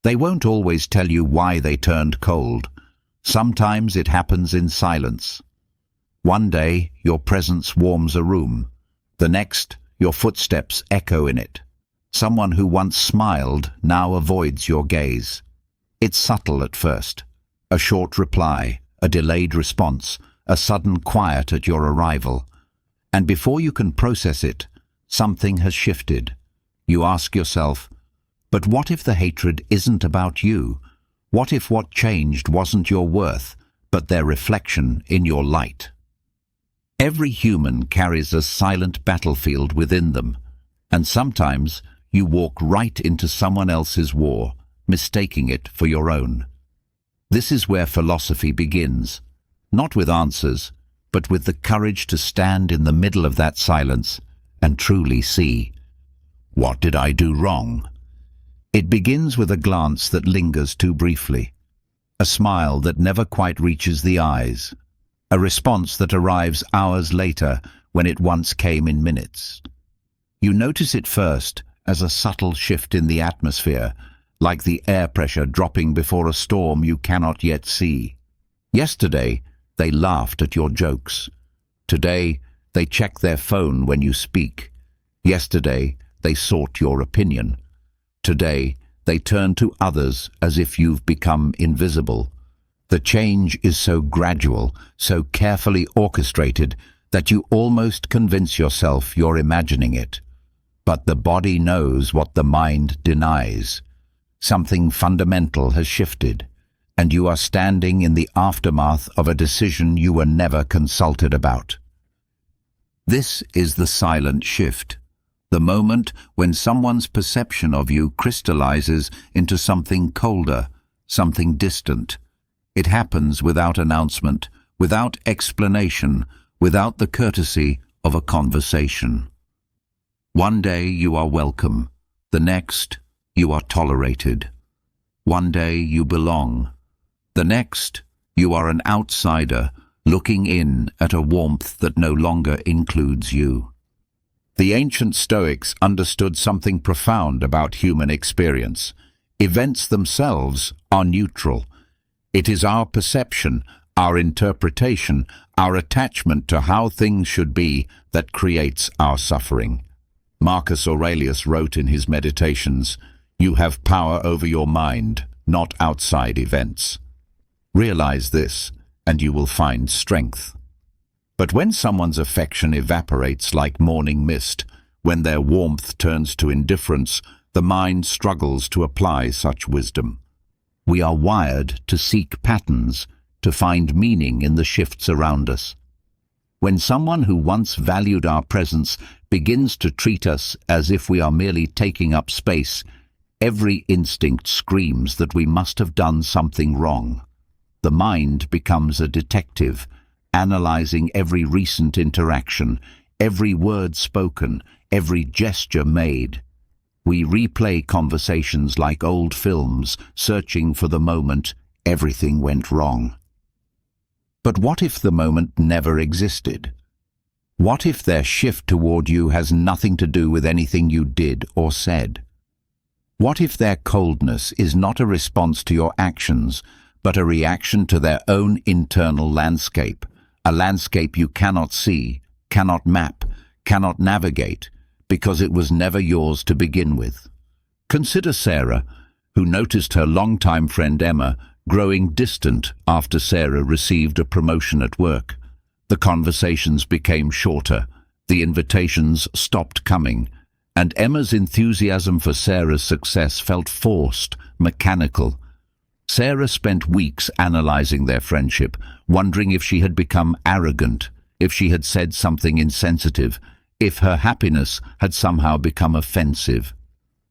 They won't always tell you why they turned cold. Sometimes it happens in silence. One day, your presence warms a room. The next, your footsteps echo in it. Someone who once smiled now avoids your gaze. It's subtle at first. A short reply, a delayed response, a sudden quiet at your arrival. And before you can process it, something has shifted. You ask yourself, but what if the hatred isn't about you? What if what changed wasn't your worth, but their reflection in your light? Every human carries a silent battlefield within them, and sometimes you walk right into someone else's war, mistaking it for your own. This is where philosophy begins, not with answers, but with the courage to stand in the middle of that silence and truly see, what did I do wrong? It begins with a glance that lingers too briefly, a smile that never quite reaches the eyes, a response that arrives hours later when it once came in minutes. You notice it first as a subtle shift in the atmosphere, like the air pressure dropping before a storm you cannot yet see. Yesterday, they laughed at your jokes. Today, they check their phone when you speak. Yesterday, they sought your opinion. Today, they turn to others as if you've become invisible. The change is so gradual, so carefully orchestrated, that you almost convince yourself you're imagining it. But the body knows what the mind denies. Something fundamental has shifted, and you are standing in the aftermath of a decision you were never consulted about. This is the silent shift, the moment when someone's perception of you crystallizes into something colder, something distant. It happens without announcement, without explanation, without the courtesy of a conversation. One day you are welcome, the next you are tolerated. One day you belong, the next you are an outsider looking in at a warmth that no longer includes you. The ancient Stoics understood something profound about human experience. Events themselves are neutral. It is our perception, our interpretation, our attachment to how things should be that creates our suffering. Marcus Aurelius wrote in his Meditations, "You have power over your mind, not outside events." Realize this, and you will find strength. But when someone's affection evaporates like morning mist, when their warmth turns to indifference, the mind struggles to apply such wisdom. We are wired to seek patterns, to find meaning in the shifts around us. When someone who once valued our presence begins to treat us as if we are merely taking up space, every instinct screams that we must have done something wrong. The mind becomes a detective, analyzing every recent interaction, every word spoken, every gesture made. We replay conversations like old films, searching for the moment everything went wrong. But what if the moment never existed? What if their shift toward you has nothing to do with anything you did or said? What if their coldness is not a response to your actions, but a reaction to their own internal landscape, a landscape you cannot see, cannot map, cannot navigate, because it was never yours to begin with? Consider Sarah, who noticed her longtime friend Emma growing distant after Sarah received a promotion at work. The conversations became shorter, the invitations stopped coming, and Emma's enthusiasm for Sarah's success felt forced, mechanical. Sarah spent weeks analyzing their friendship, wondering if she had become arrogant, if she had said something insensitive, if her happiness had somehow become offensive.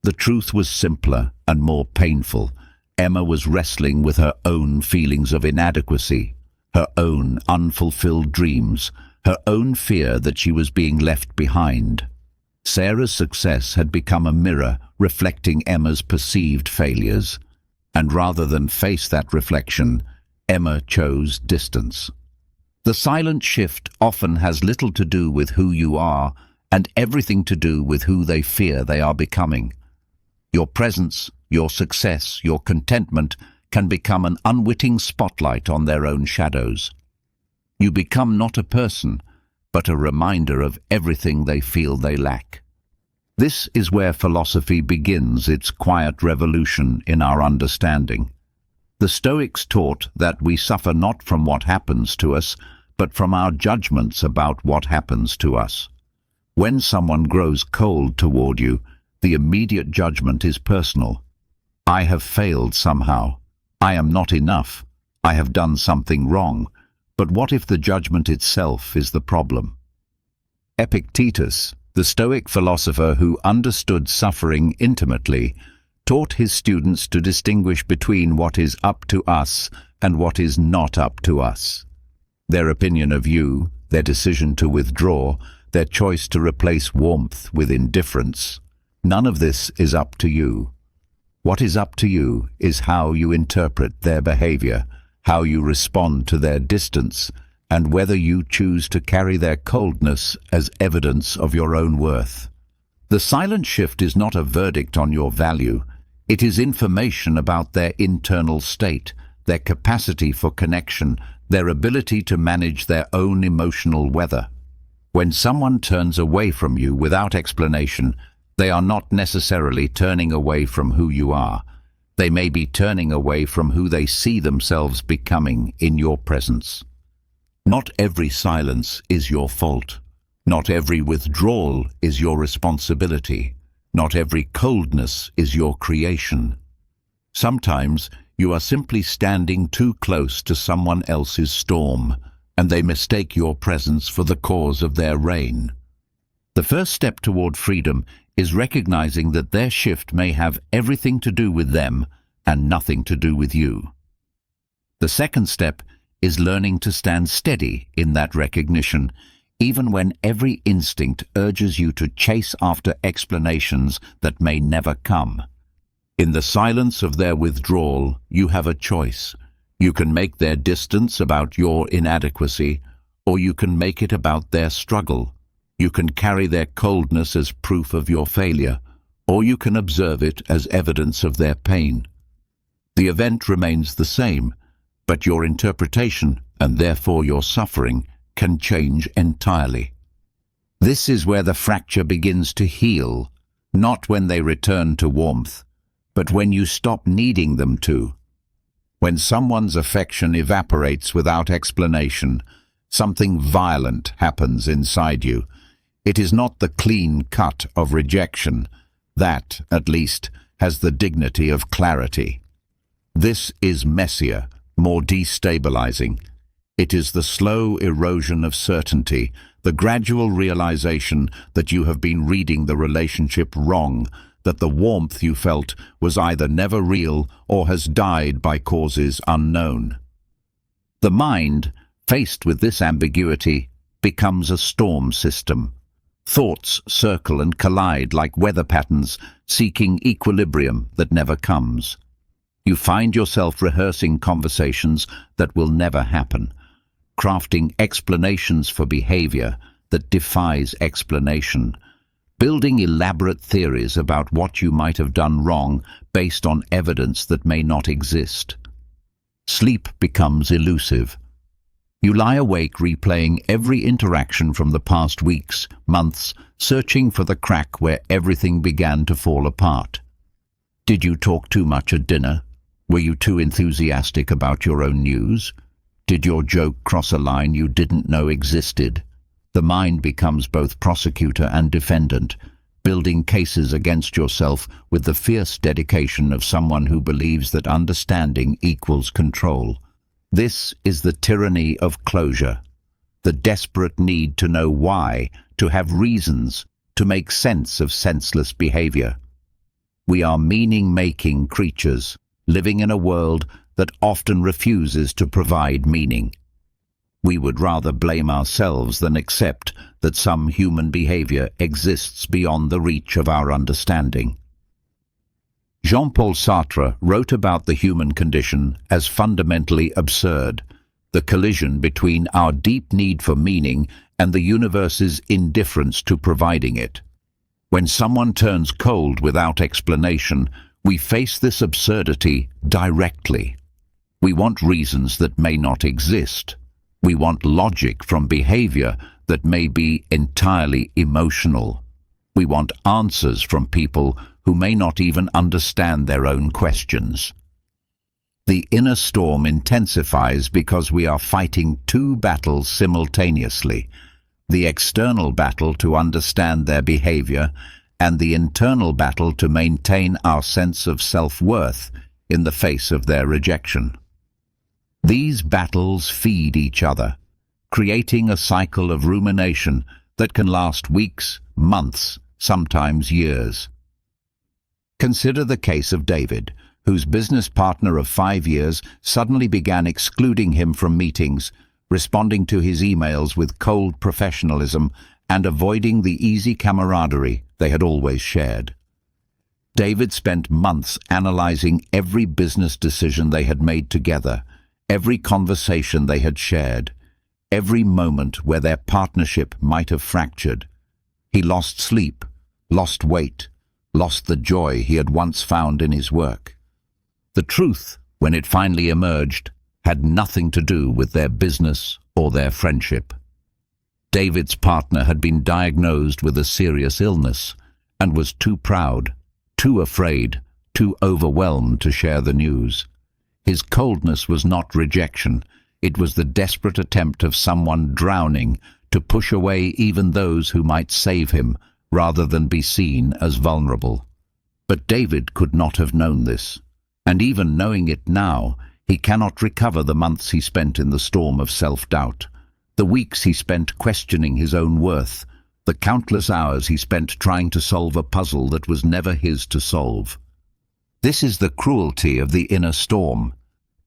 The truth was simpler and more painful. Emma was wrestling with her own feelings of inadequacy, her own unfulfilled dreams, her own fear that she was being left behind. Sarah's success had become a mirror reflecting Emma's perceived failures, and rather than face that reflection, Emma chose distance. The silent shift often has little to do with who you are and everything to do with who they fear they are becoming. Your presence, your success, your contentment can become an unwitting spotlight on their own shadows. You become not a person, but a reminder of everything they feel they lack. This is where philosophy begins its quiet revolution in our understanding. The Stoics taught that we suffer not from what happens to us, but from our judgments about what happens to us. When someone grows cold toward you, the immediate judgment is personal. I have failed somehow. I am not enough. I have done something wrong. But what if the judgment itself is the problem? Epictetus, the Stoic philosopher who understood suffering intimately, taught his students to distinguish between what is up to us and what is not up to us. Their opinion of you, their decision to withdraw, their choice to replace warmth with indifference, none of this is up to you. What is up to you is how you interpret their behavior, how you respond to their distance, and whether you choose to carry their coldness as evidence of your own worth. The silent shift is not a verdict on your value. It is information about their internal state, their capacity for connection, their ability to manage their own emotional weather. When someone turns away from you without explanation, they are not necessarily turning away from who you are. They may be turning away from who they see themselves becoming in your presence. Not every silence is your fault. Not every withdrawal is your responsibility. Not every coldness is your creation. Sometimes you are simply standing too close to someone else's storm, and they mistake your presence for the cause of their rain. The first step toward freedom is recognizing that their shift may have everything to do with them and nothing to do with you. The second step is learning to stand steady in that recognition, even when every instinct urges you to chase after explanations that may never come. In the silence of their withdrawal, you have a choice. You can make their distance about your inadequacy, or you can make it about their struggle. You can carry their coldness as proof of your failure, or you can observe it as evidence of their pain. The event remains the same, but your interpretation, and therefore your suffering, can change entirely. This is where the fracture begins to heal, not when they return to warmth, but when you stop needing them to. When someone's affection evaporates without explanation, something violent happens inside you. It is not the clean cut of rejection. That, at least, has the dignity of clarity. This is messier, more destabilizing. It is the slow erosion of certainty, the gradual realization that you have been reading the relationship wrong, that the warmth you felt was either never real or has died by causes unknown. The mind, faced with this ambiguity, becomes a storm system. Thoughts circle and collide like weather patterns, seeking equilibrium that never comes. You find yourself rehearsing conversations that will never happen, crafting explanations for behavior that defies explanation, building elaborate theories about what you might have done wrong based on evidence that may not exist. Sleep becomes elusive. You lie awake replaying every interaction from the past weeks, months, searching for the crack where everything began to fall apart. Did you talk too much at dinner? Were you too enthusiastic about your own news? Did your joke cross a line you didn't know existed? The mind becomes both prosecutor and defendant, building cases against yourself with the fierce dedication of someone who believes that understanding equals control. This is the tyranny of closure, the desperate need to know why, to have reasons, to make sense of senseless behavior. We are meaning-making creatures, living in a world that often refuses to provide meaning. We would rather blame ourselves than accept that some human behavior exists beyond the reach of our understanding. Jean-Paul Sartre wrote about the human condition as fundamentally absurd, the collision between our deep need for meaning and the universe's indifference to providing it. When someone turns cold without explanation, we face this absurdity directly. We want reasons that may not exist. We want logic from behavior that may be entirely emotional. We want answers from people who may not even understand their own questions. The inner storm intensifies because we are fighting two battles simultaneously: the external battle to understand their behavior and the internal battle to maintain our sense of self-worth in the face of their rejection. These battles feed each other, creating a cycle of rumination that can last weeks, months, sometimes years. Consider the case of David, whose business partner of 5 years suddenly began excluding him from meetings, responding to his emails with cold professionalism and avoiding the easy camaraderie they had always shared. David spent months analyzing every business decision they had made together, every conversation they had shared, every moment where their partnership might have fractured. He lost sleep, lost weight, lost the joy he had once found in his work. The truth, when it finally emerged, had nothing to do with their business or their friendship. David's partner had been diagnosed with a serious illness and was too proud, too afraid, too overwhelmed to share the news. His coldness was not rejection, it was the desperate attempt of someone drowning to push away even those who might save him rather than be seen as vulnerable. But David could not have known this, and even knowing it now, he cannot recover the months he spent in the storm of self-doubt, the weeks he spent questioning his own worth, the countless hours he spent trying to solve a puzzle that was never his to solve. This is the cruelty of the inner storm.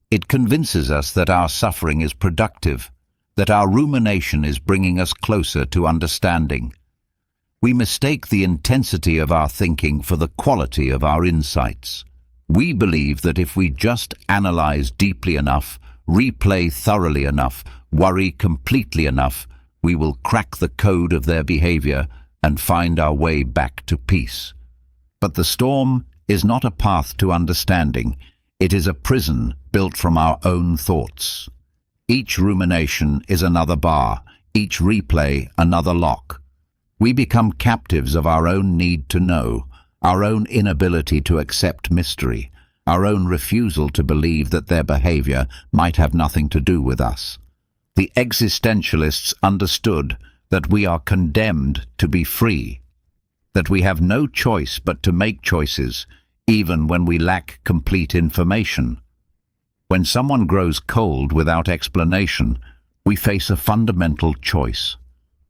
It convinces us that our suffering is productive, that our rumination is bringing us closer to understanding. We mistake the intensity of our thinking for the quality of our insights. We believe that if we just analyze deeply enough, replay thoroughly enough, worry completely enough, we will crack the code of their behavior and find our way back to peace. But the storm is not a path to understanding. It is a prison built from our own thoughts. Each rumination is another bar, each replay another lock. We become captives of our own need to know, our own inability to accept mystery, our own refusal to believe that their behavior might have nothing to do with us. The existentialists understood that we are condemned to be free, that we have no choice but to make choices, even when we lack complete information. When someone grows cold without explanation, we face a fundamental choice.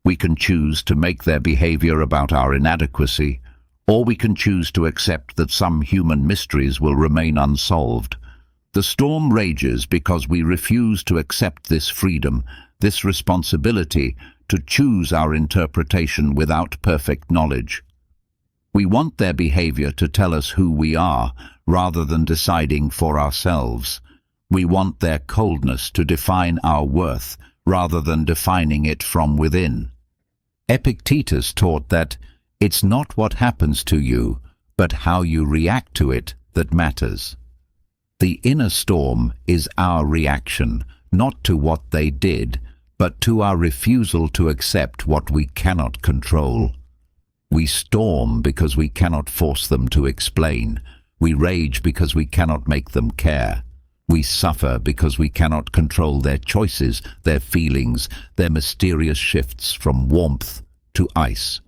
We can choose to make their behavior about our inadequacy, or we can choose to accept that some human mysteries will remain unsolved. The storm rages because we refuse to accept this freedom, this responsibility to choose our interpretation without perfect knowledge. We want their behavior to tell us who we are, rather than deciding for ourselves. We want their coldness to define our worth, rather than defining it from within. Epictetus taught that it's not what happens to you, but how you react to it that matters. The inner storm is our reaction, not to what they did, but to our refusal to accept what we cannot control. We storm because we cannot force them to explain. We rage because we cannot make them care. We suffer because we cannot control their choices, their feelings, their mysterious shifts from warmth to ice.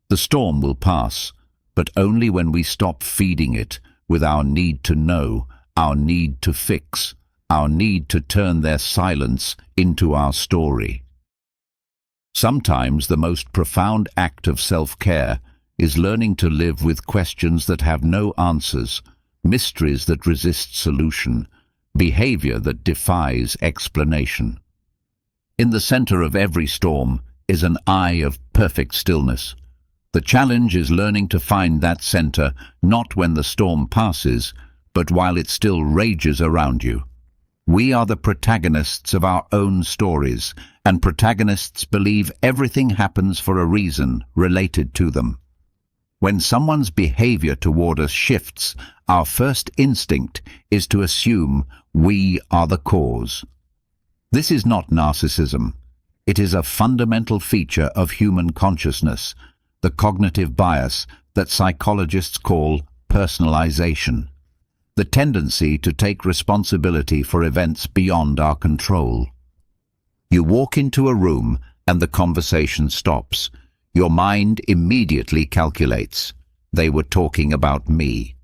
The storm will pass, but only when we stop feeding it with our need to know, our need to fix, our need to turn their silence into our story. Sometimes the most profound act of self-care is learning to live with questions that have no answers, mysteries that resist solution, behavior that defies explanation. In the center of every storm is an eye of perfect stillness. The challenge is learning to find that center not when the storm passes, but while it still rages around you. We are the protagonists of our own stories, and protagonists believe everything happens for a reason related to them. When someone's behavior toward us shifts, our first instinct is to assume we are the cause. This is not narcissism. It is a fundamental feature of human consciousness, the cognitive bias that psychologists call personalization, the tendency to take responsibility for events beyond our control. You walk into a room and the conversation stops. Your mind immediately calculates, they were talking about me.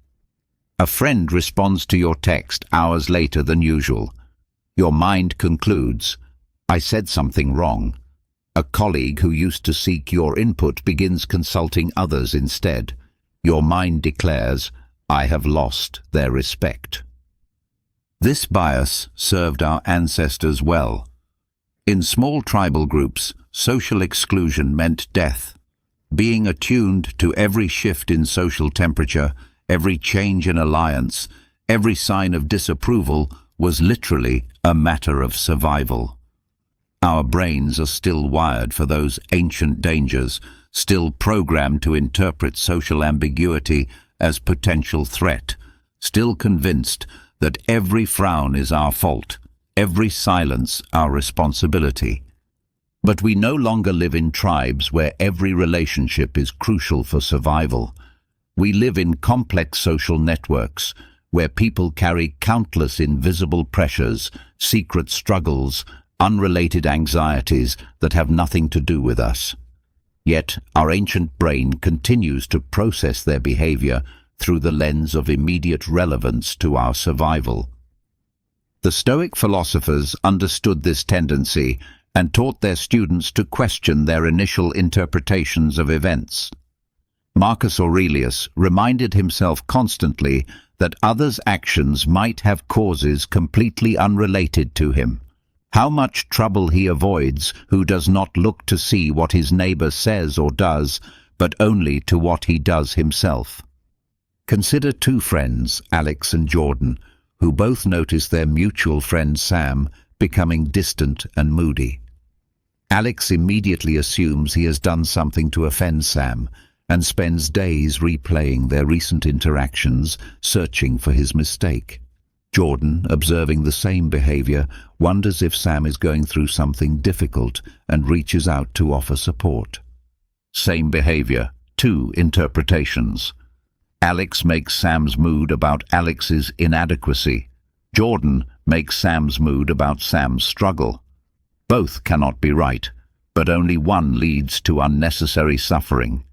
A friend responds to your text hours later than usual. Your mind concludes, I said something wrong. A colleague who used to seek your input begins consulting others instead. Your mind declares, I have lost their respect. This bias served our ancestors well. In small tribal groups, social exclusion meant death. Being attuned to every shift in social temperature, every change in alliance, every sign of disapproval was literally a matter of survival. Our brains are still wired for those ancient dangers, still programmed to interpret social ambiguity as potential threat, still convinced that every frown is our fault, every silence our responsibility. But we no longer live in tribes where every relationship is crucial for survival. We live in complex social networks where people carry countless invisible pressures, secret struggles, unrelated anxieties that have nothing to do with us. Yet our ancient brain continues to process their behavior through the lens of immediate relevance to our survival. The Stoic philosophers understood this tendency and taught their students to question their initial interpretations of events. Marcus Aurelius reminded himself constantly that others' actions might have causes completely unrelated to him. How much trouble he avoids who does not look to see what his neighbor says or does, but only to what he does himself. Consider two friends, Alex and Jordan, who both notice their mutual friend Sam becoming distant and moody. Alex immediately assumes he has done something to offend Sam and spends days replaying their recent interactions, searching for his mistake. Jordan, observing the same behavior, wonders if Sam is going through something difficult and reaches out to offer support. Same behavior, two interpretations. Alex makes Sam's mood about Alex's inadequacy. Jordan makes Sam's mood about Sam's struggle. Both cannot be right, but only one leads to unnecessary suffering.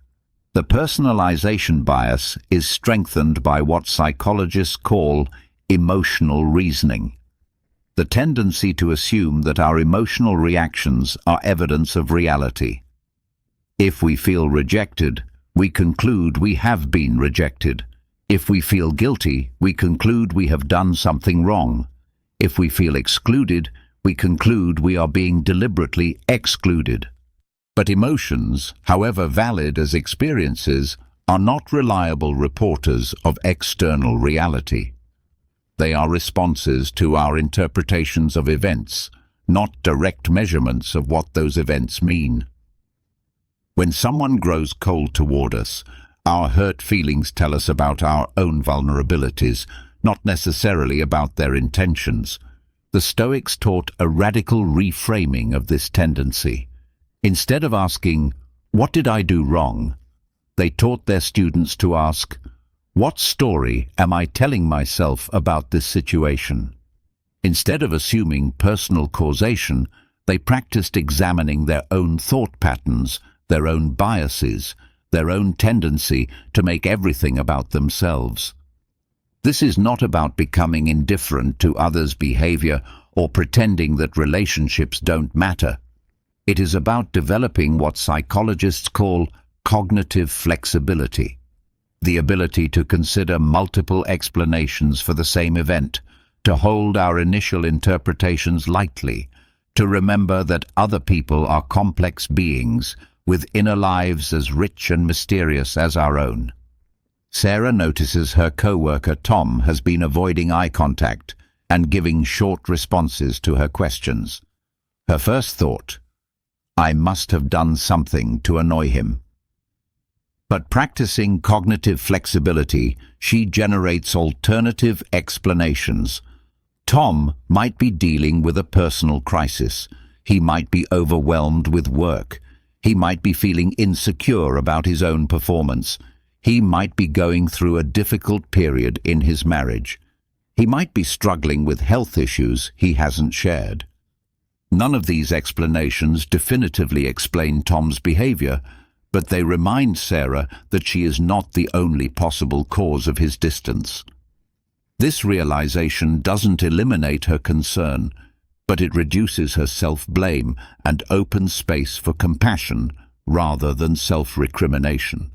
The personalization bias is strengthened by what psychologists call emotional reasoning. The tendency to assume that our emotional reactions are evidence of reality. If we feel rejected, we conclude we have been rejected. If we feel guilty, we conclude we have done something wrong. If we feel excluded, we conclude we are being deliberately excluded. But emotions, however valid as experiences, are not reliable reporters of external reality. They are responses to our interpretations of events, not direct measurements of what those events mean. When someone grows cold toward us, our hurt feelings tell us about our own vulnerabilities, not necessarily about their intentions. The Stoics taught a radical reframing of this tendency. Instead of asking, "What did I do wrong?" they taught their students to ask, "What story am I telling myself about this situation?" Instead of assuming personal causation, they practiced examining their own thought patterns, their own biases, their own tendency to make everything about themselves. This is not about becoming indifferent to others' behavior or pretending that relationships don't matter. It is about developing what psychologists call cognitive flexibility, the ability to consider multiple explanations for the same event, to hold our initial interpretations lightly, to remember that other people are complex beings with inner lives as rich and mysterious as our own. Sarah notices her co-worker Tom has been avoiding eye contact and giving short responses to her questions. Her first thought, "I must have done something to annoy him." But practicing cognitive flexibility, she generates alternative explanations. Tom might be dealing with a personal crisis. He might be overwhelmed with work. He might be feeling insecure about his own performance. He might be going through a difficult period in his marriage. He might be struggling with health issues he hasn't shared. None of these explanations definitively explain Tom's behavior, but they remind Sarah that she is not the only possible cause of his distance. This realization doesn't eliminate her concern, but it reduces her self-blame and opens space for compassion rather than self-recrimination.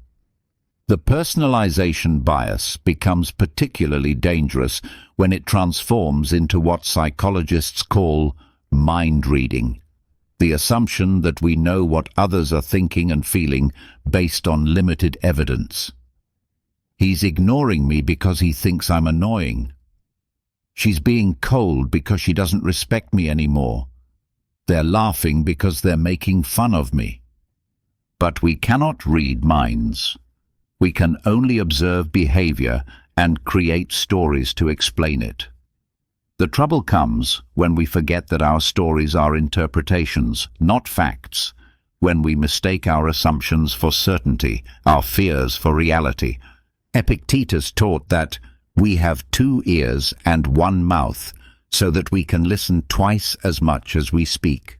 The personalization bias becomes particularly dangerous when it transforms into what psychologists call mind reading, the assumption that we know what others are thinking and feeling based on limited evidence. He's ignoring me because he thinks I'm annoying. She's being cold because she doesn't respect me anymore. They're laughing because they're making fun of me. But we cannot read minds. We can only observe behavior and create stories to explain it. The trouble comes when we forget that our stories are interpretations, not facts, when we mistake our assumptions for certainty, our fears for reality. Epictetus taught that we have 2 ears and 1 mouth, so that we can listen twice as much as we speak.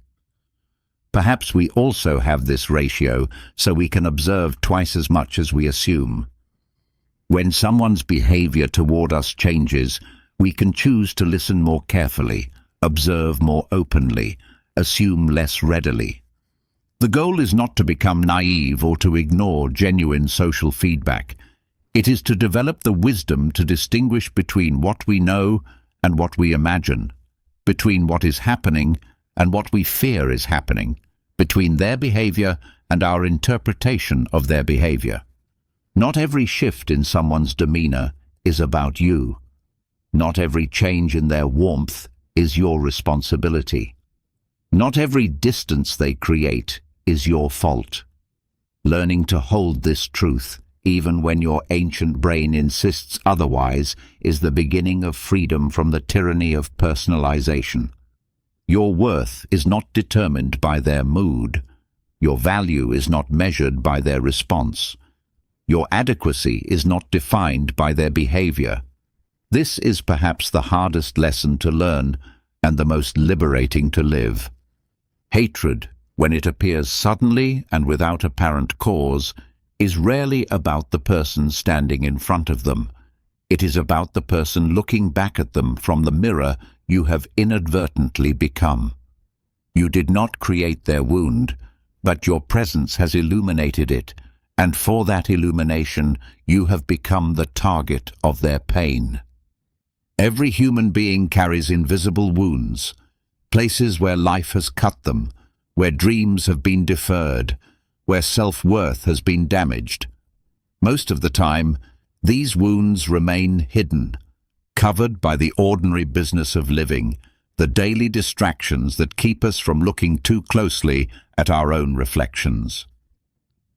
Perhaps we also have this ratio so we can observe twice as much as we assume. When someone's behavior toward us changes, we can choose to listen more carefully, observe more openly, assume less readily. The goal is not to become naive or to ignore genuine social feedback. It is to develop the wisdom to distinguish between what we know and what we imagine, between what is happening and what we fear is happening, between their behavior and our interpretation of their behavior. Not every shift in someone's demeanor is about you. Not every change in their warmth is your responsibility. Not every distance they create is your fault. Learning to hold this truth, even when your ancient brain insists otherwise, is the beginning of freedom from the tyranny of personalization. Your worth is not determined by their mood. Your value is not measured by their response. Your adequacy is not defined by their behavior. This is perhaps the hardest lesson to learn and the most liberating to live. Hatred, when it appears suddenly and without apparent cause, is rarely about the person standing in front of them. It is about the person looking back at them from the mirror you have inadvertently become. You did not create their wound, but your presence has illuminated it, and for that illumination you have become the target of their pain. Every human being carries invisible wounds, places where life has cut them, where dreams have been deferred, where self-worth has been damaged. Most of the time, these wounds remain hidden, covered by the ordinary business of living, the daily distractions that keep us from looking too closely at our own reflections.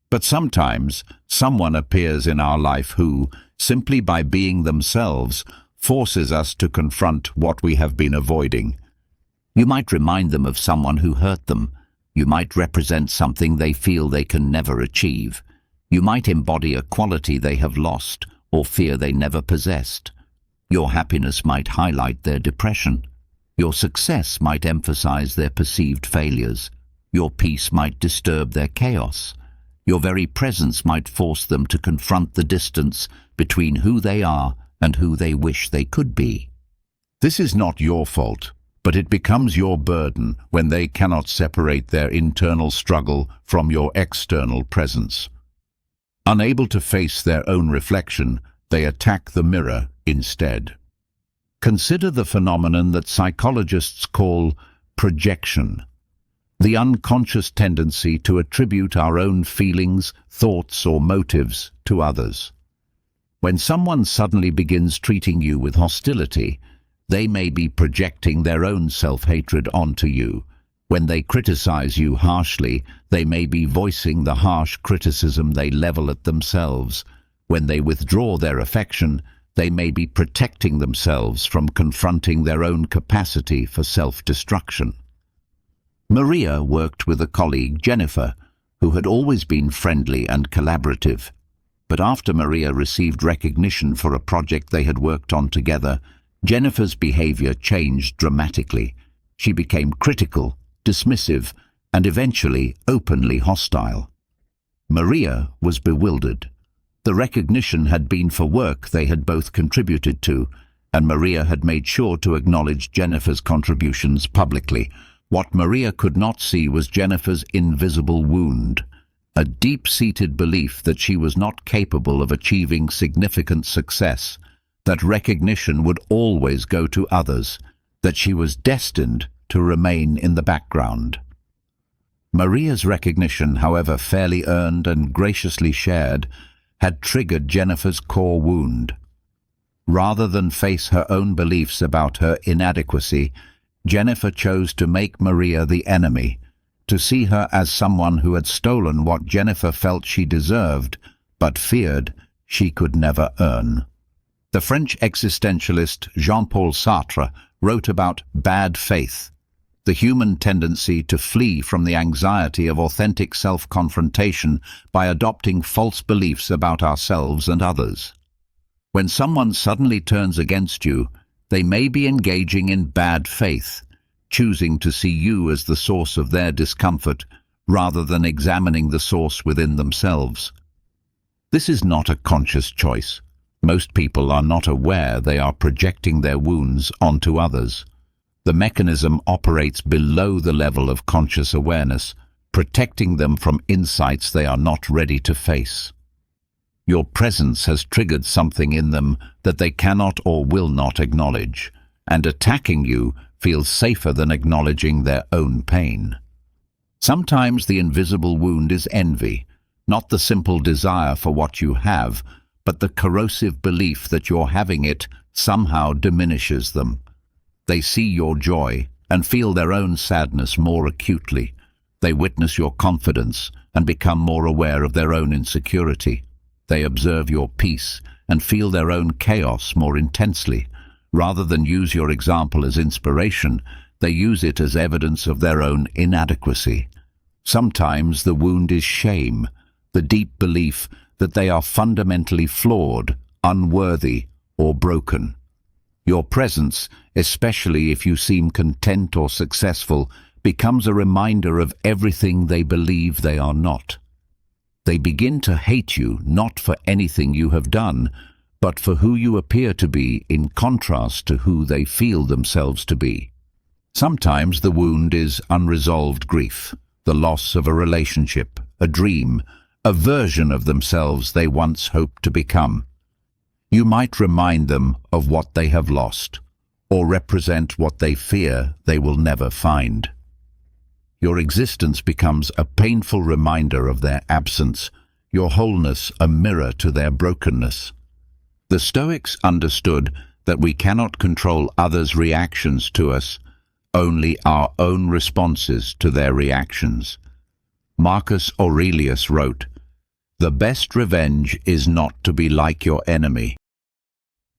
But sometimes, someone appears in our life who, simply by being themselves, forces us to confront what we have been avoiding. You might remind them of someone who hurt them. You might represent something they feel they can never achieve. You might embody a quality they have lost or fear they never possessed. Your happiness might highlight their depression. Your success might emphasize their perceived failures. Your peace might disturb their chaos. Your very presence might force them to confront the distance between who they are and who they wish they could be. This is not your fault, but it becomes your burden when they cannot separate their internal struggle from your external presence. Unable to face their own reflection, they attack the mirror instead. Consider the phenomenon that psychologists call projection, the unconscious tendency to attribute our own feelings, thoughts, or motives to others. When someone suddenly begins treating you with hostility, they may be projecting their own self-hatred onto you. When they criticize you harshly, they may be voicing the harsh criticism they level at themselves. When they withdraw their affection, they may be protecting themselves from confronting their own capacity for self-destruction. Maria worked with a colleague, Jennifer, who had always been friendly and collaborative. But after Maria received recognition for a project they had worked on together, Jennifer's behavior changed dramatically. She became critical, dismissive, and eventually openly hostile. Maria was bewildered. The recognition had been for work they had both contributed to, and Maria had made sure to acknowledge Jennifer's contributions publicly. What Maria could not see was Jennifer's invisible wound, a deep-seated belief that she was not capable of achieving significant success, that recognition would always go to others, that she was destined to remain in the background. Maria's recognition, however fairly earned and graciously shared, had triggered Jennifer's core wound. Rather than face her own beliefs about her inadequacy, Jennifer chose to make Maria the enemy, to see her as someone who had stolen what Jennifer felt she deserved, but feared she could never earn. The French existentialist Jean-Paul Sartre wrote about bad faith, the human tendency to flee from the anxiety of authentic self-confrontation by adopting false beliefs about ourselves and others. When someone suddenly turns against you, they may be engaging in bad faith, choosing to see you as the source of their discomfort rather than examining the source within themselves. This is not a conscious choice. Most people are not aware they are projecting their wounds onto others. The mechanism operates below the level of conscious awareness, protecting them from insights they are not ready to face. Your presence has triggered something in them that they cannot or will not acknowledge, and attacking you feels safer than acknowledging their own pain. Sometimes the invisible wound is envy, not the simple desire for what you have, but the corrosive belief that your having it somehow diminishes them. They see your joy and feel their own sadness more acutely. They witness your confidence and become more aware of their own insecurity. They observe your peace and feel their own chaos more intensely. Rather than use your example as inspiration, they use it as evidence of their own inadequacy. Sometimes the wound is shame, the deep belief that they are fundamentally flawed, unworthy, or broken. Your presence, especially if you seem content or successful, becomes a reminder of everything they believe they are not. They begin to hate you not for anything you have done, but for who you appear to be in contrast to who they feel themselves to be. Sometimes the wound is unresolved grief, the loss of a relationship, a dream, a version of themselves they once hoped to become. You might remind them of what they have lost, or represent what they fear they will never find. Your existence becomes a painful reminder of their absence, your wholeness a mirror to their brokenness. The Stoics understood that we cannot control others' reactions to us, only our own responses to their reactions. Marcus Aurelius wrote, "The best revenge is not to be like your enemy."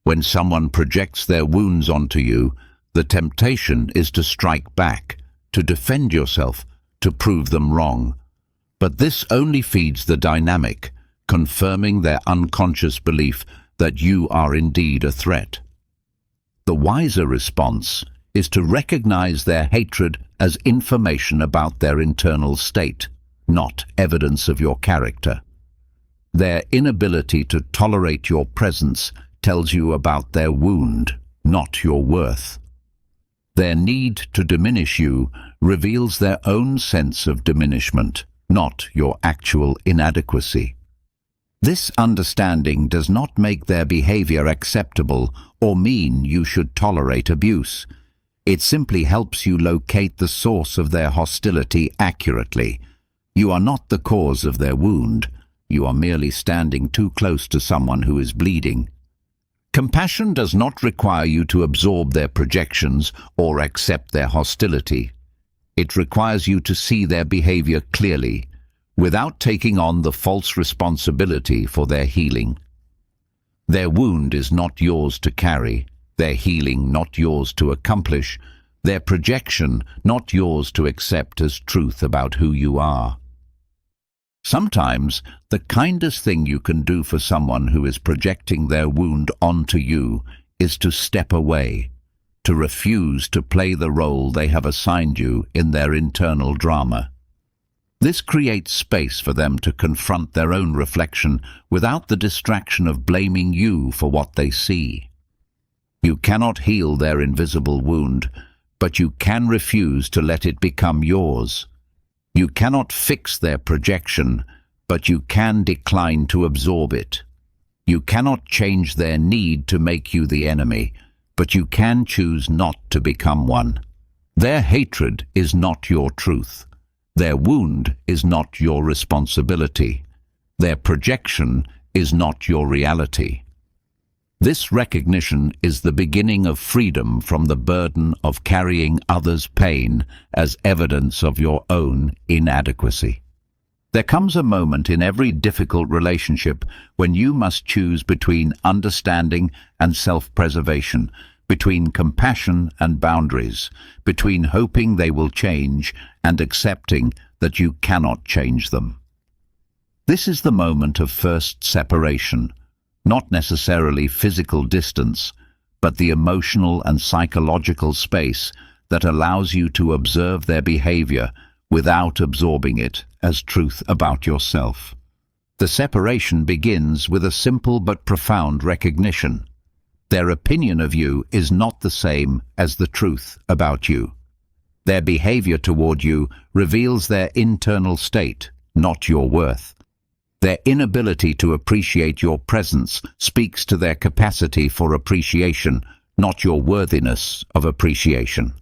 When someone projects their wounds onto you, the temptation is to strike back, to defend yourself, to prove them wrong. But this only feeds the dynamic, confirming their unconscious belief that you are indeed a threat. The wiser response is to recognize their hatred as information about their internal state, not evidence of your character. Their inability to tolerate your presence tells you about their wound, not your worth. Their need to diminish you reveals their own sense of diminishment, not your actual inadequacy. This understanding does not make their behavior acceptable or mean you should tolerate abuse. It simply helps you locate the source of their hostility accurately. You are not the cause of their wound. You are merely standing too close to someone who is bleeding. Compassion does not require you to absorb their projections or accept their hostility. It requires you to see their behavior clearly, without taking on the false responsibility for their healing. Their wound is not yours to carry, their healing not yours to accomplish, their projection not yours to accept as truth about who you are. Sometimes, the kindest thing you can do for someone who is projecting their wound onto you is to step away, to refuse to play the role they have assigned you in their internal drama. This creates space for them to confront their own reflection without the distraction of blaming you for what they see. You cannot heal their invisible wound, but you can refuse to let it become yours. You cannot fix their projection, but you can decline to absorb it. You cannot change their need to make you the enemy, but you can choose not to become one. Their hatred is not your truth. Their wound is not your responsibility. Their projection is not your reality. This recognition is the beginning of freedom from the burden of carrying others' pain as evidence of your own inadequacy. There comes a moment in every difficult relationship when you must choose between understanding and self-preservation, between compassion and boundaries, between hoping they will change and accepting that you cannot change them. This is the moment of first separation, not necessarily physical distance, but the emotional and psychological space that allows you to observe their behavior without absorbing it as truth about yourself. The separation begins with a simple but profound recognition. Their opinion of you is not the same as the truth about you. Their behavior toward you reveals their internal state, not your worth. Their inability to appreciate your presence speaks to their capacity for appreciation, not your worthiness of appreciation.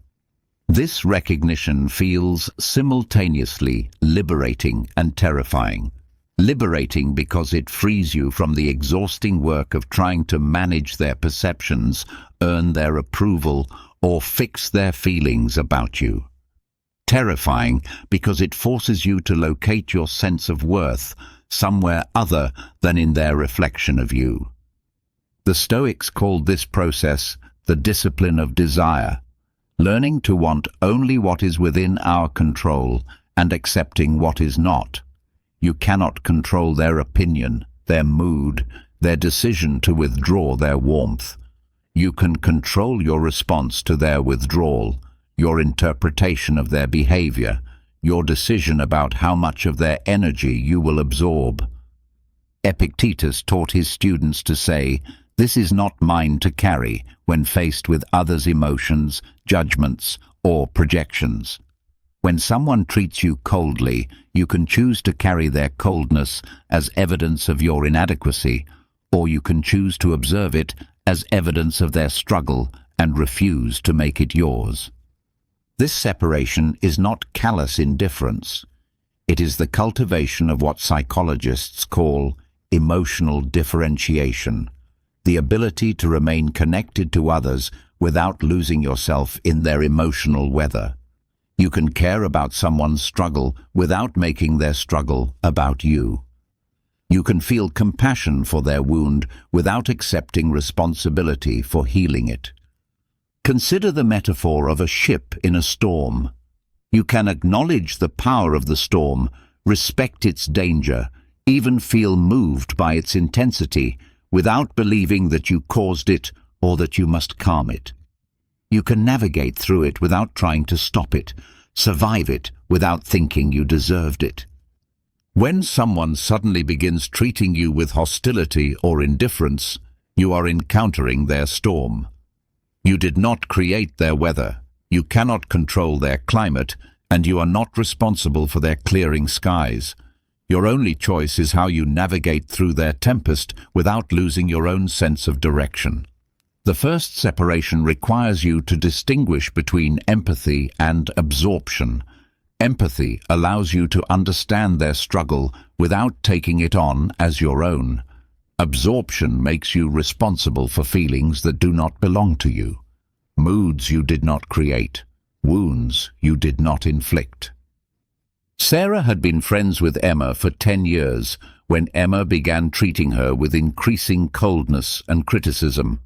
This recognition feels simultaneously liberating and terrifying. Liberating because it frees you from the exhausting work of trying to manage their perceptions, earn their approval, or fix their feelings about you. Terrifying because it forces you to locate your sense of worth somewhere other than in their reflection of you. The Stoics called this process the discipline of desire, learning to want only what is within our control and accepting what is not. You cannot control their opinion, their mood, their decision to withdraw their warmth. You can control your response to their withdrawal, your interpretation of their behavior, your decision about how much of their energy you will absorb. Epictetus taught his students to say, "This is not mine to carry," when faced with others' emotions, judgments, or projections. When someone treats you coldly, you can choose to carry their coldness as evidence of your inadequacy, or you can choose to observe it as evidence of their struggle and refuse to make it yours. This separation is not callous indifference. It is the cultivation of what psychologists call emotional differentiation, the ability to remain connected to others without losing yourself in their emotional weather. You can care about someone's struggle without making their struggle about you. You can feel compassion for their wound without accepting responsibility for healing it. Consider the metaphor of a ship in a storm. You can acknowledge the power of the storm, respect its danger, even feel moved by its intensity, without believing that you caused it or that you must calm it. You can navigate through it without trying to stop it, survive it without thinking you deserved it. When someone suddenly begins treating you with hostility or indifference, you are encountering their storm. You did not create their weather, you cannot control their climate, and you are not responsible for their clearing skies. Your only choice is how you navigate through their tempest without losing your own sense of direction. The first separation requires you to distinguish between empathy and absorption. Empathy allows you to understand their struggle without taking it on as your own. Absorption makes you responsible for feelings that do not belong to you, moods you did not create, wounds you did not inflict. Sarah had been friends with Emma for 10 years when Emma began treating her with increasing coldness and criticism.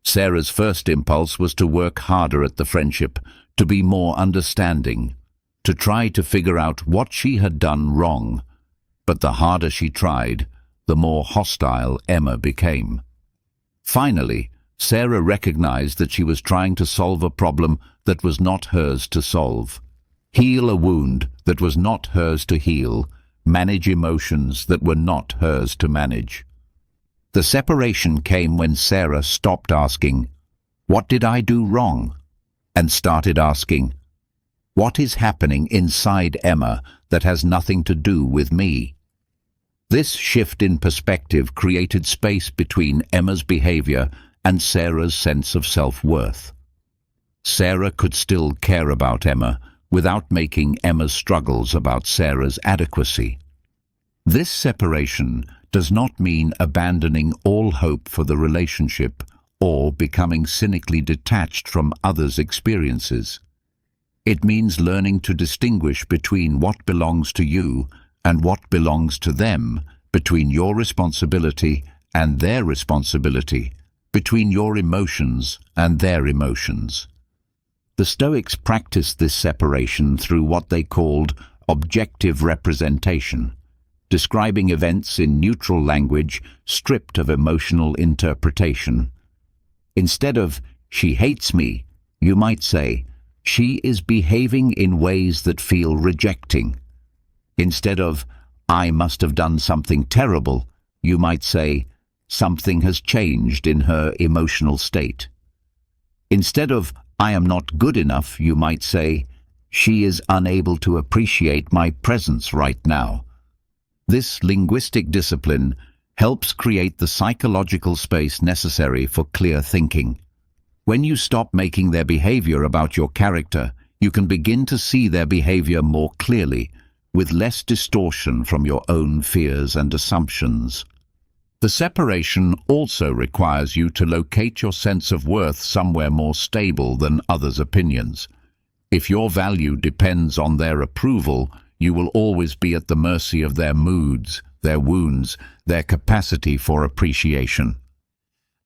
Sarah's first impulse was to work harder at the friendship, to be more understanding, to try to figure out what she had done wrong. But the harder she tried, the more hostile Emma became. Finally, Sarah recognized that she was trying to solve a problem that was not hers to solve, heal a wound that was not hers to heal, manage emotions that were not hers to manage. The separation came when Sarah stopped asking, "What did I do wrong?" and started asking, "What is happening inside Emma that has nothing to do with me?" This shift in perspective created space between Emma's behavior and Sarah's sense of self-worth. Sarah could still care about Emma without making Emma's struggles about Sarah's adequacy. This separation does not mean abandoning all hope for the relationship or becoming cynically detached from others' experiences. It means learning to distinguish between what belongs to you and what belongs to them, between your responsibility and their responsibility, between your emotions and their emotions. The Stoics practiced this separation through what they called objective representation, describing events in neutral language stripped of emotional interpretation. Instead of, "She hates me," you might say, "She is behaving in ways that feel rejecting." Instead of, "I must have done something terrible," you might say, "Something has changed in her emotional state." Instead of, "I am not good enough," you might say, "She is unable to appreciate my presence right now." This linguistic discipline helps create the psychological space necessary for clear thinking. When you stop making their behavior about your character, you can begin to see their behavior more clearly, with less distortion from your own fears and assumptions. The separation also requires you to locate your sense of worth somewhere more stable than others' opinions. If your value depends on their approval, you will always be at the mercy of their moods, their wounds, their capacity for appreciation.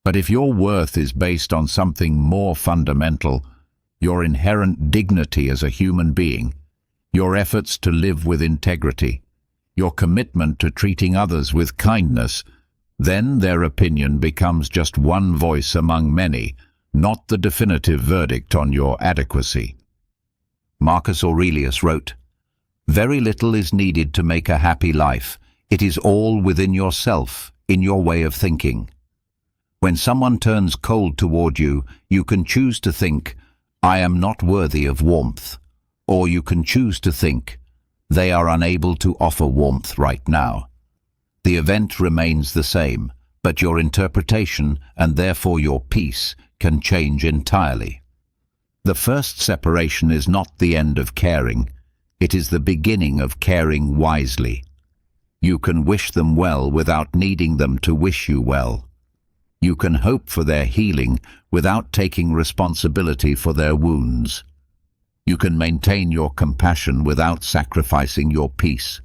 But if your worth is based on something more fundamental, your inherent dignity as a human being, your efforts to live with integrity, your commitment to treating others with kindness, then their opinion becomes just one voice among many, not the definitive verdict on your adequacy. Marcus Aurelius wrote, "Very little is needed to make a happy life. It is all within yourself, in your way of thinking." When someone turns cold toward you, you can choose to think, "I am not worthy of warmth." Or you can choose to think, "They are unable to offer warmth right now." The event remains the same, but your interpretation, and therefore your peace, can change entirely. The first separation is not the end of caring. It is the beginning of caring wisely. You can wish them well without needing them to wish you well. You can hope for their healing without taking responsibility for their wounds. You can maintain your compassion without sacrificing your peace.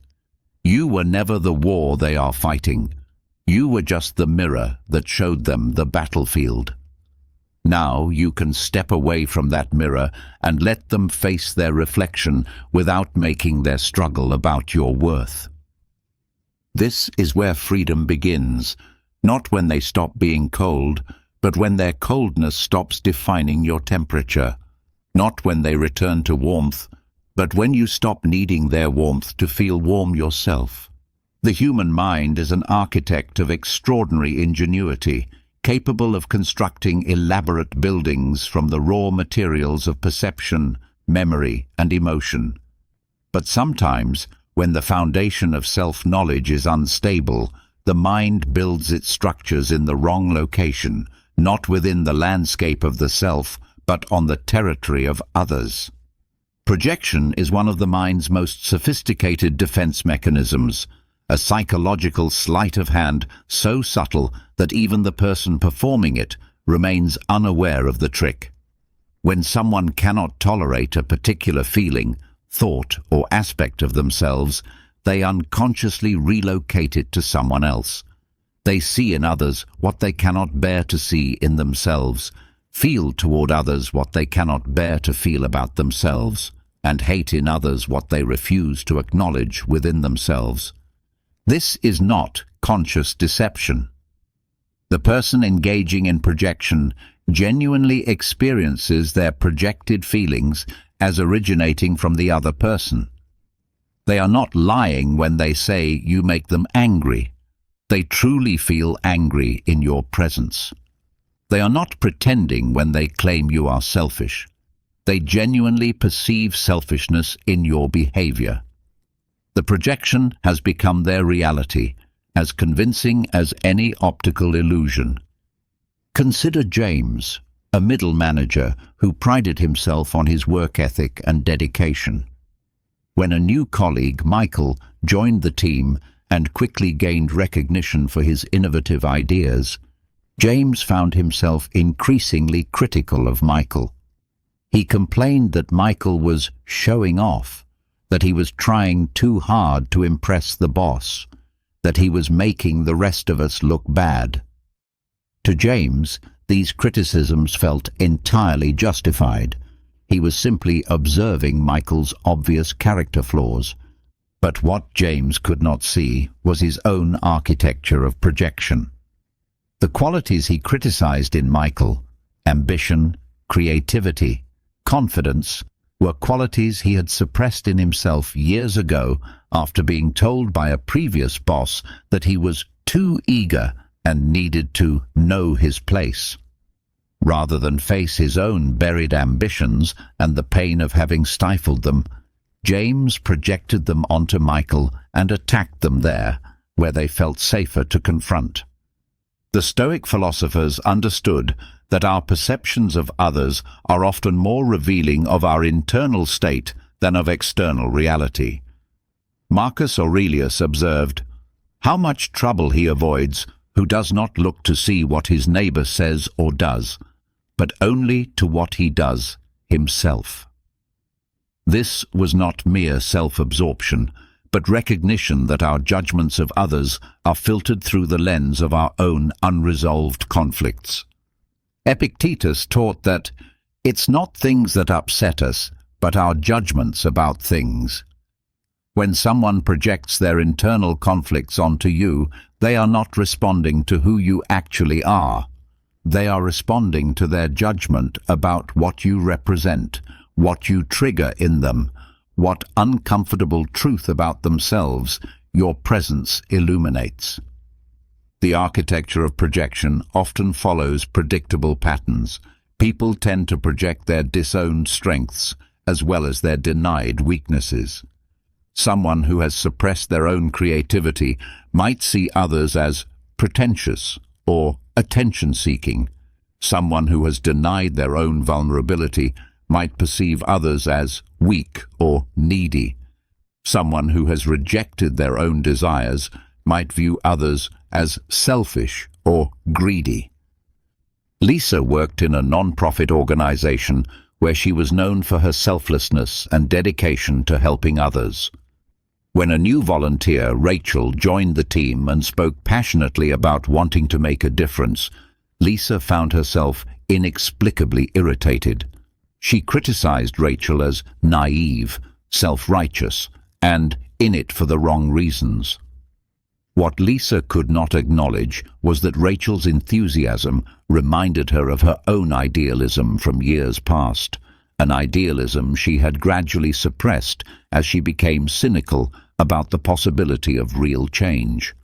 You were never the war they are fighting. You were just the mirror that showed them the battlefield. Now you can step away from that mirror and let them face their reflection without making their struggle about your worth. This is where freedom begins, not when they stop being cold, but when their coldness stops defining your temperature, not when they return to warmth, but when you stop needing their warmth to feel warm yourself. The human mind is an architect of extraordinary ingenuity, capable of constructing elaborate buildings from the raw materials of perception, memory, and emotion. But sometimes, when the foundation of self-knowledge is unstable, the mind builds its structures in the wrong location, not within the landscape of the self, but on the territory of others. Projection is one of the mind's most sophisticated defense mechanisms, a psychological sleight of hand so subtle that even the person performing it remains unaware of the trick. When someone cannot tolerate a particular feeling, thought, or aspect of themselves, they unconsciously relocate it to someone else. They see in others what they cannot bear to see in themselves, feel toward others what they cannot bear to feel about themselves, and hate in others what they refuse to acknowledge within themselves. This is not conscious deception. The person engaging in projection genuinely experiences their projected feelings as originating from the other person. They are not lying when they say you make them angry. They truly feel angry in your presence. They are not pretending when they claim you are selfish. They genuinely perceive selfishness in your behavior. The projection has become their reality, as convincing as any optical illusion. Consider James, a middle manager who prided himself on his work ethic and dedication. When a new colleague, Michael, joined the team and quickly gained recognition for his innovative ideas, James found himself increasingly critical of Michael. He complained that Michael was showing off, that he was trying too hard to impress the boss, that he was making the rest of us look bad. To James, these criticisms felt entirely justified. He was simply observing Michael's obvious character flaws. But what James could not see was his own architecture of projection. The qualities he criticized in Michael, ambition, creativity, confidence, were qualities he had suppressed in himself years ago after being told by a previous boss that he was too eager and needed to know his place. Rather than face his own buried ambitions and the pain of having stifled them, James projected them onto Michael and attacked them there, where they felt safer to confront. The Stoic philosophers understood that our perceptions of others are often more revealing of our internal state than of external reality. Marcus Aurelius observed, "How much trouble he avoids who does not look to see what his neighbor says or does, but only to what he does himself." This was not mere self-absorption, but recognition that our judgments of others are filtered through the lens of our own unresolved conflicts. Epictetus taught that it's not things that upset us, but our judgments about things. When someone projects their internal conflicts onto you, they are not responding to who you actually are. They are responding to their judgment about what you represent, what you trigger in them, what uncomfortable truth about themselves your presence illuminates. The architecture of projection often follows predictable patterns. People tend to project their disowned strengths as well as their denied weaknesses. Someone who has suppressed their own creativity might see others as pretentious or attention-seeking. Someone who has denied their own vulnerability might perceive others as weak or needy. Someone who has rejected their own desires might view others as selfish or greedy. Lisa worked in a non-profit organization where she was known for her selflessness and dedication to helping others. When a new volunteer, Rachel, joined the team and spoke passionately about wanting to make a difference, Lisa found herself inexplicably irritated. She criticized Rachel as naive, self-righteous, and in it for the wrong reasons. What Lisa could not acknowledge was that Rachel's enthusiasm reminded her of her own idealism from years past, an idealism she had gradually suppressed as she became cynical about the possibility of real change.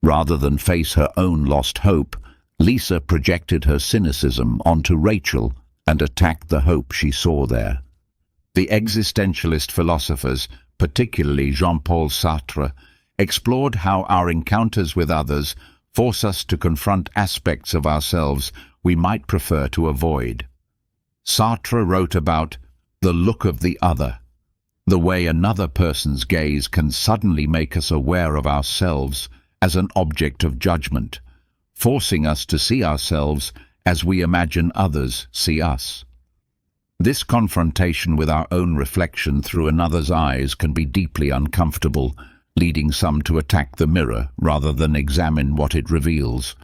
Rather than face her own lost hope, Lisa projected her cynicism onto Rachel and attacked the hope she saw there. The existentialist philosophers, particularly Jean-Paul Sartre, explored how our encounters with others force us to confront aspects of ourselves we might prefer to avoid. Sartre wrote about the look of the other, the way another person's gaze can suddenly make us aware of ourselves as an object of judgment, forcing us to see ourselves as we imagine others see us. This confrontation with our own reflection through another's eyes can be deeply uncomfortable, leading some to attack the mirror rather than examine what it reveals.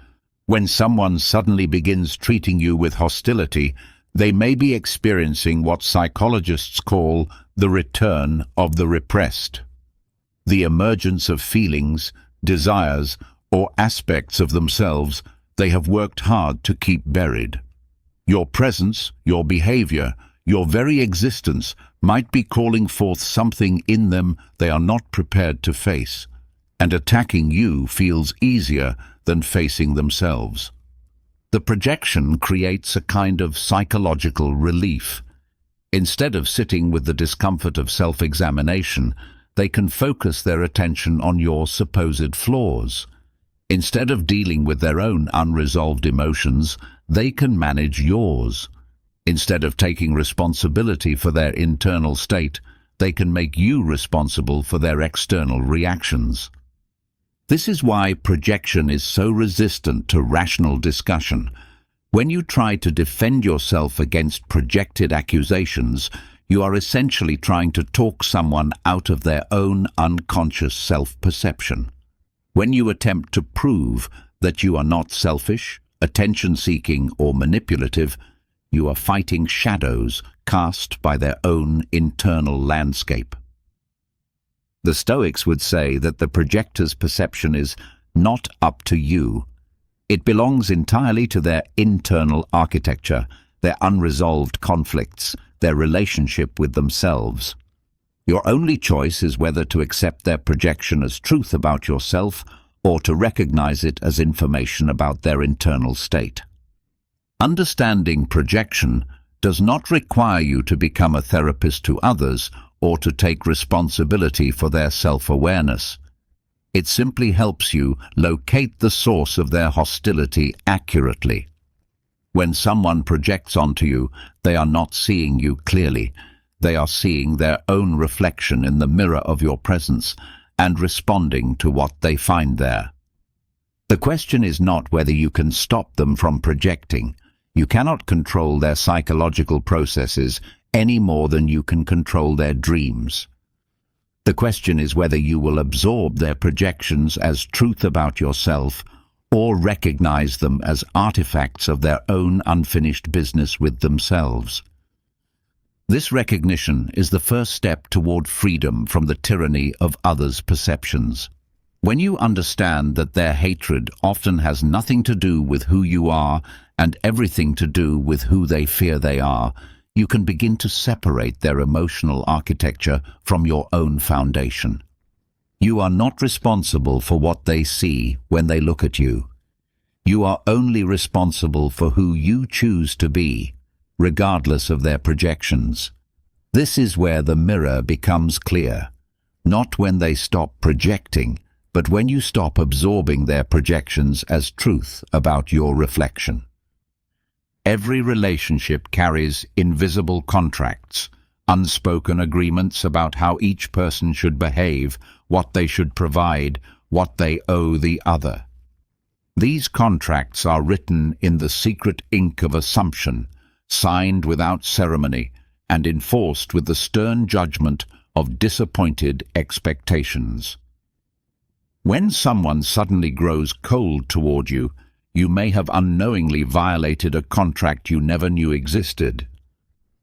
When someone suddenly begins treating you with hostility, they may be experiencing what psychologists call the return of the repressed. The emergence of feelings, desires, or aspects of themselves they have worked hard to keep buried. Your presence, your behavior, your very existence might be calling forth something in them they are not prepared to face, and attacking you feels easier than facing themselves. The projection creates a kind of psychological relief. Instead of sitting with the discomfort of self-examination, they can focus their attention on your supposed flaws. Instead of dealing with their own unresolved emotions, they can manage yours. Instead of taking responsibility for their internal state, they can make you responsible for their external reactions. This is why projection is so resistant to rational discussion. When you try to defend yourself against projected accusations, you are essentially trying to talk someone out of their own unconscious self-perception. When you attempt to prove that you are not selfish, attention-seeking, or manipulative, you are fighting shadows cast by their own internal landscape. The Stoics would say that the projector's perception is not up to you. It belongs entirely to their internal architecture, their unresolved conflicts, their relationship with themselves. Your only choice is whether to accept their projection as truth about yourself or to recognize it as information about their internal state. Understanding projection does not require you to become a therapist to others or to take responsibility for their self-awareness. It simply helps you locate the source of their hostility accurately. When someone projects onto you, they are not seeing you clearly. They are seeing their own reflection in the mirror of your presence and responding to what they find there. The question is not whether you can stop them from projecting. You cannot control their psychological processes any more than you can control their dreams. The question is whether you will absorb their projections as truth about yourself or recognize them as artifacts of their own unfinished business with themselves. This recognition is the first step toward freedom from the tyranny of others' perceptions. When you understand that their hatred often has nothing to do with who you are and everything to do with who they fear they are, you can begin to separate their emotional architecture from your own foundation. You are not responsible for what they see when they look at you. You are only responsible for who you choose to be, regardless of their projections. This is where the mirror becomes clear, not when they stop projecting, but when you stop absorbing their projections as truth about your reflection. Every relationship carries invisible contracts, unspoken agreements about how each person should behave, what they should provide, what they owe the other. These contracts are written in the secret ink of assumption, signed without ceremony, and enforced with the stern judgment of disappointed expectations. When someone suddenly grows cold toward you, you may have unknowingly violated a contract you never knew existed.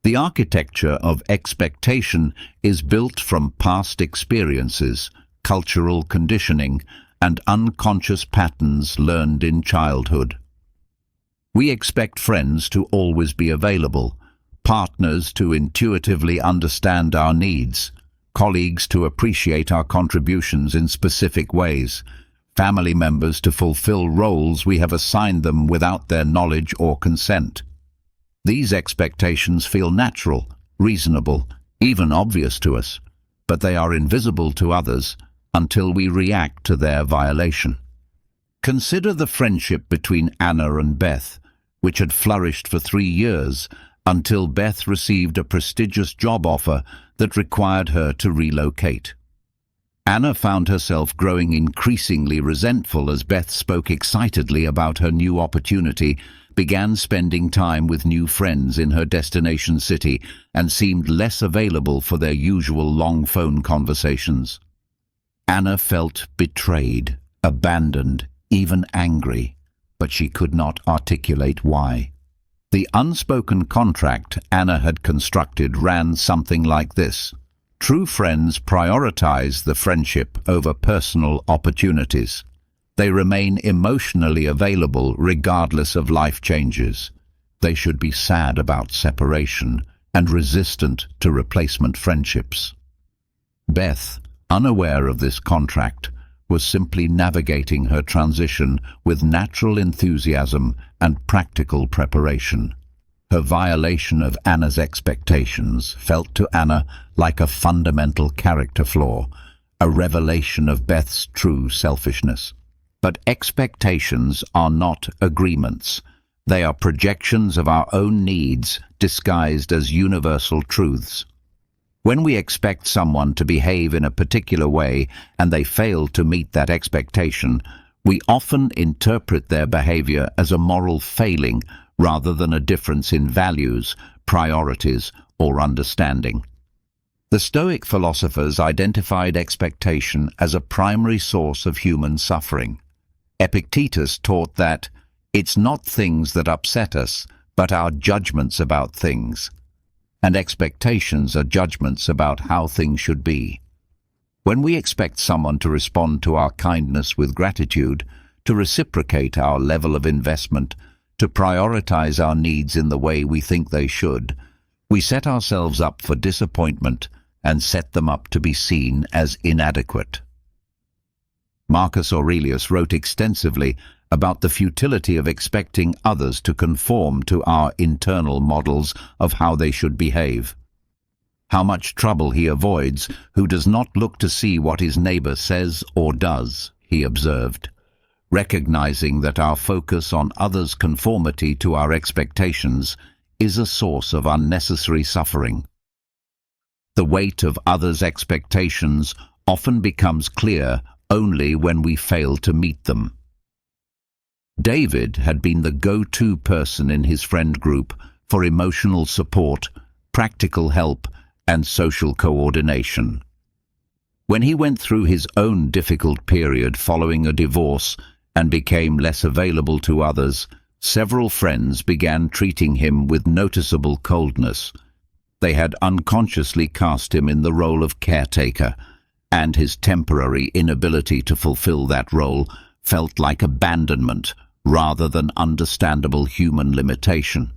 The architecture of expectation is built from past experiences, cultural conditioning, and unconscious patterns learned in childhood. We expect friends to always be available, partners to intuitively understand our needs, colleagues to appreciate our contributions in specific ways, family members to fulfill roles we have assigned them without their knowledge or consent. These expectations feel natural, reasonable, even obvious to us, but they are invisible to others until we react to their violation. Consider the friendship between Anna and Beth, which had flourished for 3 years until Beth received a prestigious job offer that required her to relocate. Anna found herself growing increasingly resentful as Beth spoke excitedly about her new opportunity began spending time with new friends in her destination city and seemed less available for their usual long phone conversations. Anna felt betrayed, abandoned, even angry, but she could not articulate why. The unspoken contract Anna had constructed ran something like this. True friends prioritize the friendship over personal opportunities. They remain emotionally available regardless of life changes. They should be sad about separation and resistant to replacement friendships. Beth, unaware of this contract, was simply navigating her transition with natural enthusiasm and practical preparation. Her violation of Anna's expectations felt to Anna like a fundamental character flaw, a revelation of Beth's true selfishness. But expectations are not agreements. They are projections of our own needs disguised as universal truths. When we expect someone to behave in a particular way and they fail to meet that expectation, we often interpret their behavior as a moral failing rather than a difference in values, priorities, or understanding. The Stoic philosophers identified expectation as a primary source of human suffering. Epictetus taught that it's not things that upset us, but our judgments about things. And expectations are judgments about how things should be. When we expect someone to respond to our kindness with gratitude, to reciprocate our level of investment, to prioritize our needs in the way we think they should, we set ourselves up for disappointment and set them up to be seen as inadequate. Marcus Aurelius wrote extensively about the futility of expecting others to conform to our internal models of how they should behave. How much trouble he avoids who does not look to see what his neighbor says or does, he observed, recognizing that our focus on others' conformity to our expectations is a source of unnecessary suffering. The weight of others' expectations often becomes clear only when we fail to meet them. David had been the go-to person in his friend group for emotional support, practical help, and social coordination. When he went through his own difficult period following a divorce and became less available to others, several friends began treating him with noticeable coldness. They had unconsciously cast him in the role of caretaker, and his temporary inability to fulfill that role felt like abandonment rather than understandable human limitation.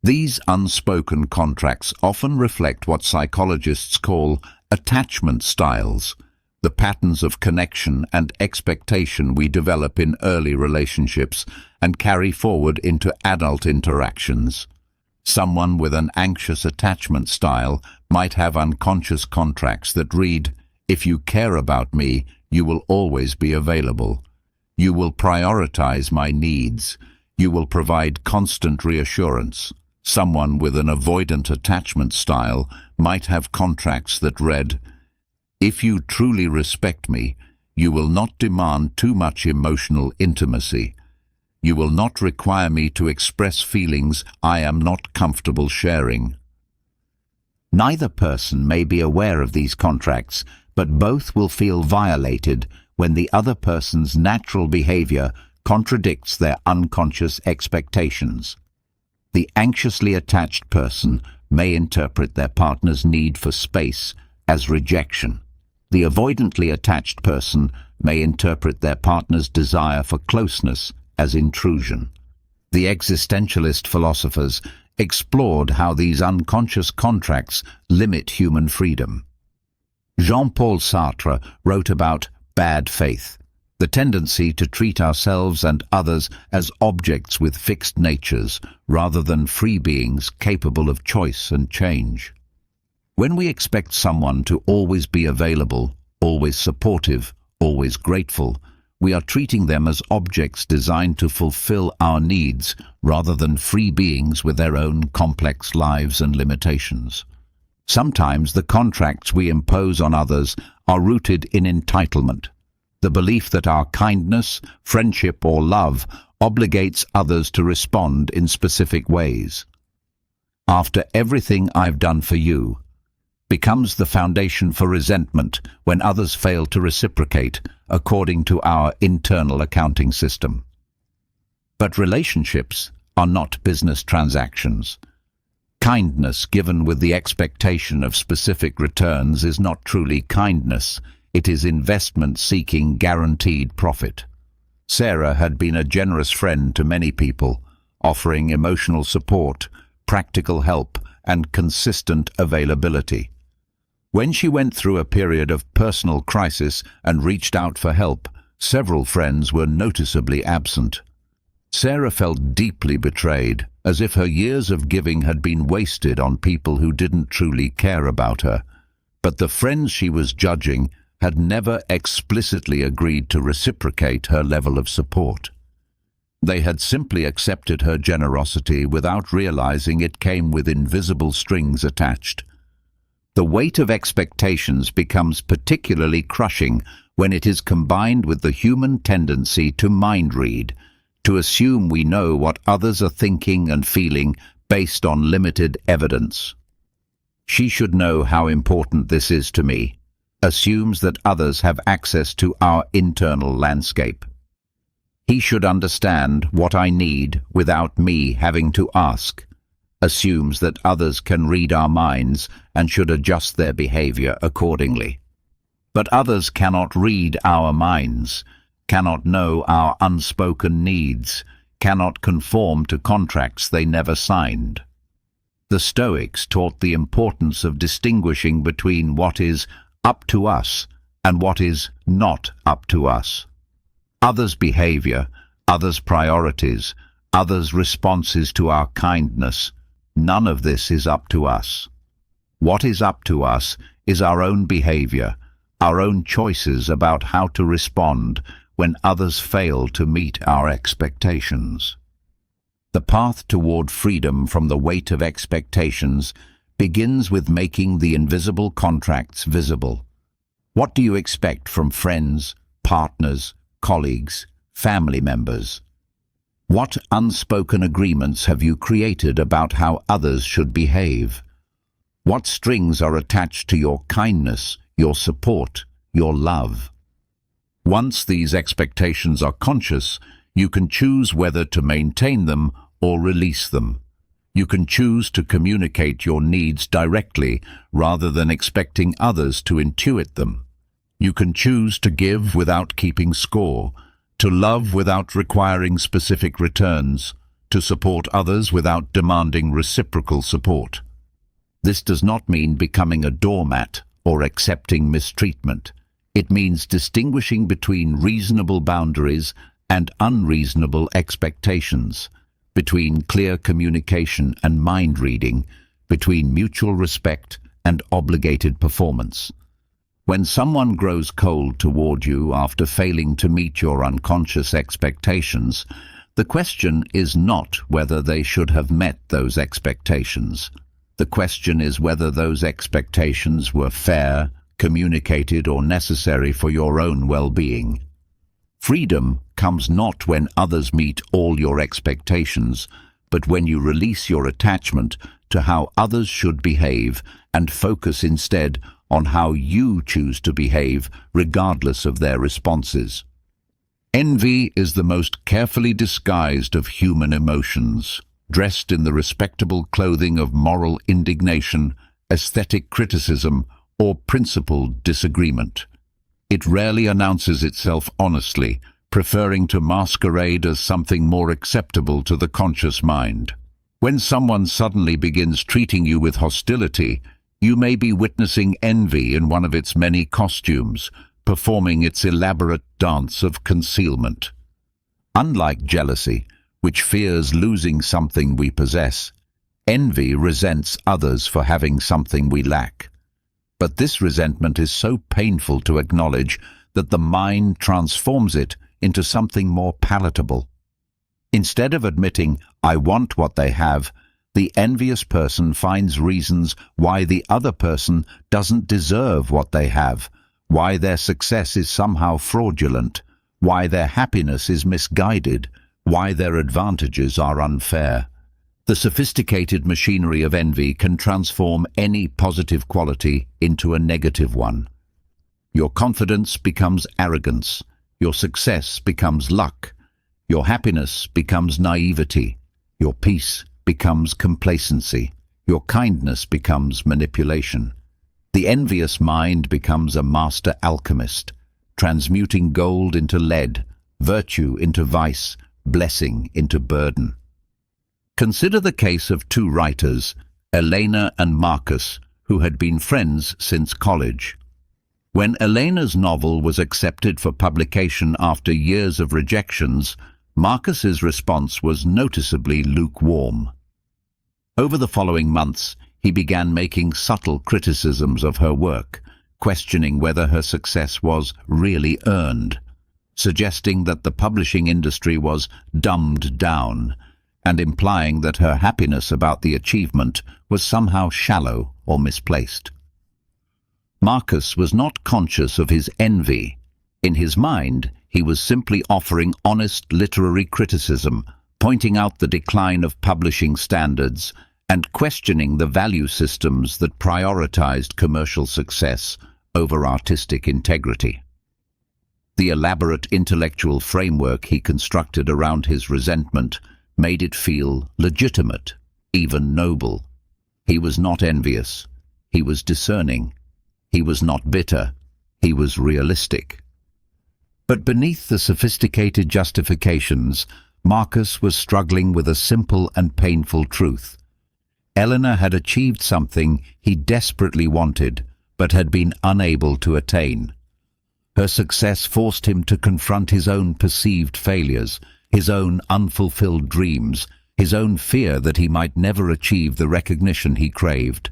These unspoken contracts often reflect what psychologists call attachment styles, the patterns of connection and expectation we develop in early relationships and carry forward into adult interactions. Someone with an anxious attachment style might have unconscious contracts that read, "If you care about me, you will always be available. You will prioritize my needs. You will provide constant reassurance." Someone with an avoidant attachment style might have contracts that read, "If you truly respect me, you will not demand too much emotional intimacy. You will not require me to express feelings I am not comfortable sharing." Neither person may be aware of these contracts, but both will feel violated when the other person's natural behavior contradicts their unconscious expectations. The anxiously attached person may interpret their partner's need for space as rejection. The avoidantly attached person may interpret their partner's desire for closeness as intrusion. The existentialist philosophers explored how these unconscious contracts limit human freedom. Jean-Paul Sartre wrote about bad faith, the tendency to treat ourselves and others as objects with fixed natures rather than free beings capable of choice and change. When we expect someone to always be available, always supportive, always grateful, we are treating them as objects designed to fulfill our needs rather than free beings with their own complex lives and limitations. Sometimes the contracts we impose on others are rooted in entitlement. the belief that our kindness, friendship, or love obligates others to respond in specific ways. "After everything I've done for you" becomes the foundation for resentment when others fail to reciprocate according to our internal accounting system. But relationships are not business transactions. Kindness given with the expectation of specific returns is not truly kindness. It is investment seeking guaranteed profit. Sarah had been a generous friend to many people, offering emotional support, practical help, and consistent availability. When she went through a period of personal crisis and reached out for help, several friends were noticeably absent. Sarah felt deeply betrayed, as if her years of giving had been wasted on people who didn't truly care about her. But the friends she was judging had never explicitly agreed to reciprocate her level of support. They had simply accepted her generosity without realizing it came with invisible strings attached. The weight of expectations becomes particularly crushing when it is combined with the human tendency to mind read, to assume we know what others are thinking and feeling based on limited evidence. "She should know how important this is to me" assumes that others have access to our internal landscape. "He should understand what I need without me having to ask" assumes that others can read our minds and should adjust their behavior accordingly. But others cannot read our minds, cannot know our unspoken needs, cannot conform to contracts they never signed. The Stoics taught the importance of distinguishing between what is up to us and what is not up to us. Others' behavior, others' priorities, others' responses to our kindness, none of this is up to us. What is up to us is our own behavior, our own choices about how to respond when others fail to meet our expectations. The path toward freedom from the weight of expectations begins with making the invisible contracts visible. What do you expect from friends, partners, colleagues, family members? What unspoken agreements have you created about how others should behave? What strings are attached to your kindness, your support, your love? Once these expectations are conscious, you can choose whether to maintain them or release them. You can choose to communicate your needs directly rather than expecting others to intuit them. You can choose to give without keeping score, to love without requiring specific returns, to support others without demanding reciprocal support. This does not mean becoming a doormat or accepting mistreatment. It means distinguishing between reasonable boundaries and unreasonable expectations, between clear communication and mind reading, between mutual respect and obligated performance. When someone grows cold toward you after failing to meet your unconscious expectations, the question is not whether they should have met those expectations. The question is whether those expectations were fair, communicated, or necessary for your own well-being. Freedom comes not when others meet all your expectations, but when you release your attachment to how others should behave and focus instead on how you choose to behave regardless of their responses. Envy is the most carefully disguised of human emotions, dressed in the respectable clothing of moral indignation, aesthetic criticism, or principled disagreement. It rarely announces itself honestly, preferring to masquerade as something more acceptable to the conscious mind. When someone suddenly begins treating you with hostility, you may be witnessing envy in one of its many costumes, performing its elaborate dance of concealment. Unlike jealousy, which fears losing something we possess, envy resents others for having something we lack. But this resentment is so painful to acknowledge that the mind transforms it into something more palatable. Instead of admitting, "I want what they have," the envious person finds reasons why the other person doesn't deserve what they have, why their success is somehow fraudulent, why their happiness is misguided, why their advantages are unfair. The sophisticated machinery of envy can transform any positive quality into a negative one. Your confidence becomes arrogance, your success becomes luck, your happiness becomes naivety, your peace becomes complacency, your kindness becomes manipulation. The envious mind becomes a master alchemist, transmuting gold into lead, virtue into vice, blessing into burden. Consider the case of two writers, Elena and Marcus, who had been friends since college. When Elena's novel was accepted for publication after years of rejections, Marcus's response was noticeably lukewarm. Over the following months, he began making subtle criticisms of her work, questioning whether her success was really earned, suggesting that the publishing industry was dumbed down, and implying that her happiness about the achievement was somehow shallow or misplaced. Marcus was not conscious of his envy. In his mind, he was simply offering honest literary criticism, pointing out the decline of publishing standards and questioning the value systems that prioritized commercial success over artistic integrity. The elaborate intellectual framework he constructed around his resentment made it feel legitimate, even noble. He was not envious. He was discerning. He was not bitter. He was realistic. But beneath the sophisticated justifications, Marcus was struggling with a simple and painful truth. Eleanor had achieved something he desperately wanted, but had been unable to attain. Her success forced him to confront his own perceived failures, his own unfulfilled dreams, his own fear that he might never achieve the recognition he craved.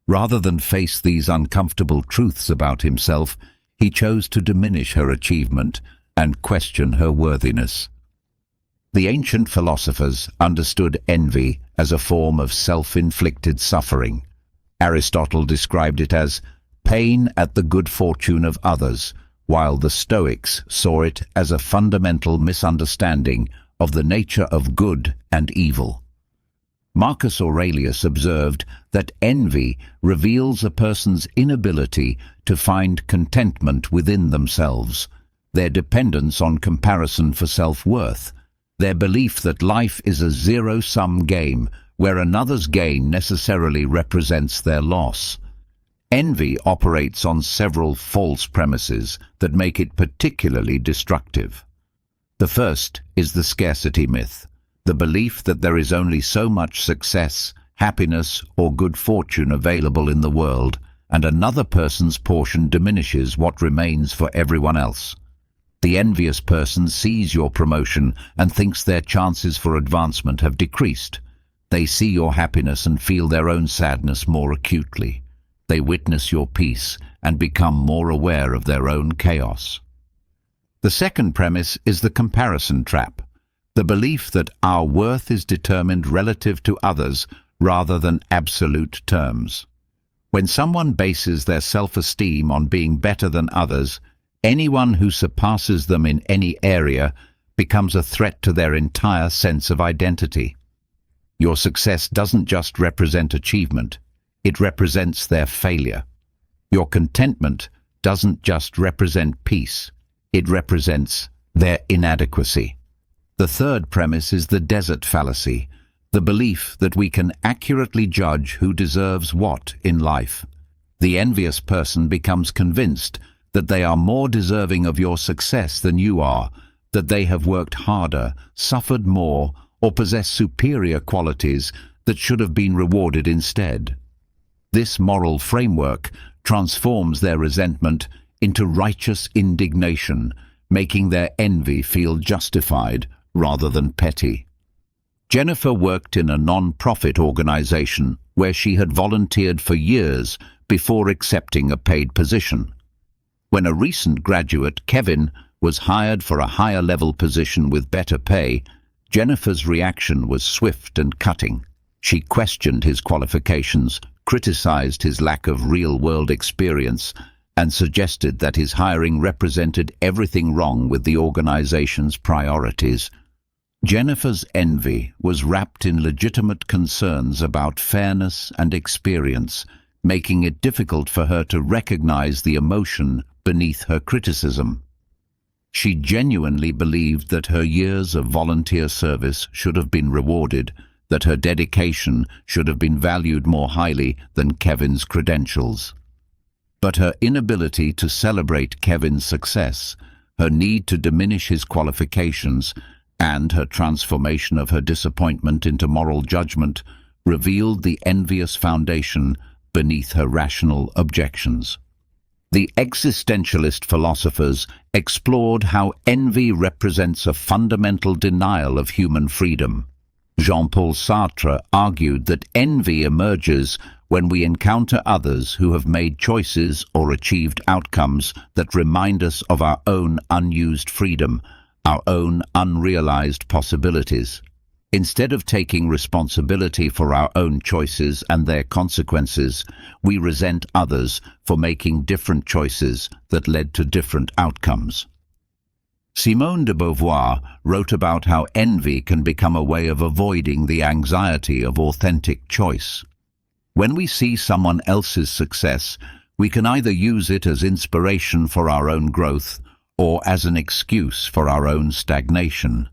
Rather than face these uncomfortable truths about himself, he chose to diminish her achievement and question her worthiness. The ancient philosophers understood envy as a form of self-inflicted suffering. Aristotle described it as pain at the good fortune of others, while the Stoics saw it as a fundamental misunderstanding of the nature of good and evil. Marcus Aurelius observed that envy reveals a person's inability to find contentment within themselves, their dependence on comparison for self-worth, their belief that life is a zero-sum game where another's gain necessarily represents their loss. Envy operates on several false premises that make it particularly destructive. The first is the scarcity myth, the belief that there is only so much success, happiness, or good fortune available in the world, and another person's portion diminishes what remains for everyone else. The envious person sees your promotion and thinks their chances for advancement have decreased. They see your happiness and feel their own sadness more acutely. They witness your peace and become more aware of their own chaos. The second premise is the comparison trap, the belief that our worth is determined relative to others rather than absolute terms. When someone bases their self-esteem on being better than others, anyone who surpasses them in any area becomes a threat to their entire sense of identity. Your success doesn't just represent achievement, it represents their failure. Your contentment doesn't just represent peace, it represents their inadequacy. The third premise is the desert fallacy, the belief that we can accurately judge who deserves what in life. The envious person becomes convinced that they are more deserving of your success than you are, that they have worked harder, suffered more, or possess superior qualities that should have been rewarded instead. This moral framework transforms their resentment into righteous indignation, making their envy feel justified rather than petty. Jennifer worked in a non-profit organization where she had volunteered for years before accepting a paid position. When a recent graduate, Kevin, was hired for a higher-level position with better pay, Jennifer's reaction was swift and cutting. She questioned his qualifications, criticized his lack of real-world experience, and suggested that his hiring represented everything wrong with the organization's priorities. Jennifer's envy was wrapped in legitimate concerns about fairness and experience, making it difficult for her to recognize the emotion beneath her criticism. She genuinely believed that her years of volunteer service should have been rewarded, that her dedication should have been valued more highly than Kevin's credentials. But her inability to celebrate Kevin's success, her need to diminish his qualifications, and her transformation of her disappointment into moral judgment revealed the envious foundation beneath her rational objections. The existentialist philosophers explored how envy represents a fundamental denial of human freedom. Jean-Paul Sartre argued that envy emerges when we encounter others who have made choices or achieved outcomes that remind us of our own unused freedom, our own unrealized possibilities. Instead of taking responsibility for our own choices and their consequences, we resent others for making different choices that led to different outcomes. Simone de Beauvoir wrote about how envy can become a way of avoiding the anxiety of authentic choice. When we see someone else's success, we can either use it as inspiration for our own growth or as an excuse for our own stagnation.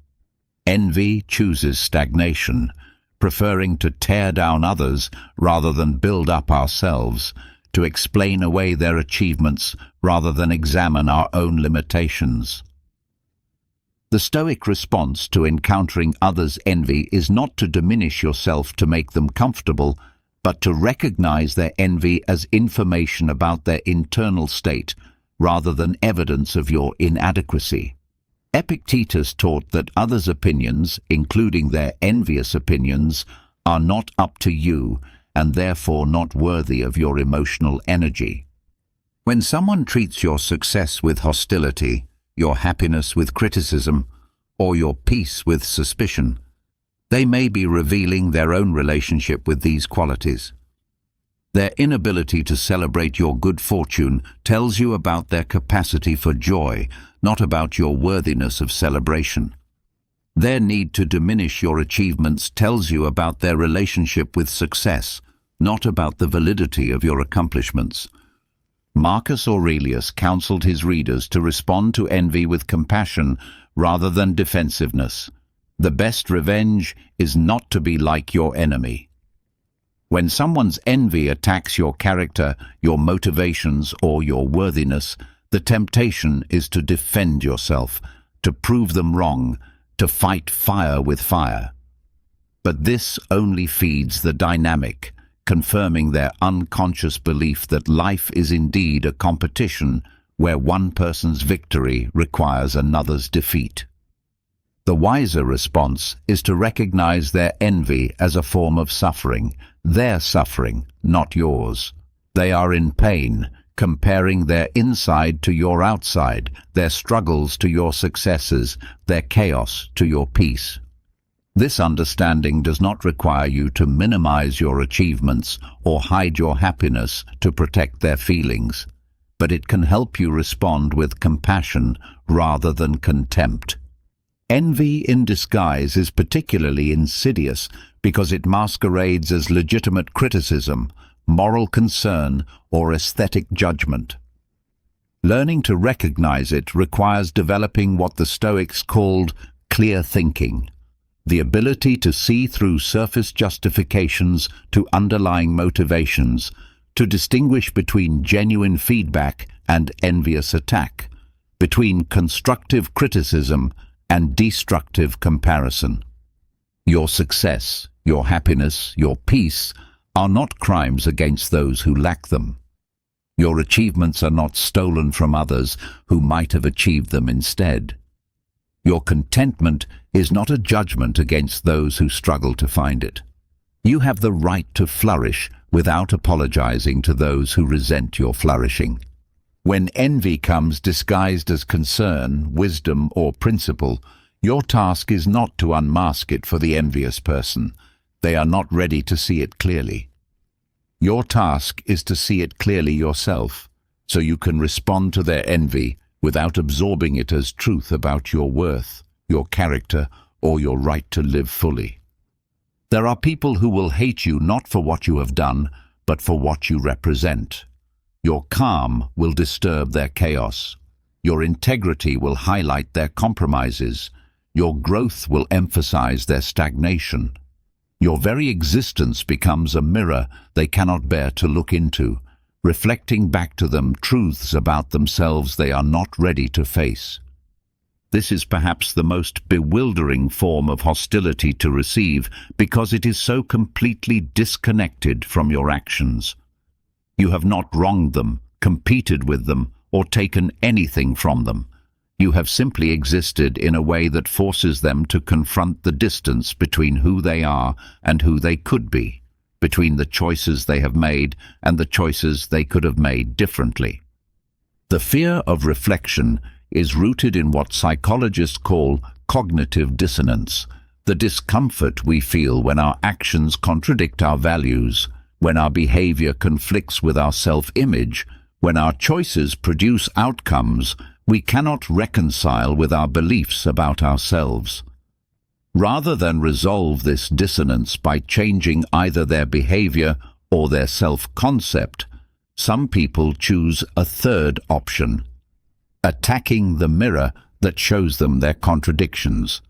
Envy chooses stagnation, preferring to tear down others rather than build up ourselves, to explain away their achievements rather than examine our own limitations. The Stoic response to encountering others' envy is not to diminish yourself to make them comfortable, but to recognize their envy as information about their internal state rather than evidence of your inadequacy. Epictetus taught that others' opinions, including their envious opinions, are not up to you and therefore not worthy of your emotional energy. When someone treats your success with hostility, your happiness with criticism, or your peace with suspicion, they may be revealing their own relationship with these qualities. Their inability to celebrate your good fortune tells you about their capacity for joy, not about your worthiness of celebration. Their need to diminish your achievements tells you about their relationship with success, not about the validity of your accomplishments. Marcus Aurelius counseled his readers to respond to envy with compassion rather than defensiveness. The best revenge is not to be like your enemy. When someone's envy attacks your character, your motivations, or your worthiness, the temptation is to defend yourself, to prove them wrong, to fight fire with fire. But this only feeds the dynamic, confirming their unconscious belief that life is indeed a competition where one person's victory requires another's defeat. The wiser response is to recognize their envy as a form of suffering, their suffering, not yours. They are in pain, comparing their inside to your outside, their struggles to your successes, their chaos to your peace. This understanding does not require you to minimize your achievements or hide your happiness to protect their feelings, but it can help you respond with compassion rather than contempt. Envy in disguise is particularly insidious because it masquerades as legitimate criticism, moral concern, or aesthetic judgment. Learning to recognize it requires developing what the Stoics called clear thinking, the ability to see through surface justifications to underlying motivations, to distinguish between genuine feedback and envious attack, between constructive criticism and destructive comparison. Your success, your happiness, your peace are not crimes against those who lack them. Your achievements are not stolen from others who might have achieved them instead. Your contentment is not a judgment against those who struggle to find it. You have the right to flourish without apologizing to those who resent your flourishing. When envy comes disguised as concern, wisdom, or principle, your task is not to unmask it for the envious person. They are not ready to see it clearly. Your task is to see it clearly yourself, so you can respond to their envy without absorbing it as truth about your worth, your character, or your right to live fully. There are people who will hate you not for what you have done, but for what you represent. Your calm will disturb their chaos. Your integrity will highlight their compromises. Your growth will emphasize their stagnation. Your very existence becomes a mirror they cannot bear to look into, reflecting back to them truths about themselves they are not ready to face. This is perhaps the most bewildering form of hostility to receive because it is so completely disconnected from your actions. You have not wronged them, competed with them, or taken anything from them. You have simply existed in a way that forces them to confront the distance between who they are and who they could be, between the choices they have made and the choices they could have made differently. The fear of reflection is rooted in what psychologists call cognitive dissonance, the discomfort we feel when our actions contradict our values, when our behavior conflicts with our self-image, when our choices produce outcomes we cannot reconcile with our beliefs about ourselves. Rather than resolve this dissonance by changing either their behavior or their self-concept, some people choose a third option: attacking the mirror that shows them their contradictions.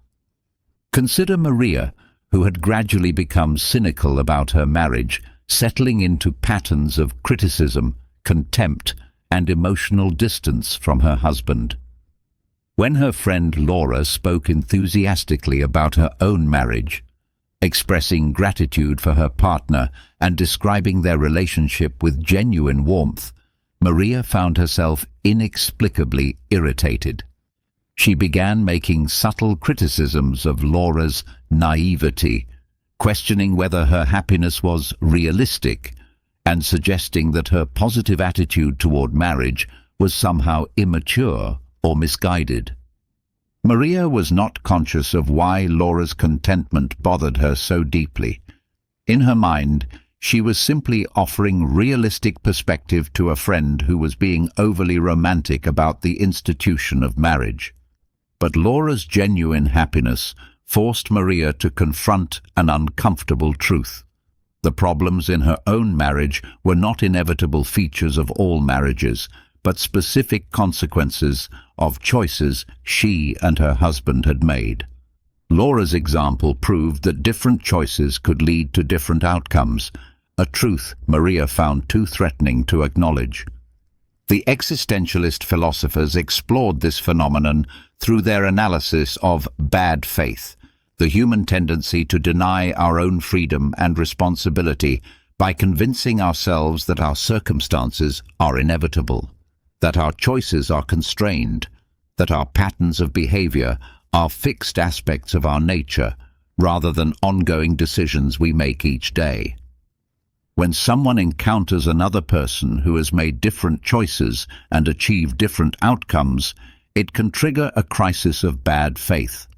Consider Maria, who had gradually become cynical about her marriage, settling into patterns of criticism, contempt, and emotional distance from her husband. When her friend Laura spoke enthusiastically about her own marriage, expressing gratitude for her partner and describing their relationship with genuine warmth, Maria found herself inexplicably irritated. She began making subtle criticisms of Laura's naivety, questioning whether her happiness was realistic, and suggesting that her positive attitude toward marriage was somehow immature or misguided. Maria was not conscious of why Laura's contentment bothered her so deeply. In her mind, she was simply offering realistic perspective to a friend who was being overly romantic about the institution of marriage. But Laura's genuine happiness forced Maria to confront an uncomfortable truth. The problems in her own marriage were not inevitable features of all marriages, but specific consequences of choices she and her husband had made. Laura's example proved that different choices could lead to different outcomes, a truth Maria found too threatening to acknowledge. The existentialist philosophers explored this phenomenon through their analysis of bad faith, the human tendency to deny our own freedom and responsibility by convincing ourselves that our circumstances are inevitable, that our choices are constrained, that our patterns of behavior are fixed aspects of our nature rather than ongoing decisions we make each day. When someone encounters another person who has made different choices and achieved different outcomes, it can trigger a crisis of bad faith.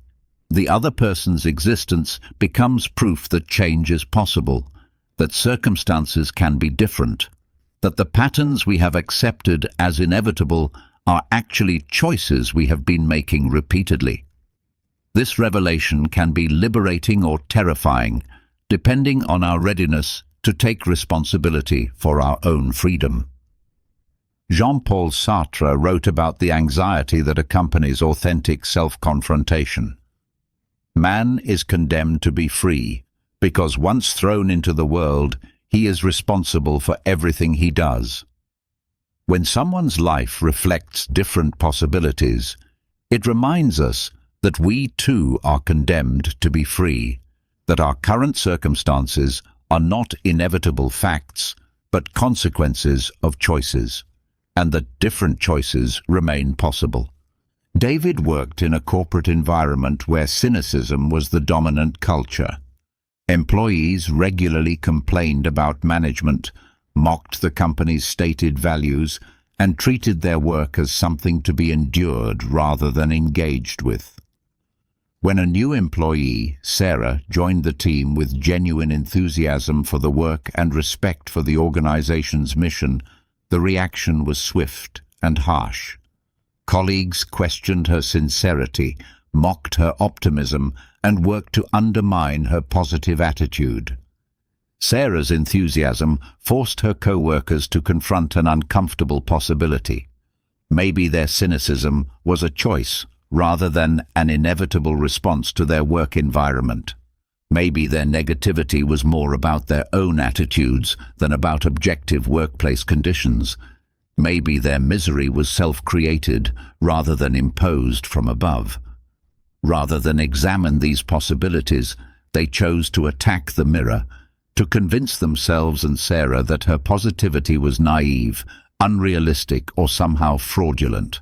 The other person's existence becomes proof that change is possible, that circumstances can be different, that the patterns we have accepted as inevitable are actually choices we have been making repeatedly. This revelation can be liberating or terrifying, depending on our readiness to take responsibility for our own freedom. Jean-Paul Sartre wrote about the anxiety that accompanies authentic self-confrontation. Man is condemned to be free, because once thrown into the world, he is responsible for everything he does. When someone's life reflects different possibilities, it reminds us that we too are condemned to be free, that our current circumstances are not inevitable facts, but consequences of choices, and that different choices remain possible. David worked in a corporate environment where cynicism was the dominant culture. Employees regularly complained about management, mocked the company's stated values, and treated their work as something to be endured rather than engaged with. When a new employee, Sarah, joined the team with genuine enthusiasm for the work and respect for the organization's mission, The reaction was swift and harsh. Colleagues questioned her sincerity, mocked her optimism, and worked to undermine her positive attitude. Sarah's enthusiasm forced her co-workers to confront an uncomfortable possibility. Maybe their cynicism was a choice rather than an inevitable response to their work environment. Maybe their negativity was more about their own attitudes than about objective workplace conditions. Maybe their misery was self-created rather than imposed from above. Rather than examine these possibilities, they chose to attack the mirror, to convince themselves and Sarah that her positivity was naive, unrealistic, or somehow fraudulent.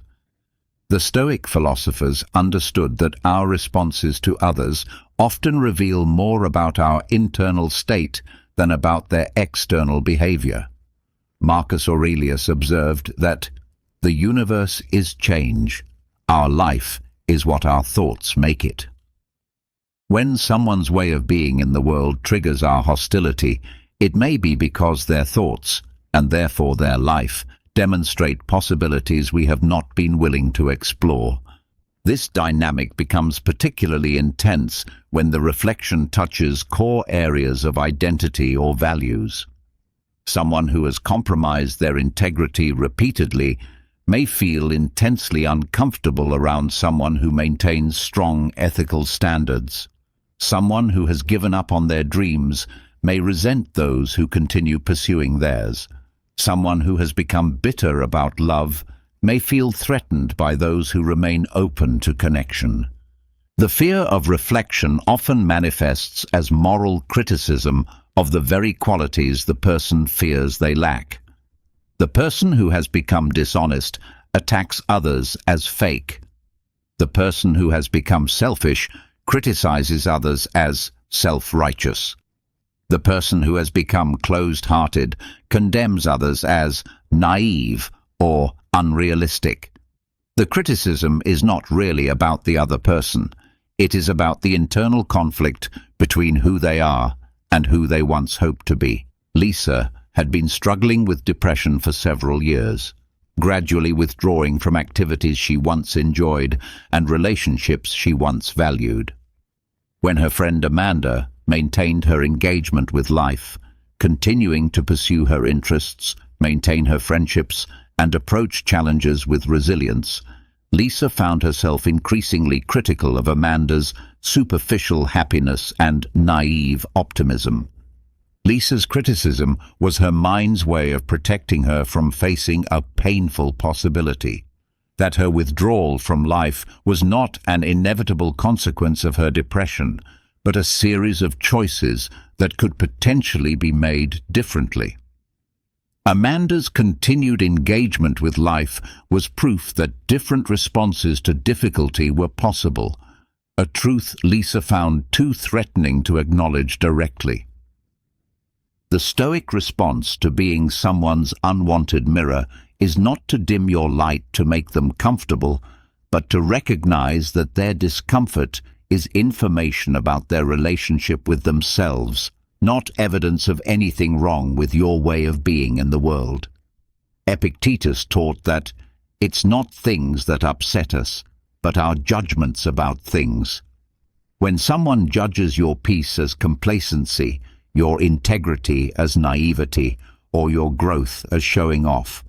The Stoic philosophers understood that our responses to others often reveal more about our internal state than about their external behavior. Marcus Aurelius observed that the universe is change, our life is what our thoughts make it. When someone's way of being in the world triggers our hostility, it may be because their thoughts, and therefore their life, demonstrate possibilities we have not been willing to explore. This dynamic becomes particularly intense when the reflection touches core areas of identity or values. Someone who has compromised their integrity repeatedly may feel intensely uncomfortable around someone who maintains strong ethical standards. Someone who has given up on their dreams may resent those who continue pursuing theirs. Someone who has become bitter about love may feel threatened by those who remain open to connection. The fear of reflection often manifests as moral criticism of the very qualities the person fears they lack. The person who has become dishonest attacks others as fake. The person who has become selfish criticizes others as self-righteous. The person who has become closed-hearted condemns others as naive or unrealistic. The criticism is not really about the other person. It is about the internal conflict between who they are and who they once hoped to be. Lisa had been struggling with depression for several years, gradually withdrawing from activities she once enjoyed and relationships she once valued. When her friend Amanda maintained her engagement with life, continuing to pursue her interests, maintain her friendships, and approach challenges with resilience, Lisa found herself increasingly critical of Amanda's superficial happiness and naive optimism. Lisa's criticism was her mind's way of protecting her from facing a painful possibility, that her withdrawal from life was not an inevitable consequence of her depression, but a series of choices that could potentially be made differently. Amanda's continued engagement with life was proof that different responses to difficulty were possible, a truth Lisa found too threatening to acknowledge directly. The Stoic response to being someone's unwanted mirror is not to dim your light to make them comfortable, but to recognize that their discomfort is information about their relationship with themselves, not evidence of anything wrong with your way of being in the world. Epictetus taught that it's not things that upset us, but our judgments about things. When someone judges your peace as complacency, your integrity as naivety, or your growth as showing off,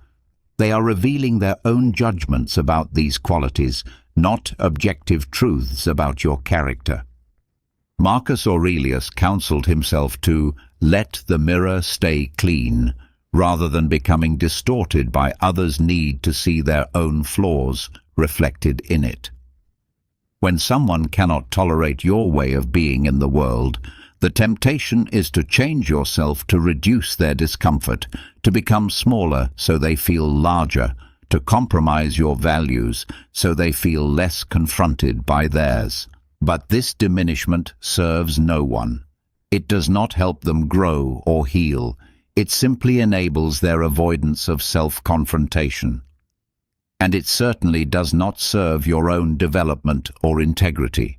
they are revealing their own judgments about these qualities, not objective truths about your character. Marcus Aurelius counseled himself to let the mirror stay clean, rather than becoming distorted by others' need to see their own flaws reflected in it. When someone cannot tolerate your way of being in the world, the temptation is to change yourself to reduce their discomfort, to become smaller so they feel larger, to compromise your values so they feel less confronted by theirs. But this diminishment serves no one. It does not help them grow or heal. It simply enables their avoidance of self-confrontation. And it certainly does not serve your own development or integrity.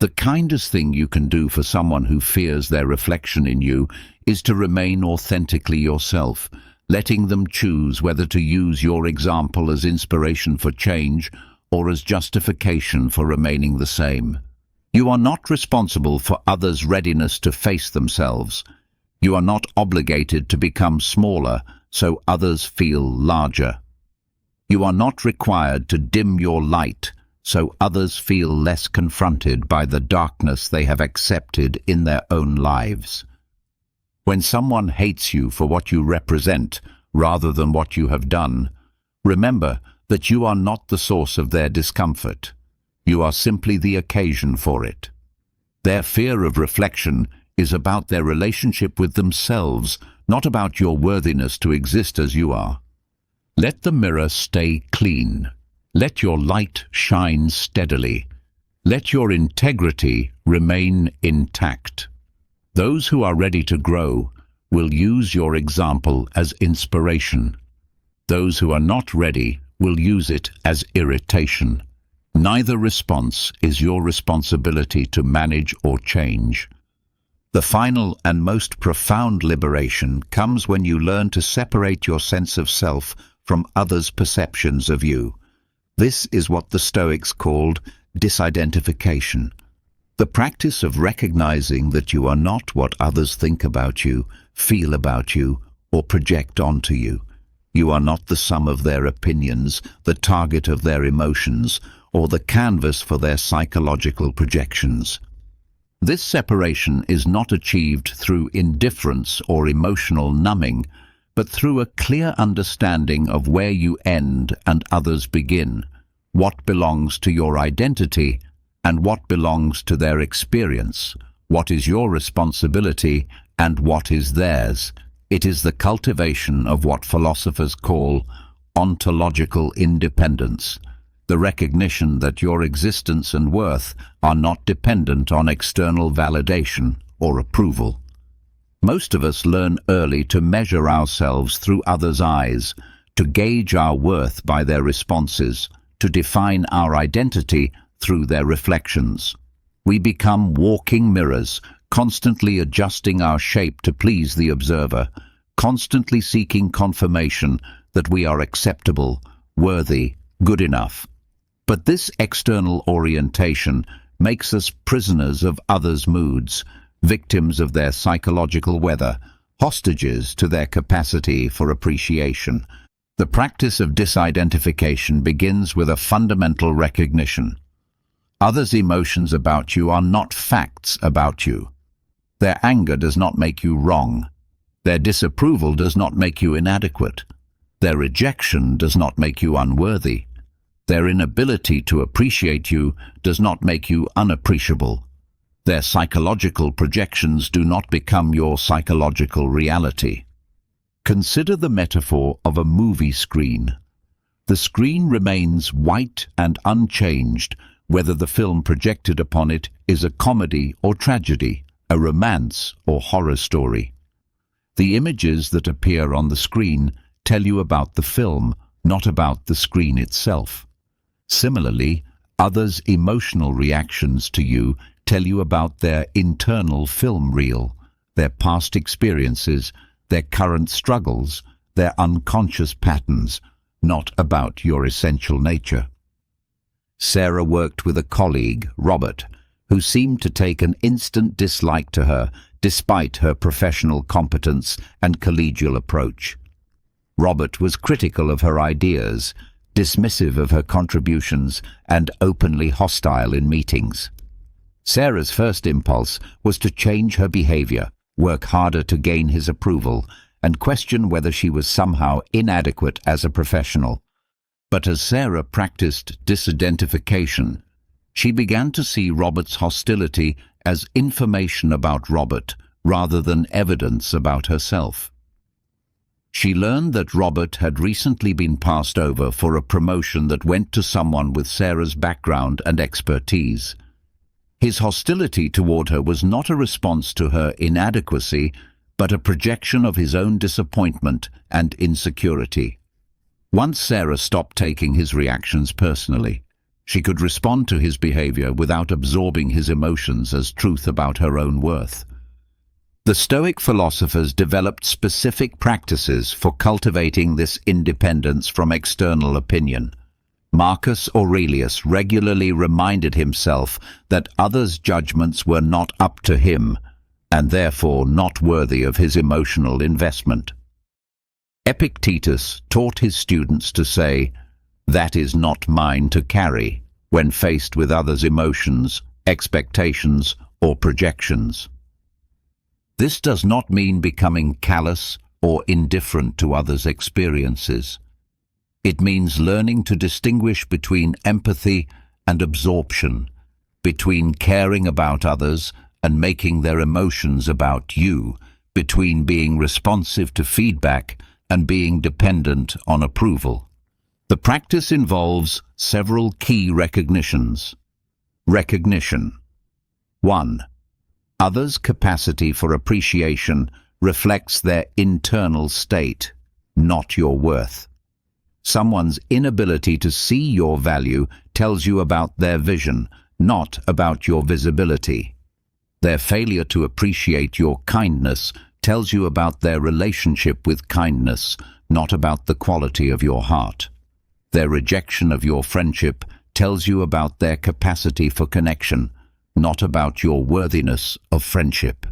The kindest thing you can do for someone who fears their reflection in you is to remain authentically yourself. letting them choose whether to use your example as inspiration for change or as justification for remaining the same. You are not responsible for others' readiness to face themselves. You are not obligated to become smaller so others feel larger. You are not required to dim your light so others feel less confronted by the darkness they have accepted in their own lives. When someone hates you for what you represent rather than what you have done, remember that you are not the source of their discomfort. You are simply the occasion for it. Their fear of reflection is about their relationship with themselves, not about your worthiness to exist as you are. Let the mirror stay clean. Let your light shine steadily. Let your integrity remain intact. Those who are ready to grow will use your example as inspiration. Those who are not ready will use it as irritation. Neither response is your responsibility to manage or change. The final and most profound liberation comes when you learn to separate your sense of self from others' perceptions of you. This is what the Stoics called disidentification. The practice of recognizing that you are not what others think about you, feel about you, or project onto you. You are not the sum of their opinions, the target of their emotions, or the canvas for their psychological projections. This separation is not achieved through indifference or emotional numbing, but through a clear understanding of where you end and others begin, what belongs to your identity and what belongs to their experience, what is your responsibility and what is theirs. It is the cultivation of what philosophers call ontological independence, the recognition that your existence and worth are not dependent on external validation or approval. Most of us learn early to measure ourselves through others' eyes, to gauge our worth by their responses, to define our identity through their reflections. We become walking mirrors, constantly adjusting our shape to please the observer, constantly seeking confirmation that we are acceptable, worthy, good enough. But this external orientation makes us prisoners of others' moods, victims of their psychological weather, hostages to their capacity for appreciation. The practice of disidentification begins with a fundamental recognition. Others' emotions about you are not facts about you. Their anger does not make you wrong. Their disapproval does not make you inadequate. Their rejection does not make you unworthy. Their inability to appreciate you does not make you unappreciable. Their psychological projections do not become your psychological reality. Consider the metaphor of a movie screen. The screen remains white and unchanged whether the film projected upon it is a comedy or tragedy, a romance or horror story. The images that appear on the screen tell you about the film, not about the screen itself. Similarly, others' emotional reactions to you tell you about their internal film reel, their past experiences, their current struggles, their unconscious patterns, not about your essential nature. Sarah worked with a colleague, Robert, who seemed to take an instant dislike to her despite her professional competence and collegial approach. Robert was critical of her ideas, dismissive of her contributions, and openly hostile in meetings. Sarah's first impulse was to change her behavior, work harder to gain his approval, and question whether she was somehow inadequate as a professional. But as Sarah practiced disidentification, she began to see Robert's hostility as information about Robert rather than evidence about herself. She learned that Robert had recently been passed over for a promotion that went to someone with Sarah's background and expertise. His hostility toward her was not a response to her inadequacy, but a projection of his own disappointment and insecurity. Once Sarah stopped taking his reactions personally, she could respond to his behavior without absorbing his emotions as truth about her own worth. The Stoic philosophers developed specific practices for cultivating this independence from external opinion. Marcus Aurelius regularly reminded himself that others' judgments were not up to him, and therefore not worthy of his emotional investment. Epictetus taught his students to say, "That is not mine to carry," when faced with others' emotions, expectations, or projections. This does not mean becoming callous or indifferent to others' experiences. It means learning to distinguish between empathy and absorption, between caring about others and making their emotions about you, between being responsive to feedback and being dependent on approval. The practice involves several key recognitions. Recognition. 1. Others' capacity for appreciation reflects their internal state, not your worth. Someone's inability to see your value tells you about their vision, not about your visibility. Their failure to appreciate your kindness tells you about their relationship with kindness, not about the quality of your heart. Their rejection of your friendship tells you about their capacity for connection, not about your worthiness of friendship.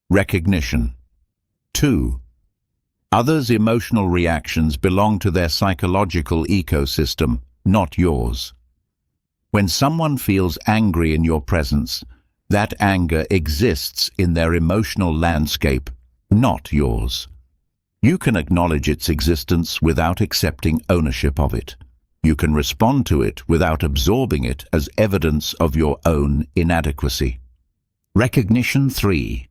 Recognition. 2. Others' emotional reactions belong to their psychological ecosystem, not yours. When someone feels angry in your presence, that anger exists in their emotional landscape, not yours. You can acknowledge its existence without accepting ownership of it. You can respond to it without absorbing it as evidence of your own inadequacy. Recognition 3.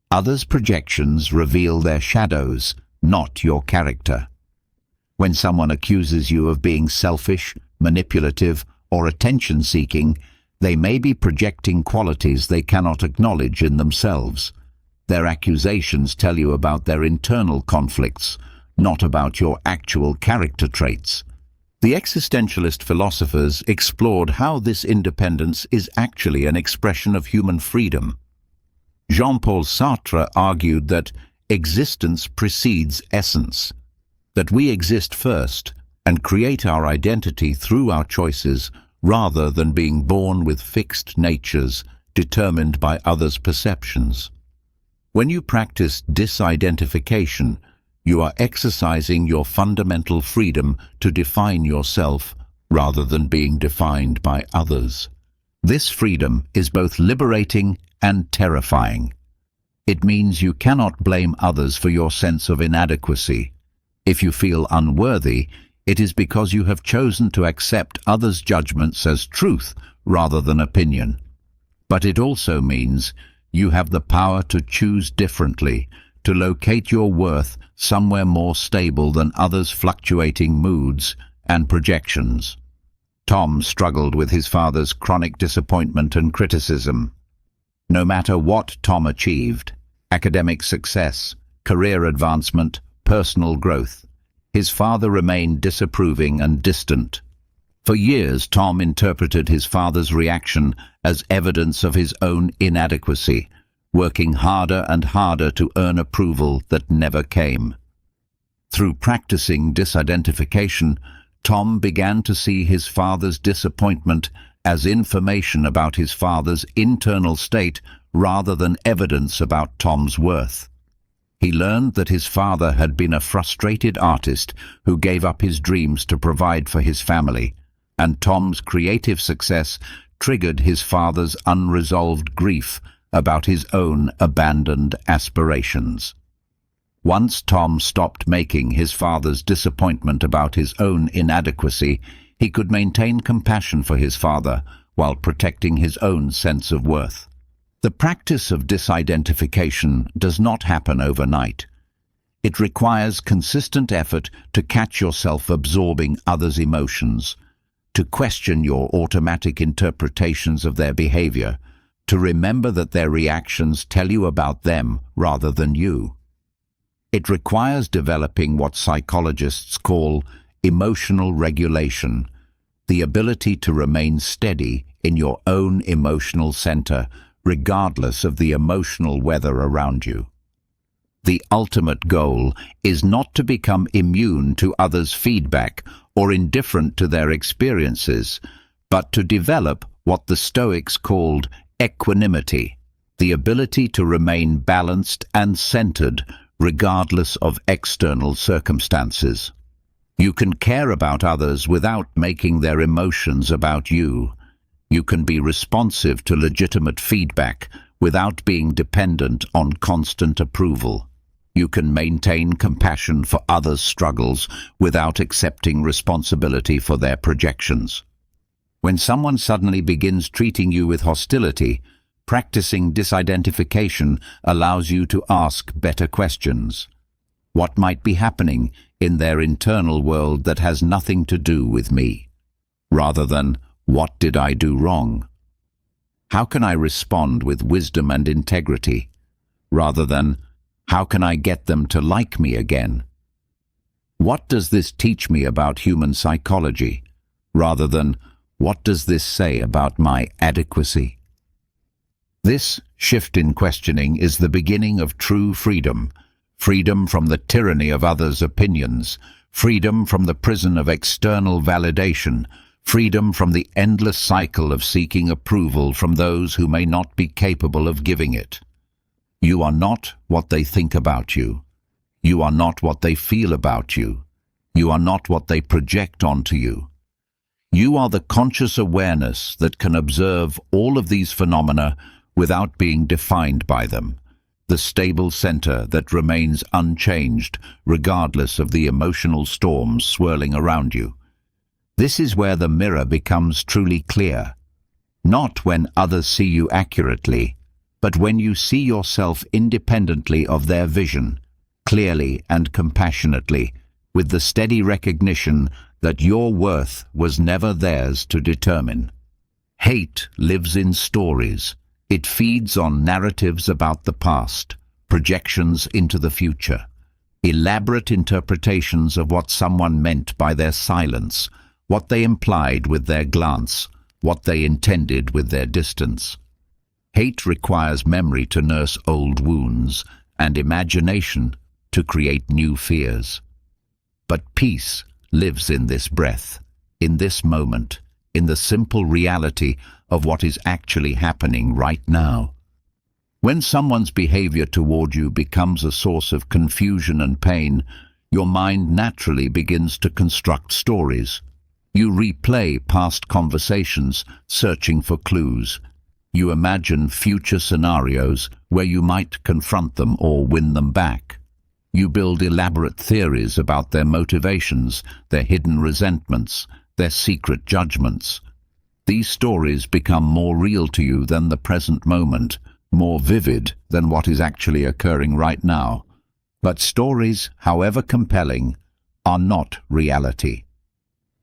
Others' projections reveal their shadows, not your character. When someone accuses you of being selfish, manipulative, or attention-seeking, they may be projecting qualities they cannot acknowledge in themselves. Their accusations tell you about their internal conflicts, not about your actual character traits. The existentialist philosophers explored how this independence is actually an expression of human freedom. Jean-Paul Sartre argued that existence precedes essence, that we exist first and create our identity through our choices rather than being born with fixed natures determined by others' perceptions. When you practice disidentification, you are exercising your fundamental freedom to define yourself rather than being defined by others. This freedom is both liberating and terrifying. It means you cannot blame others for your sense of inadequacy. If you feel unworthy, it is because you have chosen to accept others' judgments as truth rather than opinion. But it also means you have the power to choose differently, to locate your worth somewhere more stable than others' fluctuating moods and projections. Tom struggled with his father's chronic disappointment and criticism. No matter what Tom achieved, academic success, career advancement, personal growth, his father remained disapproving and distant. For years, Tom interpreted his father's reaction as evidence of his own inadequacy, working harder and harder to earn approval that never came. Through practicing disidentification, Tom began to see his father's disappointment as information about his father's internal state rather than evidence about Tom's worth. He learned that his father had been a frustrated artist who gave up his dreams to provide for his family, and Tom's creative success triggered his father's unresolved grief about his own abandoned aspirations. Once Tom stopped making his father's disappointment about his own inadequacy, he could maintain compassion for his father while protecting his own sense of worth. The practice of disidentification does not happen overnight. It requires consistent effort to catch yourself absorbing others' emotions, to question your automatic interpretations of their behavior, to remember that their reactions tell you about them rather than you. It requires developing what psychologists call emotional regulation, the ability to remain steady in your own emotional center regardless of the emotional weather around you. The ultimate goal is not to become immune to others' feedback or indifferent to their experiences, but to develop what the Stoics called equanimity, the ability to remain balanced and centered regardless of external circumstances. You can care about others without making their emotions about you. You can be responsive to legitimate feedback without being dependent on constant approval. You can maintain compassion for others' struggles without accepting responsibility for their projections. When someone suddenly begins treating you with hostility, practicing disidentification allows you to ask better questions. What might be happening in their internal world that has nothing to do with me? Rather than, what did I do wrong? How can I respond with wisdom and integrity? Rather than, how can I get them to like me again? What does this teach me about human psychology? Rather than, what does this say about my adequacy? This shift in questioning is the beginning of true freedom. Freedom from the tyranny of others' opinions. Freedom from the prison of external validation. Freedom from the endless cycle of seeking approval from those who may not be capable of giving it. You are not what they think about you. You are not what they feel about you. You are not what they project onto you. You are the conscious awareness that can observe all of these phenomena without being defined by them, the stable center that remains unchanged regardless of the emotional storms swirling around you. This is where the mirror becomes truly clear, not when others see you accurately, but when you see yourself independently of their vision, clearly and compassionately, with the steady recognition that your worth was never theirs to determine. Hate lives in stories. It feeds on narratives about the past, projections into the future, elaborate interpretations of what someone meant by their silence, what they implied with their glance, what they intended with their distance. Hate requires memory to nurse old wounds and imagination to create new fears. But peace lives in this breath, in this moment, in the simple reality of what is actually happening right now. When someone's behavior toward you becomes a source of confusion and pain, your mind naturally begins to construct stories. You replay past conversations, searching for clues. You imagine future scenarios where you might confront them or win them back. You build elaborate theories about their motivations, their hidden resentments, their secret judgments. These stories become more real to you than the present moment, more vivid than what is actually occurring right now. But stories, however compelling, are not reality.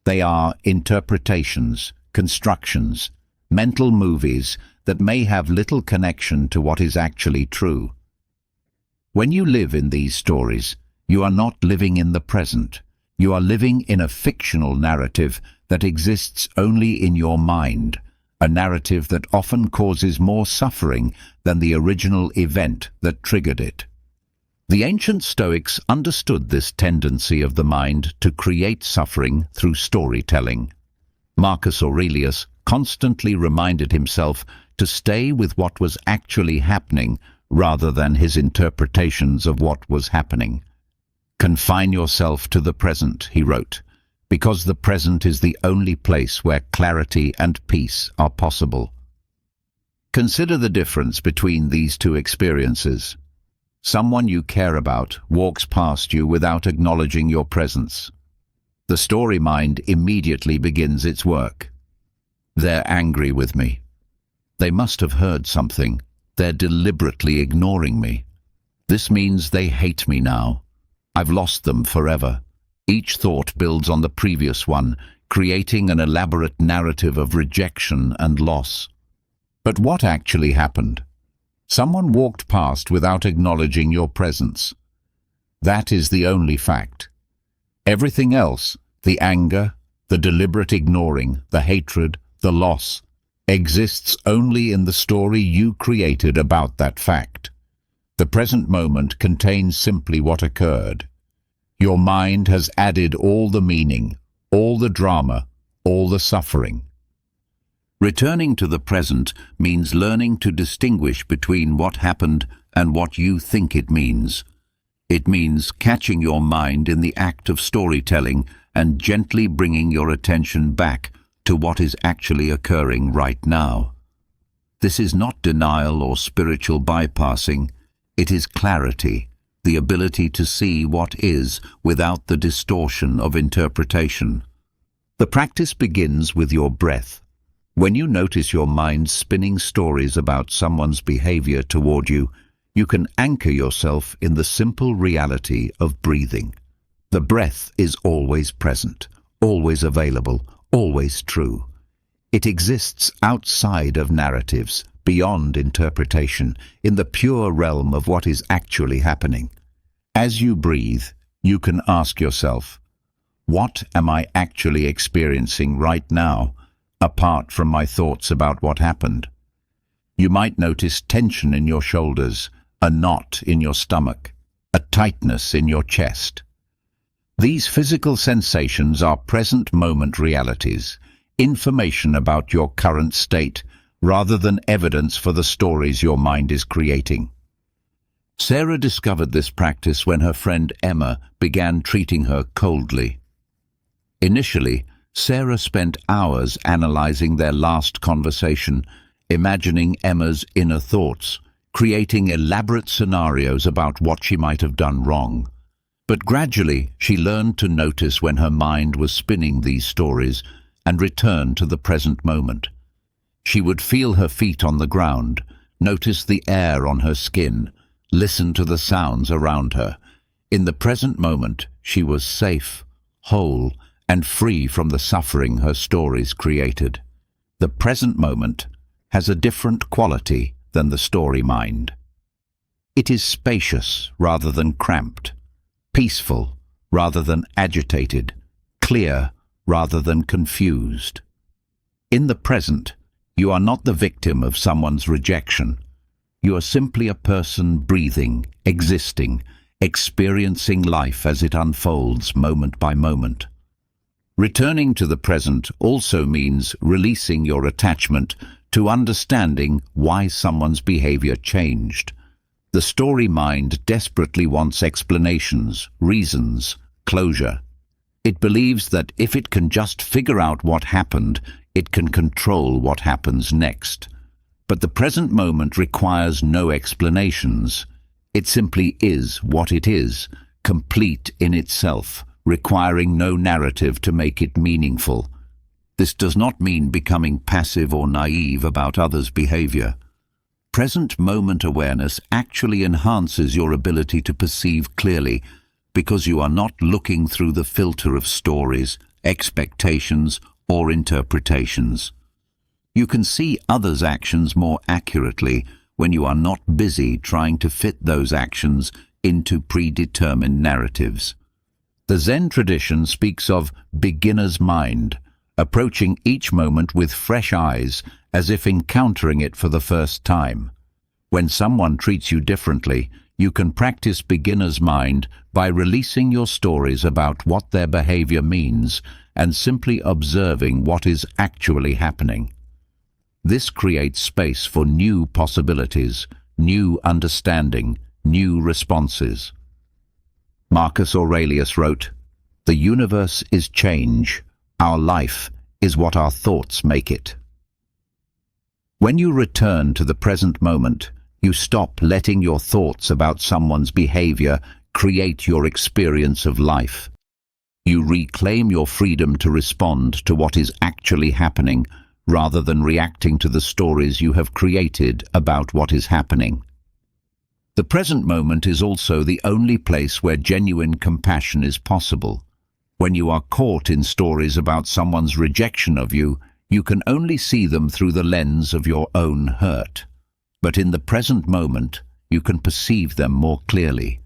They are interpretations, constructions, mental movies that may have little connection to what is actually true. When you live in these stories, you are not living in the present. You are living in a fictional narrative that exists only in your mind, a narrative that often causes more suffering than the original event that triggered it. The ancient Stoics understood this tendency of the mind to create suffering through storytelling. Marcus Aurelius constantly reminded himself to stay with what was actually happening rather than his interpretations of what was happening. Confine yourself to the present, he wrote, because the present is the only place where clarity and peace are possible. Consider the difference between these two experiences. Someone you care about walks past you without acknowledging your presence. The story mind immediately begins its work. They're angry with me. They must have heard something. They're deliberately ignoring me. This means they hate me now. I've lost them forever. Each thought builds on the previous one, creating an elaborate narrative of rejection and loss. But what actually happened? Someone walked past without acknowledging your presence. That is the only fact. Everything else, the anger, the deliberate ignoring, the hatred, the loss, exists only in the story you created about that fact. The present moment contains simply what occurred. Your mind has added all the meaning, all the drama, all the suffering. Returning to the present means learning to distinguish between what happened and what you think it means. It means catching your mind in the act of storytelling and gently bringing your attention back to what is actually occurring right now. This is not denial or spiritual bypassing. It is clarity, the ability to see what is without the distortion of interpretation. The practice begins with your breath. When you notice your mind spinning stories about someone's behavior toward you, you can anchor yourself in the simple reality of breathing. The breath is always present, always available, always true. It exists outside of narratives, beyond interpretation, in the pure realm of what is actually happening. As you breathe, you can ask yourself, what am I actually experiencing right now, apart from my thoughts about what happened? You might notice tension in your shoulders, a knot in your stomach, a tightness in your chest. These physical sensations are present moment realities, information about your current state, rather than evidence for the stories your mind is creating. Sarah discovered this practice when her friend Emma began treating her coldly. Initially, Sarah spent hours analyzing their last conversation, imagining Emma's inner thoughts, creating elaborate scenarios about what she might have done wrong. But gradually, she learned to notice when her mind was spinning these stories and return to the present moment. She would feel her feet on the ground, notice the air on her skin, listen to the sounds around her. In the present moment, she was safe, whole, and free from the suffering her stories created. The present moment has a different quality than the story mind. It is spacious rather than cramped, peaceful rather than agitated, clear rather than confused. In the present, you are not the victim of someone's rejection. You are simply a person breathing, existing, experiencing life as it unfolds moment by moment. Returning to the present also means releasing your attachment to understanding why someone's behavior changed. The story mind desperately wants explanations, reasons, closure. It believes that if it can just figure out what happened, it can control what happens next. But the present moment requires no explanations. It simply is what it is, complete in itself, requiring no narrative to make it meaningful. This does not mean becoming passive or naive about others' behavior. Present moment awareness actually enhances your ability to perceive clearly because you are not looking through the filter of stories, expectations, or interpretations. You can see others' actions more accurately when you are not busy trying to fit those actions into predetermined narratives. The Zen tradition speaks of beginner's mind, approaching each moment with fresh eyes as if encountering it for the first time. When someone treats you differently, you can practice beginner's mind by releasing your stories about what their behavior means and simply observing what is actually happening. This creates space for new possibilities, new understanding, new responses. Marcus Aurelius wrote, "The universe is change. Our life is what our thoughts make it." When you return to the present moment, you stop letting your thoughts about someone's behavior create your experience of life. You reclaim your freedom to respond to what is actually happening rather than reacting to the stories you have created about what is happening. The present moment is also the only place where genuine compassion is possible. When you are caught in stories about someone's rejection of you, you can only see them through the lens of your own hurt. But in the present moment, you can perceive them more clearly,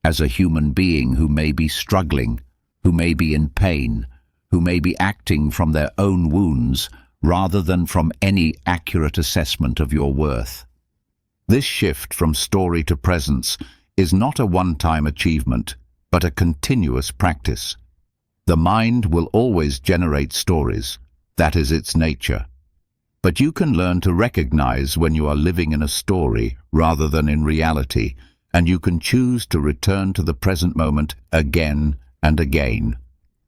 as a human being who may be struggling, who may be in pain, who may be acting from their own wounds, rather than from any accurate assessment of your worth. This shift from story to presence is not a one-time achievement, but a continuous practice. The mind will always generate stories. That is its nature. But you can learn to recognize when you are living in a story rather than in reality, and you can choose to return to the present moment again and again.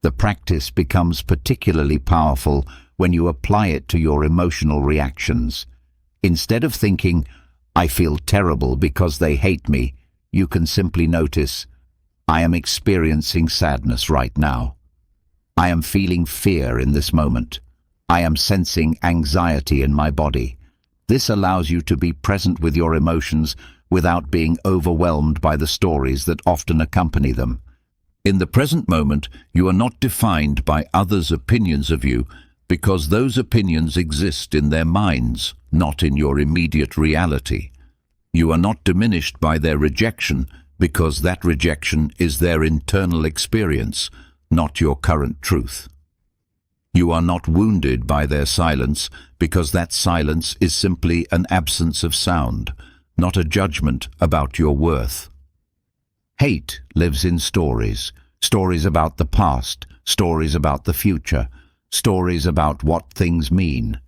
The practice becomes particularly powerful when you apply it to your emotional reactions. Instead of thinking, "I feel terrible because they hate me," you can simply notice, "I am experiencing sadness right now. I am feeling fear in this moment. I am sensing anxiety in my body." This allows you to be present with your emotions without being overwhelmed by the stories that often accompany them. In the present moment, you are not defined by others' opinions of you because those opinions exist in their minds, not in your immediate reality. You are not diminished by their rejection because that rejection is their internal experience, not your current truth. You are not wounded by their silence because that silence is simply an absence of sound, not a judgment about your worth. Hate lives in stories, stories about the past, stories about the future, stories about what things mean.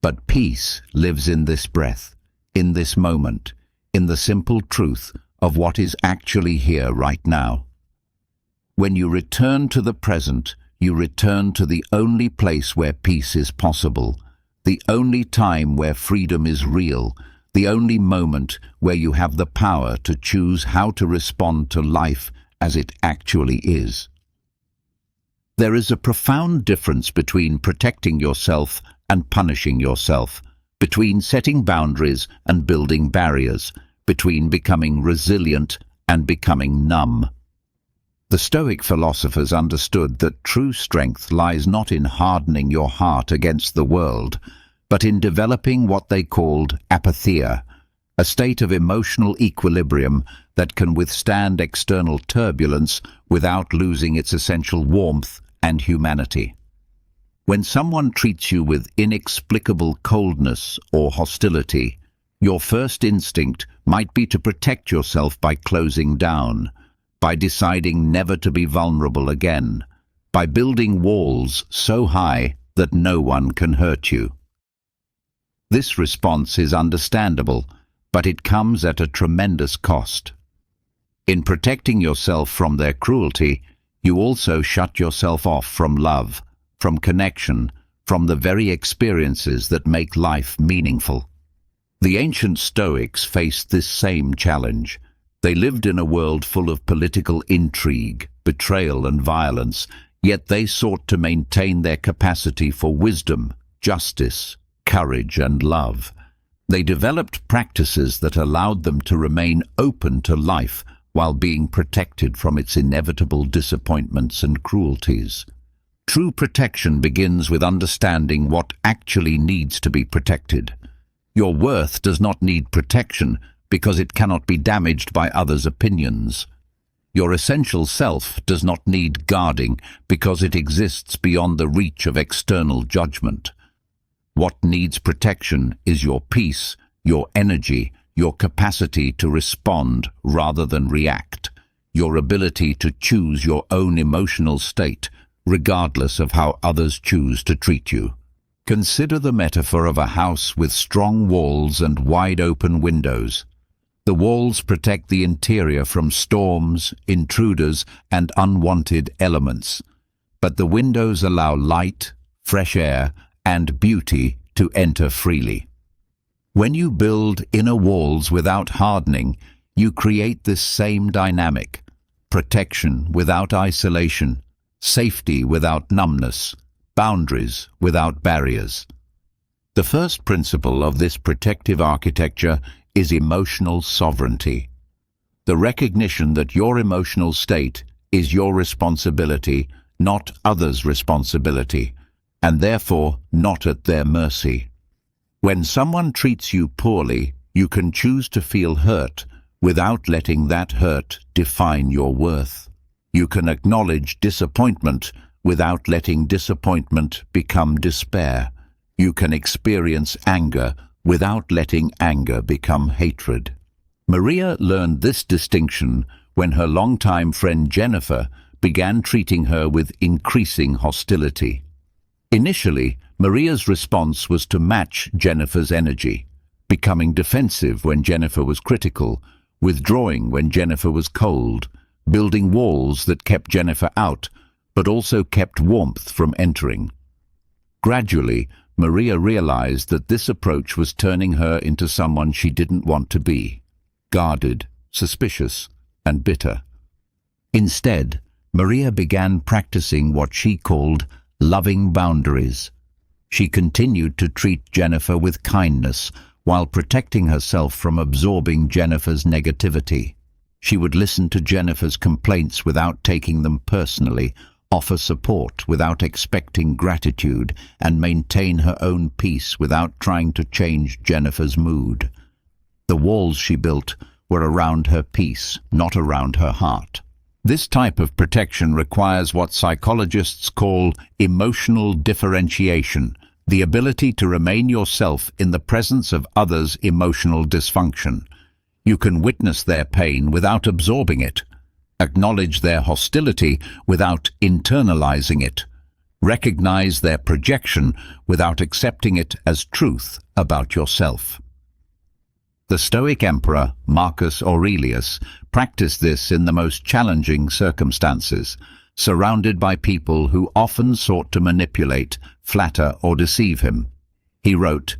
But peace lives in this breath, in this moment, in the simple truth of what is actually here right now. When you return to the present, you return to the only place where peace is possible, the only time where freedom is real, the only moment where you have the power to choose how to respond to life as it actually is. There is a profound difference between protecting yourself and punishing yourself, between setting boundaries and building barriers, between becoming resilient and becoming numb. The Stoic philosophers understood that true strength lies not in hardening your heart against the world, but in developing what they called apatheia, a state of emotional equilibrium that can withstand external turbulence without losing its essential warmth and humanity. When someone treats you with inexplicable coldness or hostility, your first instinct might be to protect yourself by closing down, by deciding never to be vulnerable again, by building walls so high that no one can hurt you. This response is understandable, but it comes at a tremendous cost. In protecting yourself from their cruelty, you also shut yourself off from love, from connection, from the very experiences that make life meaningful. The ancient Stoics faced this same challenge. They lived in a world full of political intrigue, betrayal and violence, yet they sought to maintain their capacity for wisdom, justice, courage and love. They developed practices that allowed them to remain open to life while being protected from its inevitable disappointments and cruelties. True protection begins with understanding what actually needs to be protected. Your worth does not need protection because it cannot be damaged by others' opinions. Your essential self does not need guarding because it exists beyond the reach of external judgment. What needs protection is your peace, your energy, your capacity to respond rather than react, your ability to choose your own emotional state, regardless of how others choose to treat you. Consider the metaphor of a house with strong walls and wide-open windows. The walls protect the interior from storms, intruders, and unwanted elements, but the windows allow light, fresh air, and beauty to enter freely. When you build inner walls without hardening, you create this same dynamic: protection without isolation, safety without numbness, boundaries without barriers. The first principle of this protective architecture is emotional sovereignty. The recognition that your emotional state is your responsibility, not others' responsibility, and therefore not at their mercy. When someone treats you poorly, you can choose to feel hurt without letting that hurt define your worth. You can acknowledge disappointment without letting disappointment become despair. You can experience anger without letting anger become hatred. Maria learned this distinction when her longtime friend Jennifer began treating her with increasing hostility. Initially, Maria's response was to match Jennifer's energy, becoming defensive when Jennifer was critical, withdrawing when Jennifer was cold, building walls that kept Jennifer out, but also kept warmth from entering. Gradually, Maria realized that this approach was turning her into someone she didn't want to be, guarded, suspicious, and bitter. Instead, Maria began practicing what she called loving boundaries. She continued to treat Jennifer with kindness while protecting herself from absorbing Jennifer's negativity. She would listen to Jennifer's complaints without taking them personally, offer support without expecting gratitude, and maintain her own peace without trying to change Jennifer's mood. The walls she built were around her peace, not around her heart. This type of protection requires what psychologists call emotional differentiation, the ability to remain yourself in the presence of others' emotional dysfunction. You can witness their pain without absorbing it, acknowledge their hostility without internalizing it, recognize their projection without accepting it as truth about yourself. The Stoic emperor, Marcus Aurelius, practiced this in the most challenging circumstances, surrounded by people who often sought to manipulate, flatter, or deceive him. He wrote,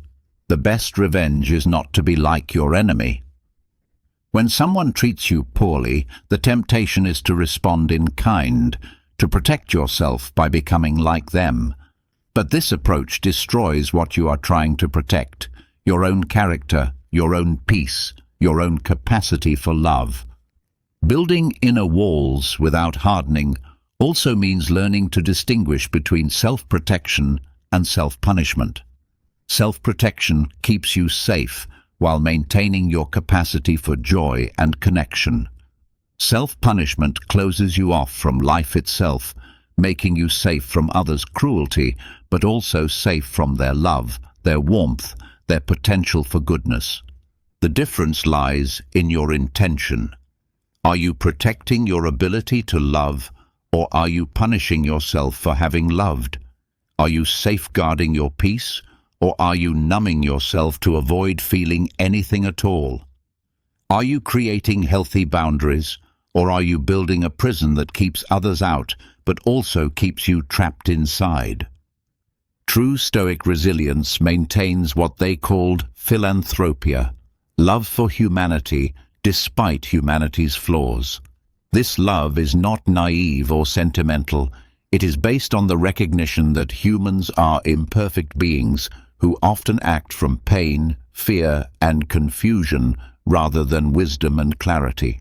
"The best revenge is not to be like your enemy." When someone treats you poorly, the temptation is to respond in kind, to protect yourself by becoming like them. But this approach destroys what you are trying to protect: your own character, your own peace, your own capacity for love. Building inner walls without hardening also means learning to distinguish between self-protection and self-punishment. Self-protection keeps you safe while maintaining your capacity for joy and connection. Self-punishment closes you off from life itself, making you safe from others' cruelty, but also safe from their love, their warmth, their potential for goodness. The difference lies in your intention. Are you protecting your ability to love, or are you punishing yourself for having loved? Are you safeguarding your peace, or are you numbing yourself to avoid feeling anything at all? Are you creating healthy boundaries, or are you building a prison that keeps others out, but also keeps you trapped inside? True Stoic resilience maintains what they called philanthropia, love for humanity despite humanity's flaws. This love is not naive or sentimental. It is based on the recognition that humans are imperfect beings who often act from pain, fear, and confusion rather than wisdom and clarity.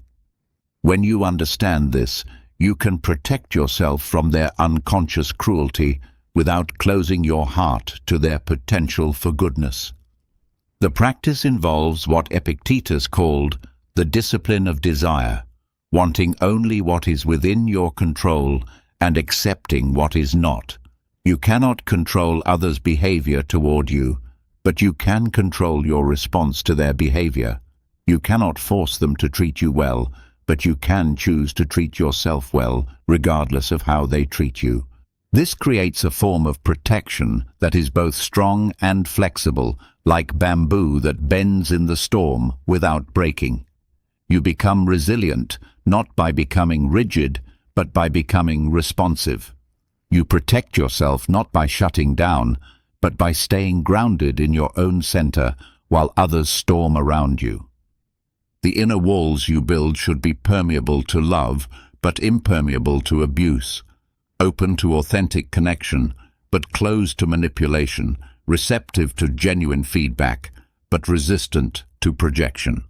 When you understand this, you can protect yourself from their unconscious cruelty without closing your heart to their potential for goodness. The practice involves what Epictetus called the discipline of desire, wanting only what is within your control and accepting what is not. You cannot control others' behavior toward you, but you can control your response to their behavior. You cannot force them to treat you well, but you can choose to treat yourself well, regardless of how they treat you. This creates a form of protection that is both strong and flexible, like bamboo that bends in the storm without breaking. You become resilient, not by becoming rigid, but by becoming responsive. You protect yourself not by shutting down, but by staying grounded in your own center while others storm around you. The inner walls you build should be permeable to love, but impermeable to abuse, open to authentic connection, but closed to manipulation, receptive to genuine feedback, but resistant to projection.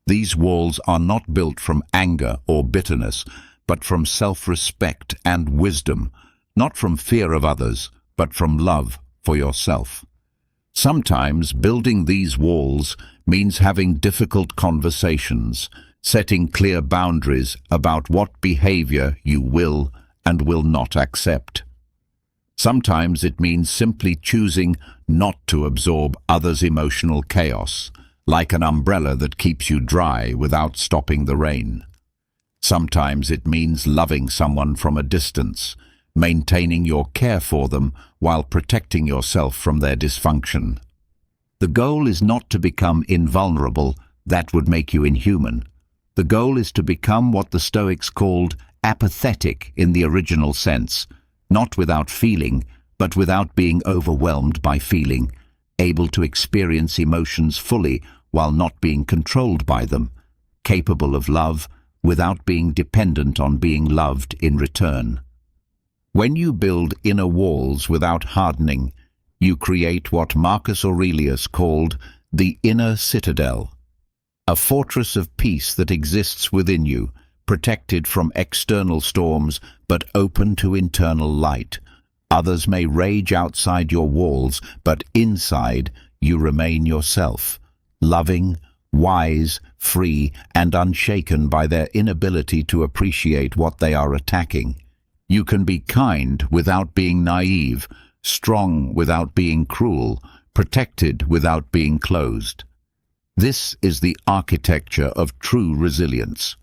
These walls are not built from anger or bitterness, but from self-respect and wisdom, not from fear of others, but from love for yourself. Sometimes building these walls means having difficult conversations, setting clear boundaries about what behavior you will and will not accept. Sometimes it means simply choosing not to absorb others' emotional chaos, like an umbrella that keeps you dry without stopping the rain. Sometimes it means loving someone from a distance, maintaining your care for them while protecting yourself from their dysfunction. The goal is not to become invulnerable, that would make you inhuman. The goal is to become what the Stoics called apathetic in the original sense, not without feeling, but without being overwhelmed by feeling, able to experience emotions fully while not being controlled by them, capable of love without being dependent on being loved in return. When you build inner walls without hardening, you create what Marcus Aurelius called the inner citadel, a fortress of peace that exists within you, protected from external storms but open to internal light. Others may rage outside your walls, but inside you remain yourself, loving, wise, free, and unshaken by their inability to appreciate what they are attacking. You can be kind without being naive, strong without being cruel, protected without being closed. This is the architecture of true resilience.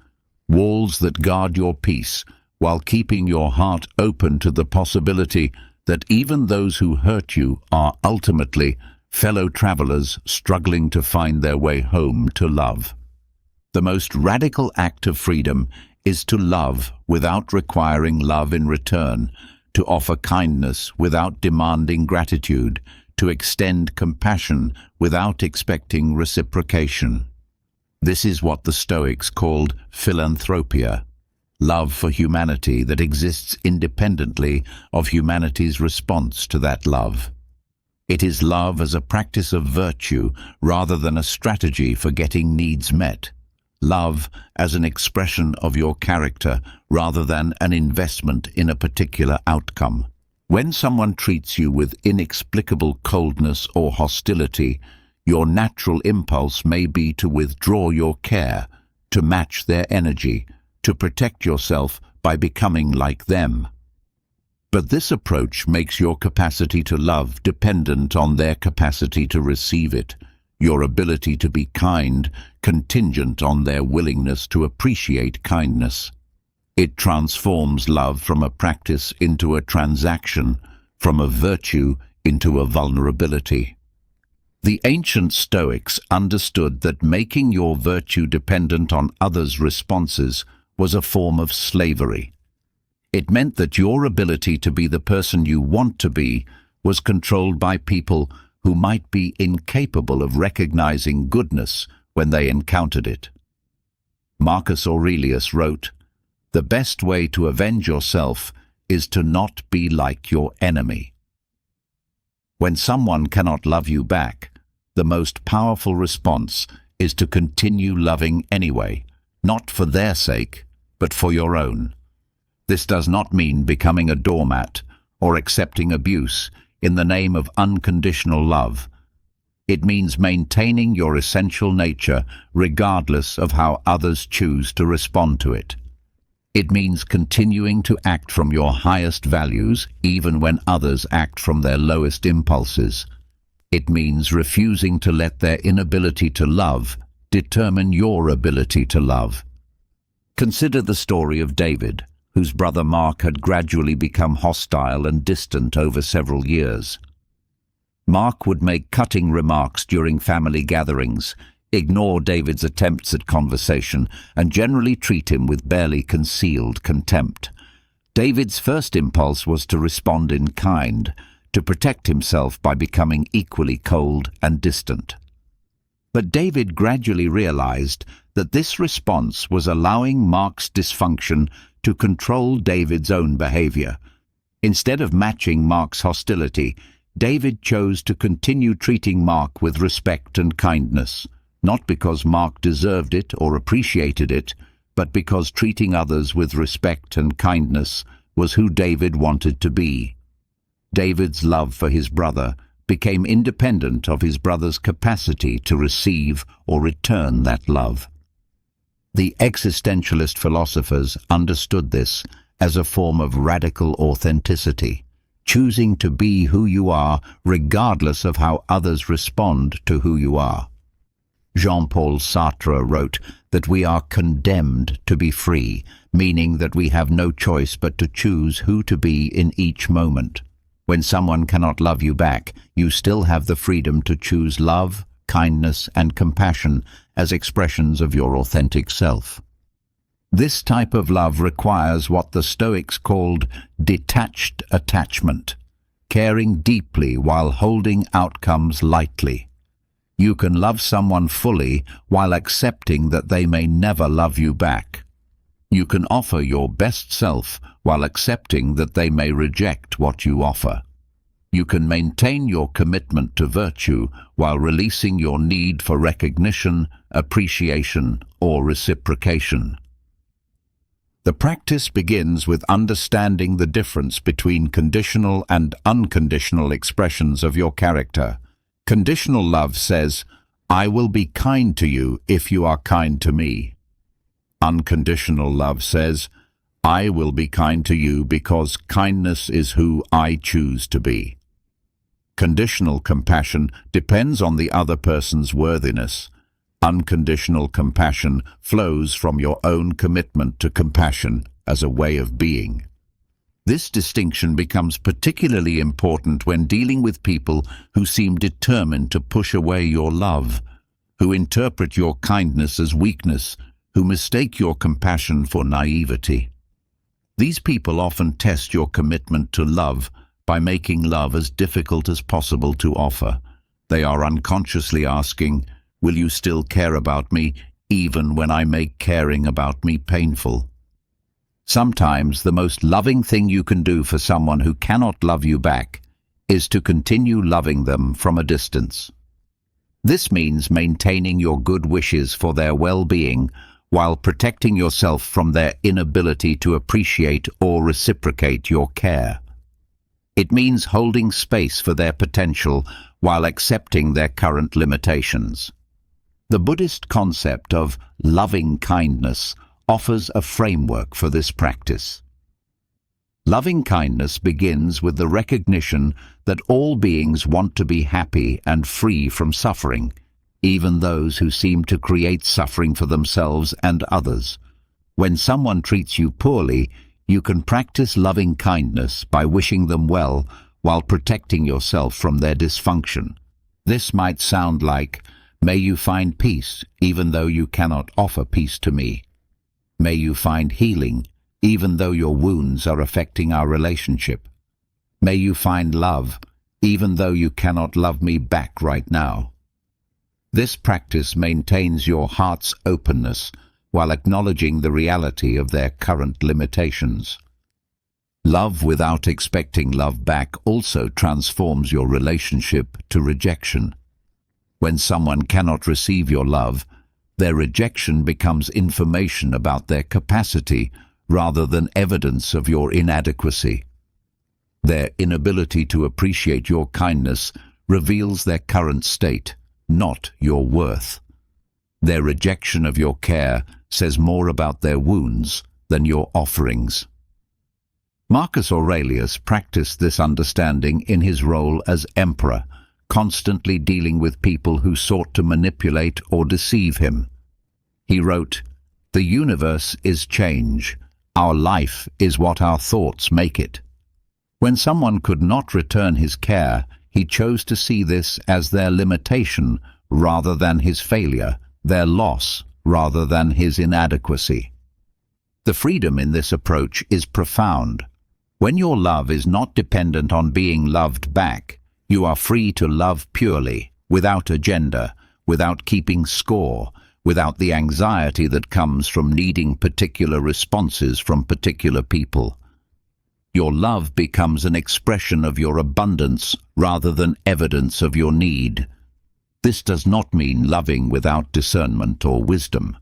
Walls that guard your peace, while keeping your heart open to the possibility that even those who hurt you are ultimately fellow travelers struggling to find their way home to love. The most radical act of freedom is to love without requiring love in return, to offer kindness without demanding gratitude, to extend compassion without expecting reciprocation. This is what the Stoics called philanthropia, love for humanity that exists independently of humanity's response to that love. It is love as a practice of virtue rather than a strategy for getting needs met. Love as an expression of your character rather than an investment in a particular outcome. When someone treats you with inexplicable coldness or hostility, your natural impulse may be to withdraw your care, to match their energy, to protect yourself by becoming like them. But this approach makes your capacity to love dependent on their capacity to receive it, your ability to be kind contingent on their willingness to appreciate kindness. It transforms love from a practice into a transaction, from a virtue into a vulnerability. The ancient Stoics understood that making your virtue dependent on others' responses was a form of slavery. It meant that your ability to be the person you want to be was controlled by people who might be incapable of recognizing goodness when they encountered it. Marcus Aurelius wrote, "The best way to avenge yourself is to not be like your enemy." When someone cannot love you back, the most powerful response is to continue loving anyway, not for their sake, but for your own. This does not mean becoming a doormat or accepting abuse in the name of unconditional love. It means maintaining your essential nature regardless of how others choose to respond to it. It means continuing to act from your highest values even when others act from their lowest impulses. It means refusing to let their inability to love determine your ability to love. Consider the story of David, whose brother Mark had gradually become hostile and distant over several years. Mark would make cutting remarks during family gatherings, ignore David's attempts at conversation, and generally treat him with barely concealed contempt. David's first impulse was to respond in kind, to protect himself by becoming equally cold and distant. But David gradually realized that this response was allowing Mark's dysfunction to control David's own behavior. Instead of matching Mark's hostility, David chose to continue treating Mark with respect and kindness, not because Mark deserved it or appreciated it, but because treating others with respect and kindness was who David wanted to be. David's love for his brother became independent of his brother's capacity to receive or return that love. The existentialist philosophers understood this as a form of radical authenticity, choosing to be who you are regardless of how others respond to who you are. Jean-Paul Sartre wrote that we are condemned to be free, meaning that we have no choice but to choose who to be in each moment. When someone cannot love you back, you still have the freedom to choose love, kindness, and compassion as expressions of your authentic self. This type of love requires what the Stoics called detached attachment, caring deeply while holding outcomes lightly. You can love someone fully while accepting that they may never love you back. You can offer your best self while accepting that they may reject what you offer. You can maintain your commitment to virtue while releasing your need for recognition, appreciation, or reciprocation. The practice begins with understanding the difference between conditional and unconditional expressions of your character. Conditional love says, "I will be kind to you if you are kind to me." Unconditional love says, "I will be kind to you because kindness is who I choose to be." Conditional compassion depends on the other person's worthiness. Unconditional compassion flows from your own commitment to compassion as a way of being. This distinction becomes particularly important when dealing with people who seem determined to push away your love, who interpret your kindness as weakness, who mistake your compassion for naivety. These people often test your commitment to love by making love as difficult as possible to offer. They are unconsciously asking, "Will you still care about me, even when I make caring about me painful?" Sometimes the most loving thing you can do for someone who cannot love you back is to continue loving them from a distance. This means maintaining your good wishes for their well-being while protecting yourself from their inability to appreciate or reciprocate your care. It means holding space for their potential while accepting their current limitations. The Buddhist concept of loving kindness offers a framework for this practice. Loving kindness begins with the recognition that all beings want to be happy and free from suffering, even those who seem to create suffering for themselves and others. When someone treats you poorly, you can practice loving kindness by wishing them well while protecting yourself from their dysfunction. This might sound like, "May you find peace, even though you cannot offer peace to me. May you find healing, even though your wounds are affecting our relationship. May you find love, even though you cannot love me back right now." This practice maintains your heart's openness while acknowledging the reality of their current limitations. Love without expecting love back also transforms your relationship to rejection. When someone cannot receive your love, their rejection becomes information about their capacity rather than evidence of your inadequacy. Their inability to appreciate your kindness reveals their current state, not your worth. Their rejection of your care says more about their wounds than your offerings. Marcus Aurelius practiced this understanding in his role as emperor, constantly dealing with people who sought to manipulate or deceive him. He wrote, "The universe is change. Our life is what our thoughts make it." When someone could not return his care, he chose to see this as their limitation rather than his failure, their loss rather than his inadequacy. The freedom in this approach is profound. When your love is not dependent on being loved back, you are free to love purely, without agenda, without keeping score, without the anxiety that comes from needing particular responses from particular people. Your love becomes an expression of your abundance rather than evidence of your need. This does not mean loving without discernment or wisdom.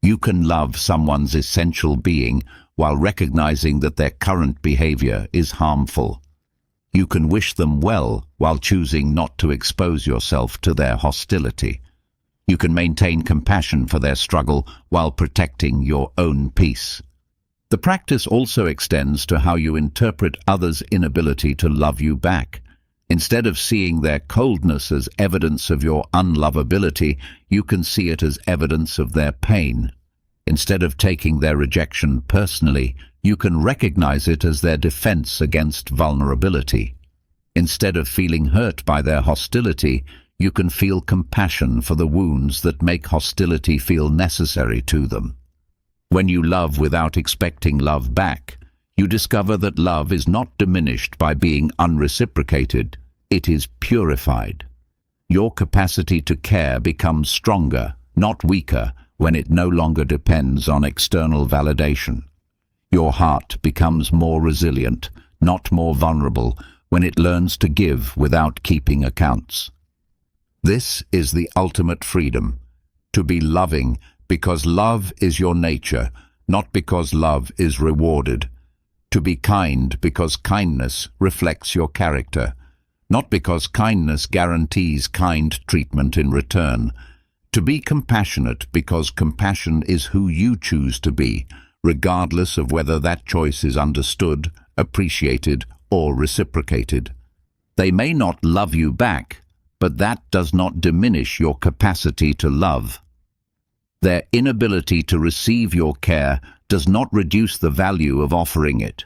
You can love someone's essential being while recognizing that their current behavior is harmful. You can wish them well while choosing not to expose yourself to their hostility. You can maintain compassion for their struggle while protecting your own peace. The practice also extends to how you interpret others' inability to love you back. Instead of seeing their coldness as evidence of your unlovability, you can see it as evidence of their pain. Instead of taking their rejection personally, you can recognize it as their defense against vulnerability. Instead of feeling hurt by their hostility, you can feel compassion for the wounds that make hostility feel necessary to them. When you love without expecting love back, you discover that love is not diminished by being unreciprocated, it is purified. Your capacity to care becomes stronger, not weaker, when it no longer depends on external validation. Your heart becomes more resilient, not more vulnerable, when it learns to give without keeping accounts. This is the ultimate freedom, to be loving because love is your nature, not because love is rewarded. To be kind because kindness reflects your character, not because kindness guarantees kind treatment in return. To be compassionate because compassion is who you choose to be, regardless of whether that choice is understood, appreciated, or reciprocated. They may not love you back, but that does not diminish your capacity to love. Their inability to receive your care does not reduce the value of offering it.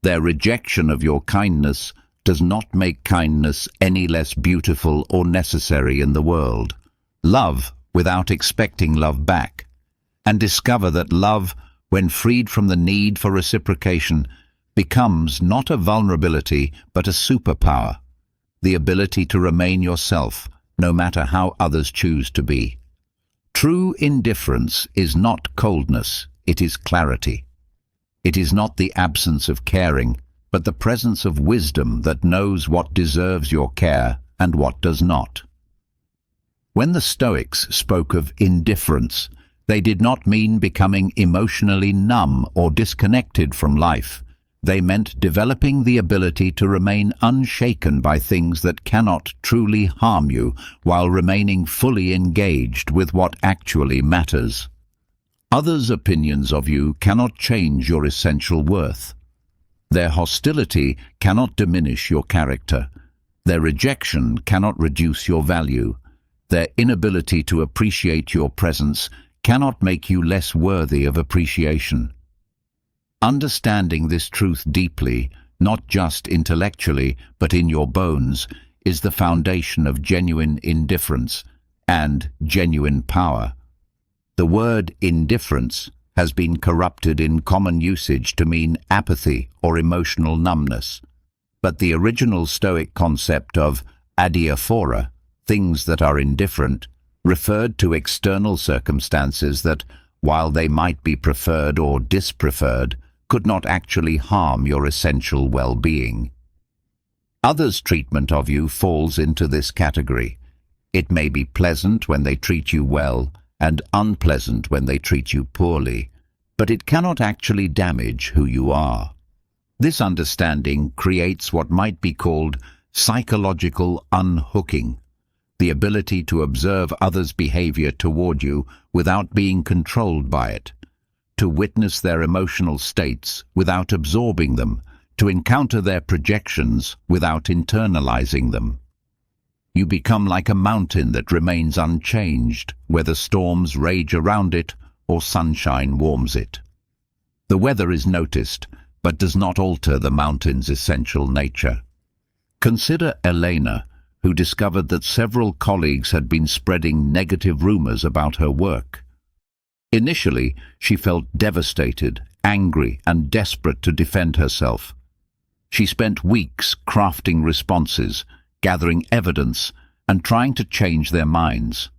Their rejection of your kindness does not make kindness any less beautiful or necessary in the world. Love without expecting love back, and discover that love, when freed from the need for reciprocation, becomes not a vulnerability but a superpower, the ability to remain yourself, no matter how others choose to be. True indifference is not coldness, it is clarity. It is not the absence of caring, but the presence of wisdom that knows what deserves your care and what does not. When the Stoics spoke of indifference, they did not mean becoming emotionally numb or disconnected from life. They meant developing the ability to remain unshaken by things that cannot truly harm you while remaining fully engaged with what actually matters. Others' opinions of you cannot change your essential worth. Their hostility cannot diminish your character. Their rejection cannot reduce your value. Their inability to appreciate your presence cannot make you less worthy of appreciation. Understanding this truth deeply, not just intellectually, but in your bones, is the foundation of genuine indifference and genuine power. The word indifference has been corrupted in common usage to mean apathy or emotional numbness, but the original Stoic concept of adiaphora, things that are indifferent, referred to external circumstances that, while they might be preferred or dispreferred, could not actually harm your essential well-being. Others' treatment of you falls into this category. It may be pleasant when they treat you well and unpleasant when they treat you poorly, but it cannot actually damage who you are. This understanding creates what might be called psychological unhooking, the ability to observe others' behavior toward you without being controlled by it, to witness their emotional states without absorbing them, to encounter their projections without internalizing them. You become like a mountain that remains unchanged, whether storms rage around it or sunshine warms it. The weather is noticed, but does not alter the mountain's essential nature. Consider Elena, who discovered that several colleagues had been spreading negative rumors about her work. Initially, she felt devastated, angry, and desperate to defend herself. She spent weeks crafting responses, gathering evidence, and trying to change their minds.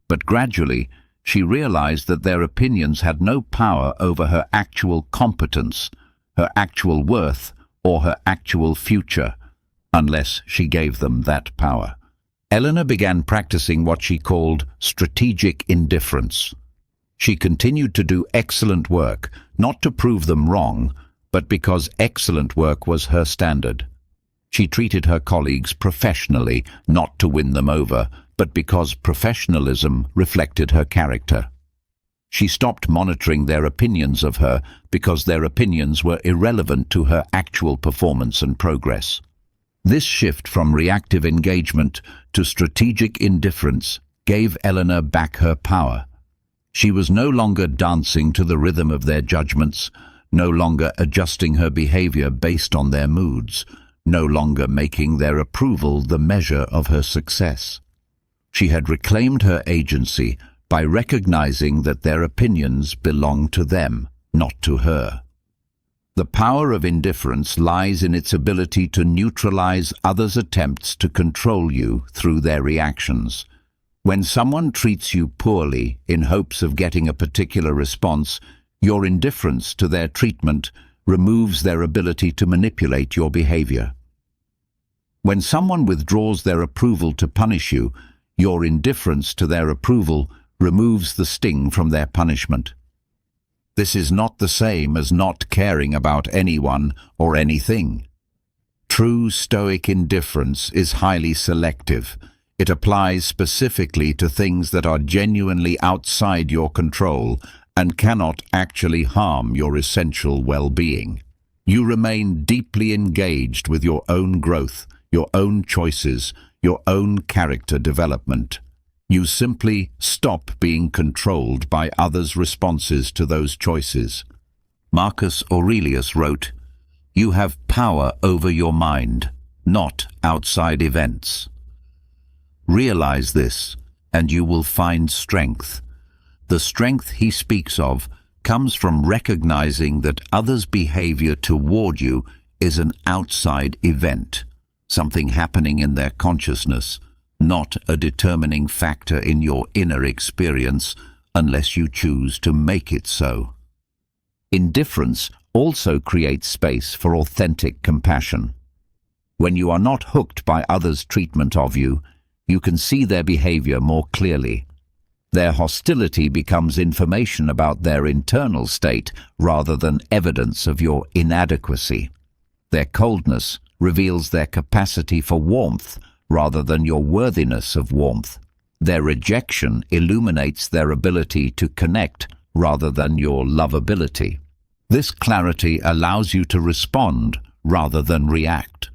But gradually, she realized that their opinions had no power over her actual competence, her actual worth, or her actual future, unless she gave them that power. Eleanor began practicing what she called strategic indifference. She continued to do excellent work, not to prove them wrong, but because excellent work was her standard. She treated her colleagues professionally, not to win them over, but because professionalism reflected her character. She stopped monitoring their opinions of her because their opinions were irrelevant to her actual performance and progress. This shift from reactive engagement to strategic indifference gave Eleanor back her power. She was no longer dancing to the rhythm of their judgments, no longer adjusting her behavior based on their moods, no longer making their approval the measure of her success. She had reclaimed her agency by recognizing that their opinions belonged to them, not to her. The power of indifference lies in its ability to neutralize others' attempts to control you through their reactions. When someone treats you poorly in hopes of getting a particular response, your indifference to their treatment removes their ability to manipulate your behavior. When someone withdraws their approval to punish you, your indifference to their approval removes the sting from their punishment. This is not the same as not caring about anyone or anything. True Stoic indifference is highly selective. It applies specifically to things that are genuinely outside your control and cannot actually harm your essential well-being. You remain deeply engaged with your own growth, your own choices, your own character development. You simply stop being controlled by others' responses to those choices. Marcus Aurelius wrote, "You have power over your mind, not outside events." Realize this, and you will find strength. The strength he speaks of comes from recognizing that others' behavior toward you is an outside event, something happening in their consciousness, not a determining factor in your inner experience unless you choose to make it so. Indifference also creates space for authentic compassion. When you are not hooked by others' treatment of you, you can see their behavior more clearly. Their hostility becomes information about their internal state rather than evidence of your inadequacy. Their coldness reveals their capacity for warmth rather than your worthiness of warmth. Their rejection illuminates their ability to connect rather than your lovability. This clarity allows you to respond rather than react.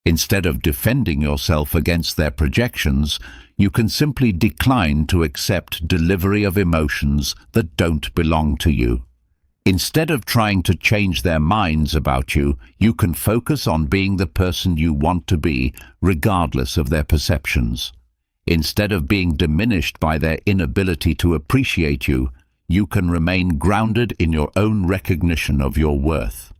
Instead of defending yourself against their projections, you can simply decline to accept delivery of emotions that don't belong to you. Instead of trying to change their minds about you, you can focus on being the person you want to be, regardless of their perceptions. Instead of being diminished by their inability to appreciate you, you can remain grounded in your own recognition of your worth.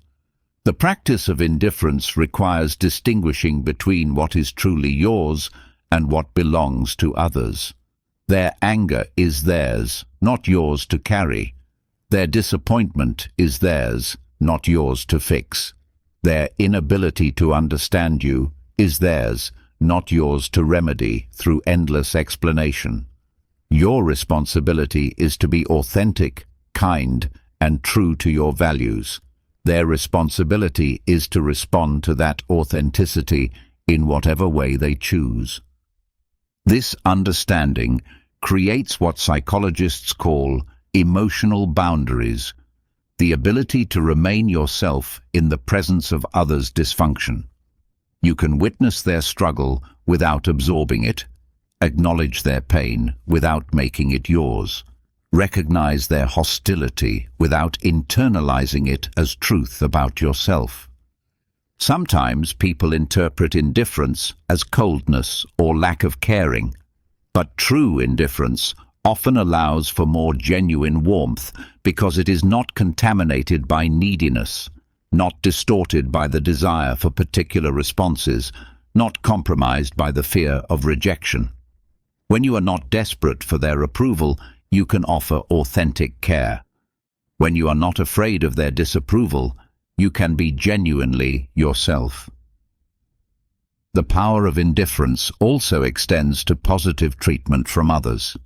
The practice of indifference requires distinguishing between what is truly yours and what belongs to others. Their anger is theirs, not yours to carry. Their disappointment is theirs, not yours to fix. Their inability to understand you is theirs, not yours to remedy through endless explanation. Your responsibility is to be authentic, kind, and true to your values. Their responsibility is to respond to that authenticity in whatever way they choose. This understanding creates what psychologists call emotional boundaries, the ability to remain yourself in the presence of others' dysfunction. You can witness their struggle without absorbing it, acknowledge their pain without making it yours, recognize their hostility without internalizing it as truth about yourself. Sometimes people interpret indifference as coldness or lack of caring, but true indifference often allows for more genuine warmth because it is not contaminated by neediness, not distorted by the desire for particular responses, not compromised by the fear of rejection. When you are not desperate for their approval, you can offer authentic care. When you are not afraid of their disapproval, you can be genuinely yourself. The power of indifference also extends to positive treatment from others.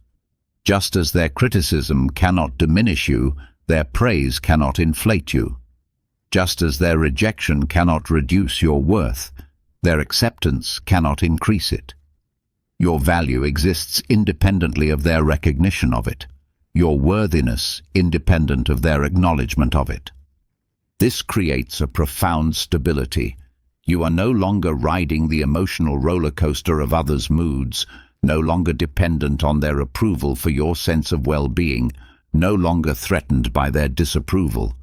Just as their criticism cannot diminish you, their praise cannot inflate you. Just as their rejection cannot reduce your worth, their acceptance cannot increase it. Your value exists independently of their recognition of it. your worthiness independent of their acknowledgement of it. This creates a profound stability. You are no longer riding the emotional roller coaster of others' moods, no longer dependent on their approval for your sense of well-being, no longer threatened by their disapproval.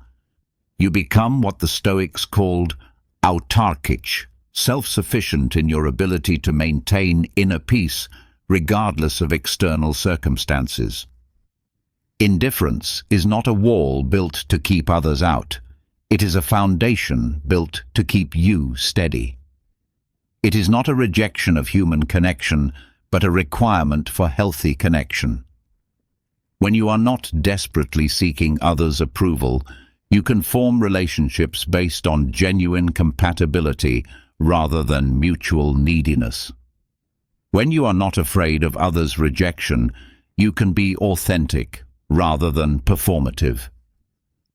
You become what the Stoics called autarkic, self-sufficient in your ability to maintain inner peace regardless of external circumstances. Indifference is not a wall built to keep others out. It is a foundation built to keep you steady. It is not a rejection of human connection, but a requirement for healthy connection. When you are not desperately seeking others' approval, you can form relationships based on genuine compatibility rather than mutual neediness. When you are not afraid of others' rejection, you can be authentic rather than performative.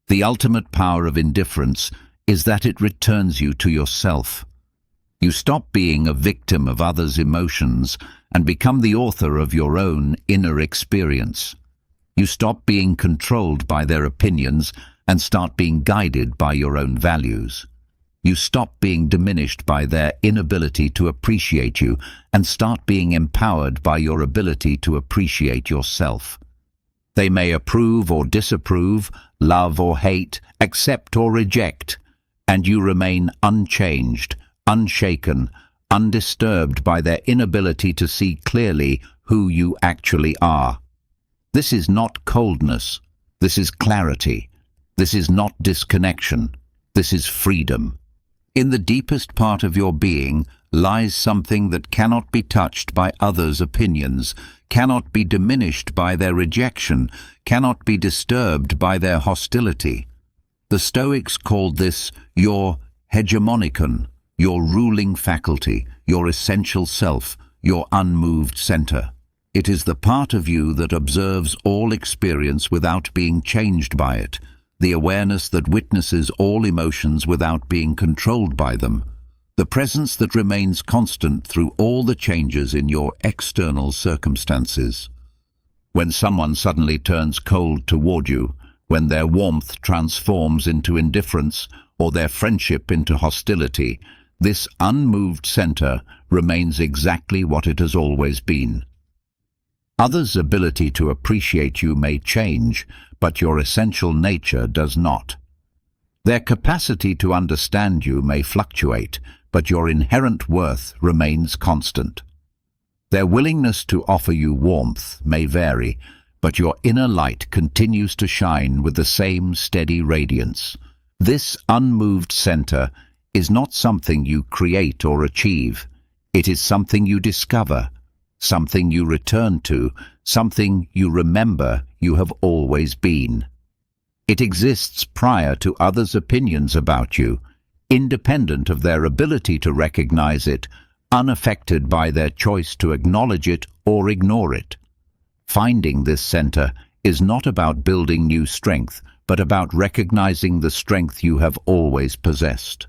The ultimate power of indifference is that it returns you to yourself. You stop being a victim of others' emotions and become the author of your own inner experience. You stop being controlled by their opinions and start being guided by your own values. You stop being diminished by their inability to appreciate you and start being empowered by your ability to appreciate yourself. They may approve or disapprove, love or hate, accept or reject, and you remain unchanged, unshaken, undisturbed by their inability to see clearly who you actually are. This is not coldness. This is clarity. This is not disconnection. This is freedom. In the deepest part of your being lies something that cannot be touched by others' opinions, cannot be diminished by their rejection, cannot be disturbed by their hostility. The Stoics called this your hegemonikon, your ruling faculty, your essential self, your unmoved center. It is the part of you that observes all experience without being changed by it, the awareness that witnesses all emotions without being controlled by them, the presence that remains constant through all the changes in your external circumstances. When someone suddenly turns cold toward you, when their warmth transforms into indifference or their friendship into hostility, this unmoved center remains exactly what it has always been. Others' ability to appreciate you may change, but your essential nature does not. Their capacity to understand you may fluctuate, but your inherent worth remains constant. Their willingness to offer you warmth may vary, but your inner light continues to shine with the same steady radiance. This unmoved center is not something you create or achieve. It is something you discover, something you return to, something you remember you have always been. It exists prior to others' opinions about you, independent of their ability to recognize it, unaffected by their choice to acknowledge it or ignore it. Finding this center is not about building new strength, but about recognizing the strength you have always possessed.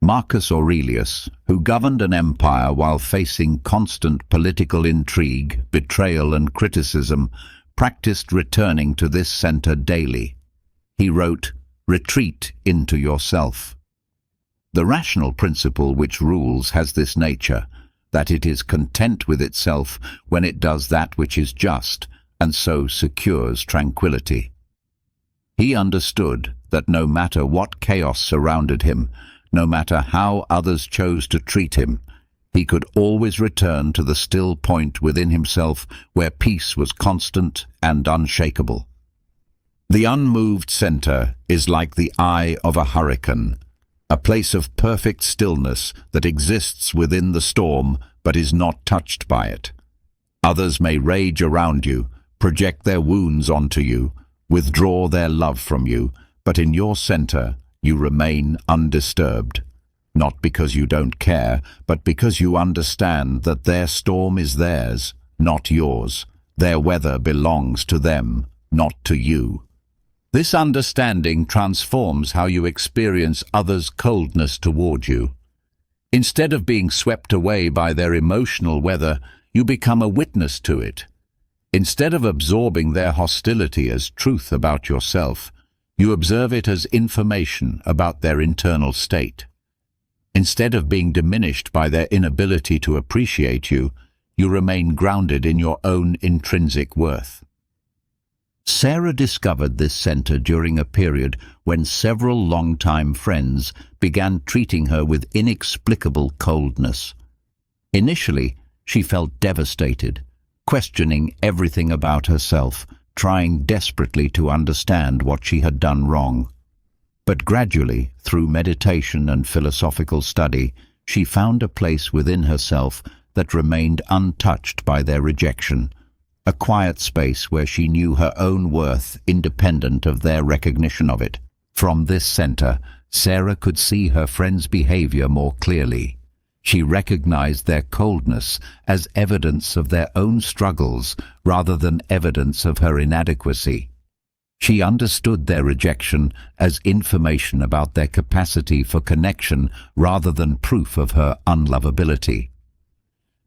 Marcus Aurelius, who governed an empire while facing constant political intrigue, betrayal and criticism, practiced returning to this center daily. He wrote, "Retreat into yourself." The rational principle which rules has this nature, that it is content with itself when it does that which is just, and so secures tranquility. He understood that no matter what chaos surrounded him, no matter how others chose to treat him, he could always return to the still point within himself where peace was constant and unshakable. The unmoved center is like the eye of a hurricane, a place of perfect stillness that exists within the storm but is not touched by it. Others may rage around you, project their wounds onto you, withdraw their love from you, but in your center you remain undisturbed, not because you don't care, but because you understand that their storm is theirs, not yours. Their weather belongs to them, not to you. This understanding transforms how you experience others' coldness toward you. Instead of being swept away by their emotional weather, you become a witness to it. Instead of absorbing their hostility as truth about yourself, you observe it as information about their internal state. Instead of being diminished by their inability to appreciate you, you remain grounded in your own intrinsic worth. Sarah discovered this center during a period when several longtime friends began treating her with inexplicable coldness. Initially, she felt devastated, questioning everything about herself, trying desperately to understand what she had done wrong. But gradually, through meditation and philosophical study, she found a place within herself that remained untouched by their rejection, a quiet space where she knew her own worth independent of their recognition of it. From this center, Sarah could see her friends' behavior more clearly. She recognized their coldness as evidence of their own struggles rather than evidence of her inadequacy. She understood their rejection as information about their capacity for connection rather than proof of her unlovability.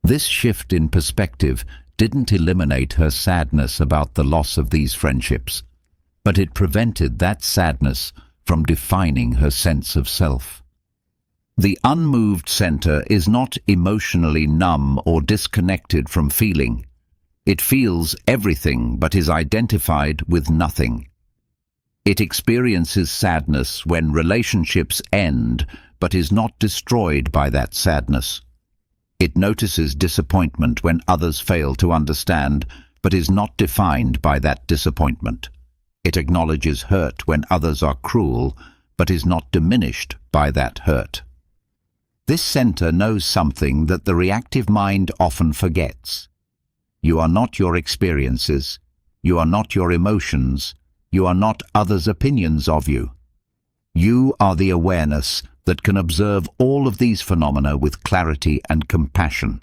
This shift in perspective didn't eliminate her sadness about the loss of these friendships, but it prevented that sadness from defining her sense of self. The unmoved center is not emotionally numb or disconnected from feeling. It feels everything but is identified with nothing. It experiences sadness when relationships end but is not destroyed by that sadness. It notices disappointment when others fail to understand, but is not defined by that disappointment. It acknowledges hurt when others are cruel, but is not diminished by that hurt. This center knows something that the reactive mind often forgets. You are not your experiences. You are not your emotions. You are not others' opinions of you. You are the awareness that can observe all of these phenomena with clarity and compassion.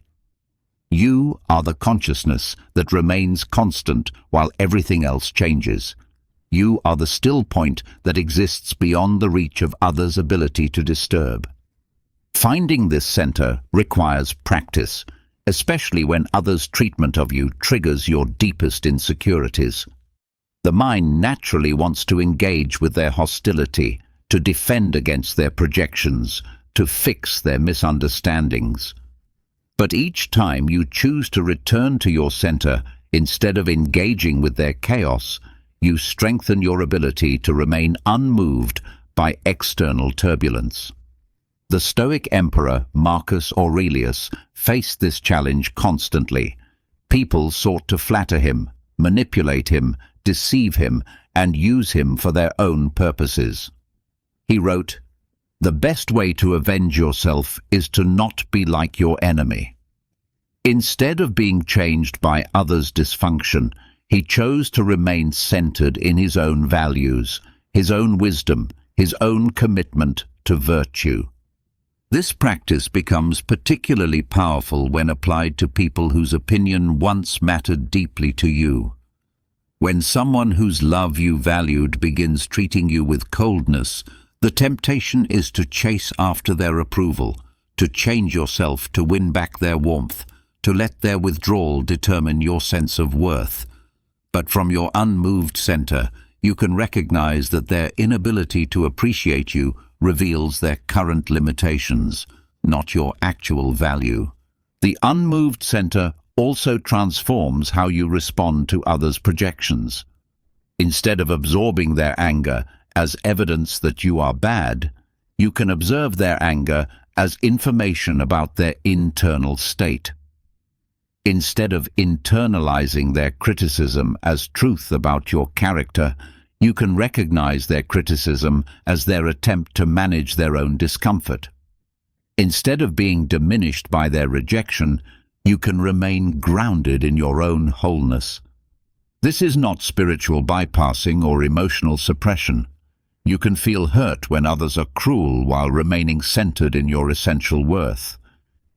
You are the consciousness that remains constant while everything else changes. You are the still point that exists beyond the reach of others' ability to disturb. Finding this center requires practice, especially when others' treatment of you triggers your deepest insecurities. The mind naturally wants to engage with their hostility, to defend against their projections, to fix their misunderstandings. But each time you choose to return to your center instead of engaging with their chaos, you strengthen your ability to remain unmoved by external turbulence. The Stoic emperor Marcus Aurelius faced this challenge constantly. People sought to flatter him, manipulate him, deceive him, and use him for their own purposes. He wrote, "The best way to avenge yourself is to not be like your enemy." Instead of being changed by others' dysfunction, he chose to remain centered in his own values, his own wisdom, his own commitment to virtue. This practice becomes particularly powerful when applied to people whose opinion once mattered deeply to you. When someone whose love you valued begins treating you with coldness, the temptation is to chase after their approval, to change yourself to win back their warmth, to let their withdrawal determine your sense of worth. But from your unmoved center, you can recognize that their inability to appreciate you reveals their current limitations, not your actual value. The unmoved center also transforms how you respond to others' projections. Instead of absorbing their anger as evidence that you are bad, you can observe their anger as information about their internal state. Instead of internalizing their criticism as truth about your character, you can recognize their criticism as their attempt to manage their own discomfort. Instead of being diminished by their rejection, you can remain grounded in your own wholeness. This is not spiritual bypassing or emotional suppression. You can feel hurt when others are cruel while remaining centered in your essential worth.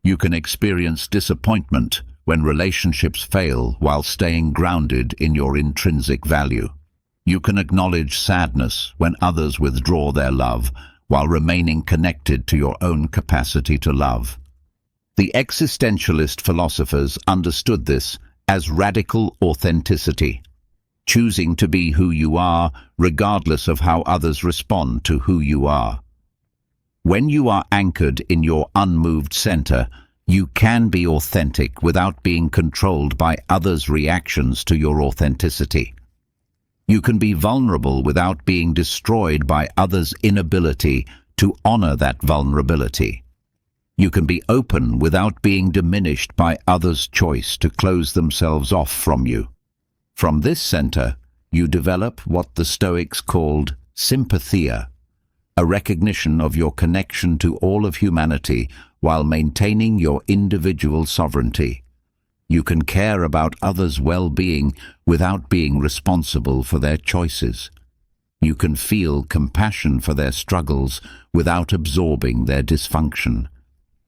You can experience disappointment when relationships fail while staying grounded in your intrinsic value. You can acknowledge sadness when others withdraw their love while remaining connected to your own capacity to love. The existentialist philosophers understood this as radical authenticity, choosing to be who you are regardless of how others respond to who you are. When you are anchored in your unmoved center, you can be authentic without being controlled by others' reactions to your authenticity. You can be vulnerable without being destroyed by others' inability to honor that vulnerability. You can be open without being diminished by others' choice to close themselves off from you. From this center, you develop what the Stoics called sympathia, a recognition of your connection to all of humanity while maintaining your individual sovereignty. You can care about others' well-being without being responsible for their choices. You can feel compassion for their struggles without absorbing their dysfunction.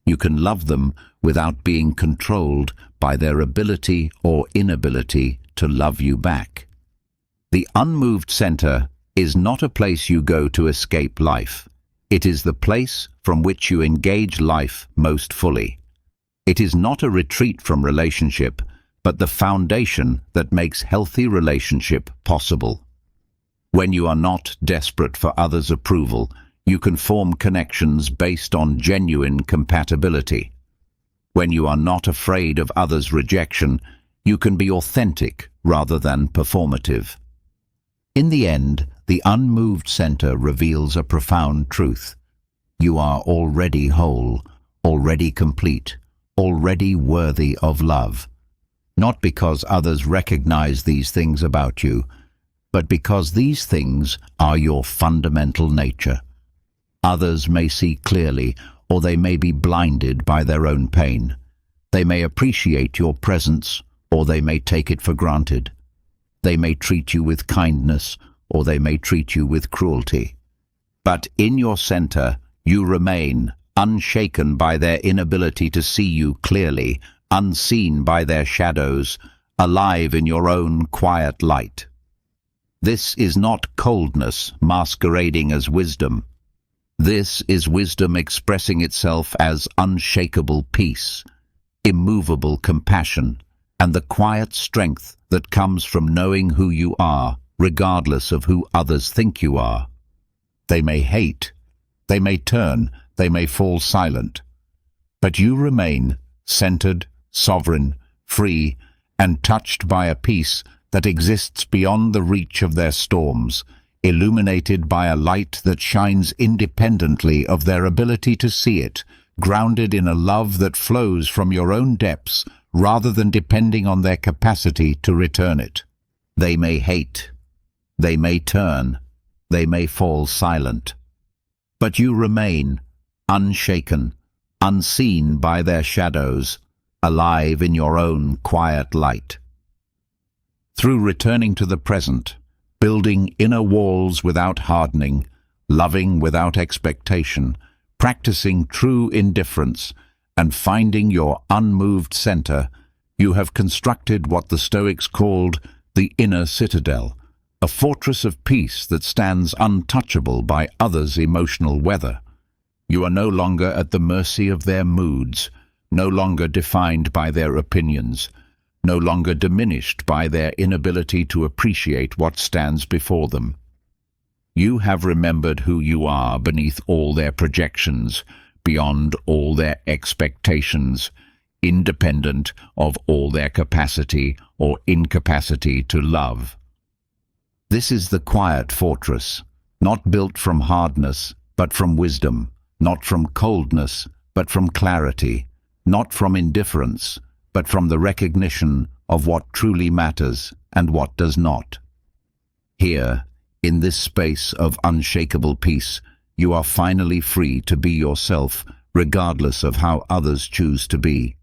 You can love them without being controlled by their ability or inability to love you back. The unmoved center is not a place you go to escape life. It is the place from which you engage life most fully. It is not a retreat from relationship, but the foundation that makes healthy relationship possible. When you are not desperate for others' approval, you can form connections based on genuine compatibility. When you are not afraid of others' rejection, you can be authentic rather than performative. In the end, the unmoved center reveals a profound truth. You are already whole, already complete, already worthy of love. Not because others recognize these things about you, but because these things are your fundamental nature. Others may see clearly, or they may be blinded by their own pain. They may appreciate your presence, or they may take it for granted. They may treat you with kindness, or they may treat you with cruelty. But in your center, you remain, unshaken by their inability to see you clearly, unseen by their shadows, alive in your own quiet light. This is not coldness masquerading as wisdom. This is wisdom expressing itself as unshakable peace, immovable compassion, and the quiet strength that comes from knowing who you are, regardless of who others think you are. They may hate, they may turn, they may fall silent, but you remain centered, sovereign, free, and touched by a peace that exists beyond the reach of their storms, illuminated by a light that shines independently of their ability to see it, grounded in a love that flows from your own depths rather than depending on their capacity to return it. They may hate, they may turn, they may fall silent, but you remain unshaken, unseen by their shadows, alive in your own quiet light. Through returning to the present, building inner walls without hardening, loving without expectation, practicing true indifference, and finding your unmoved center, you have constructed what the Stoics called the inner citadel, a fortress of peace that stands untouchable by others' emotional weather. You are no longer at the mercy of their moods, no longer defined by their opinions, no longer diminished by their inability to appreciate what stands before them. You have remembered who you are beneath all their projections, beyond all their expectations, independent of all their capacity or incapacity to love. This is the quiet fortress, not built from hardness, but from wisdom, not from coldness, but from clarity, not from indifference, but from the recognition of what truly matters and what does not. Here, in this space of unshakable peace, you are finally free to be yourself, regardless of how others choose to be.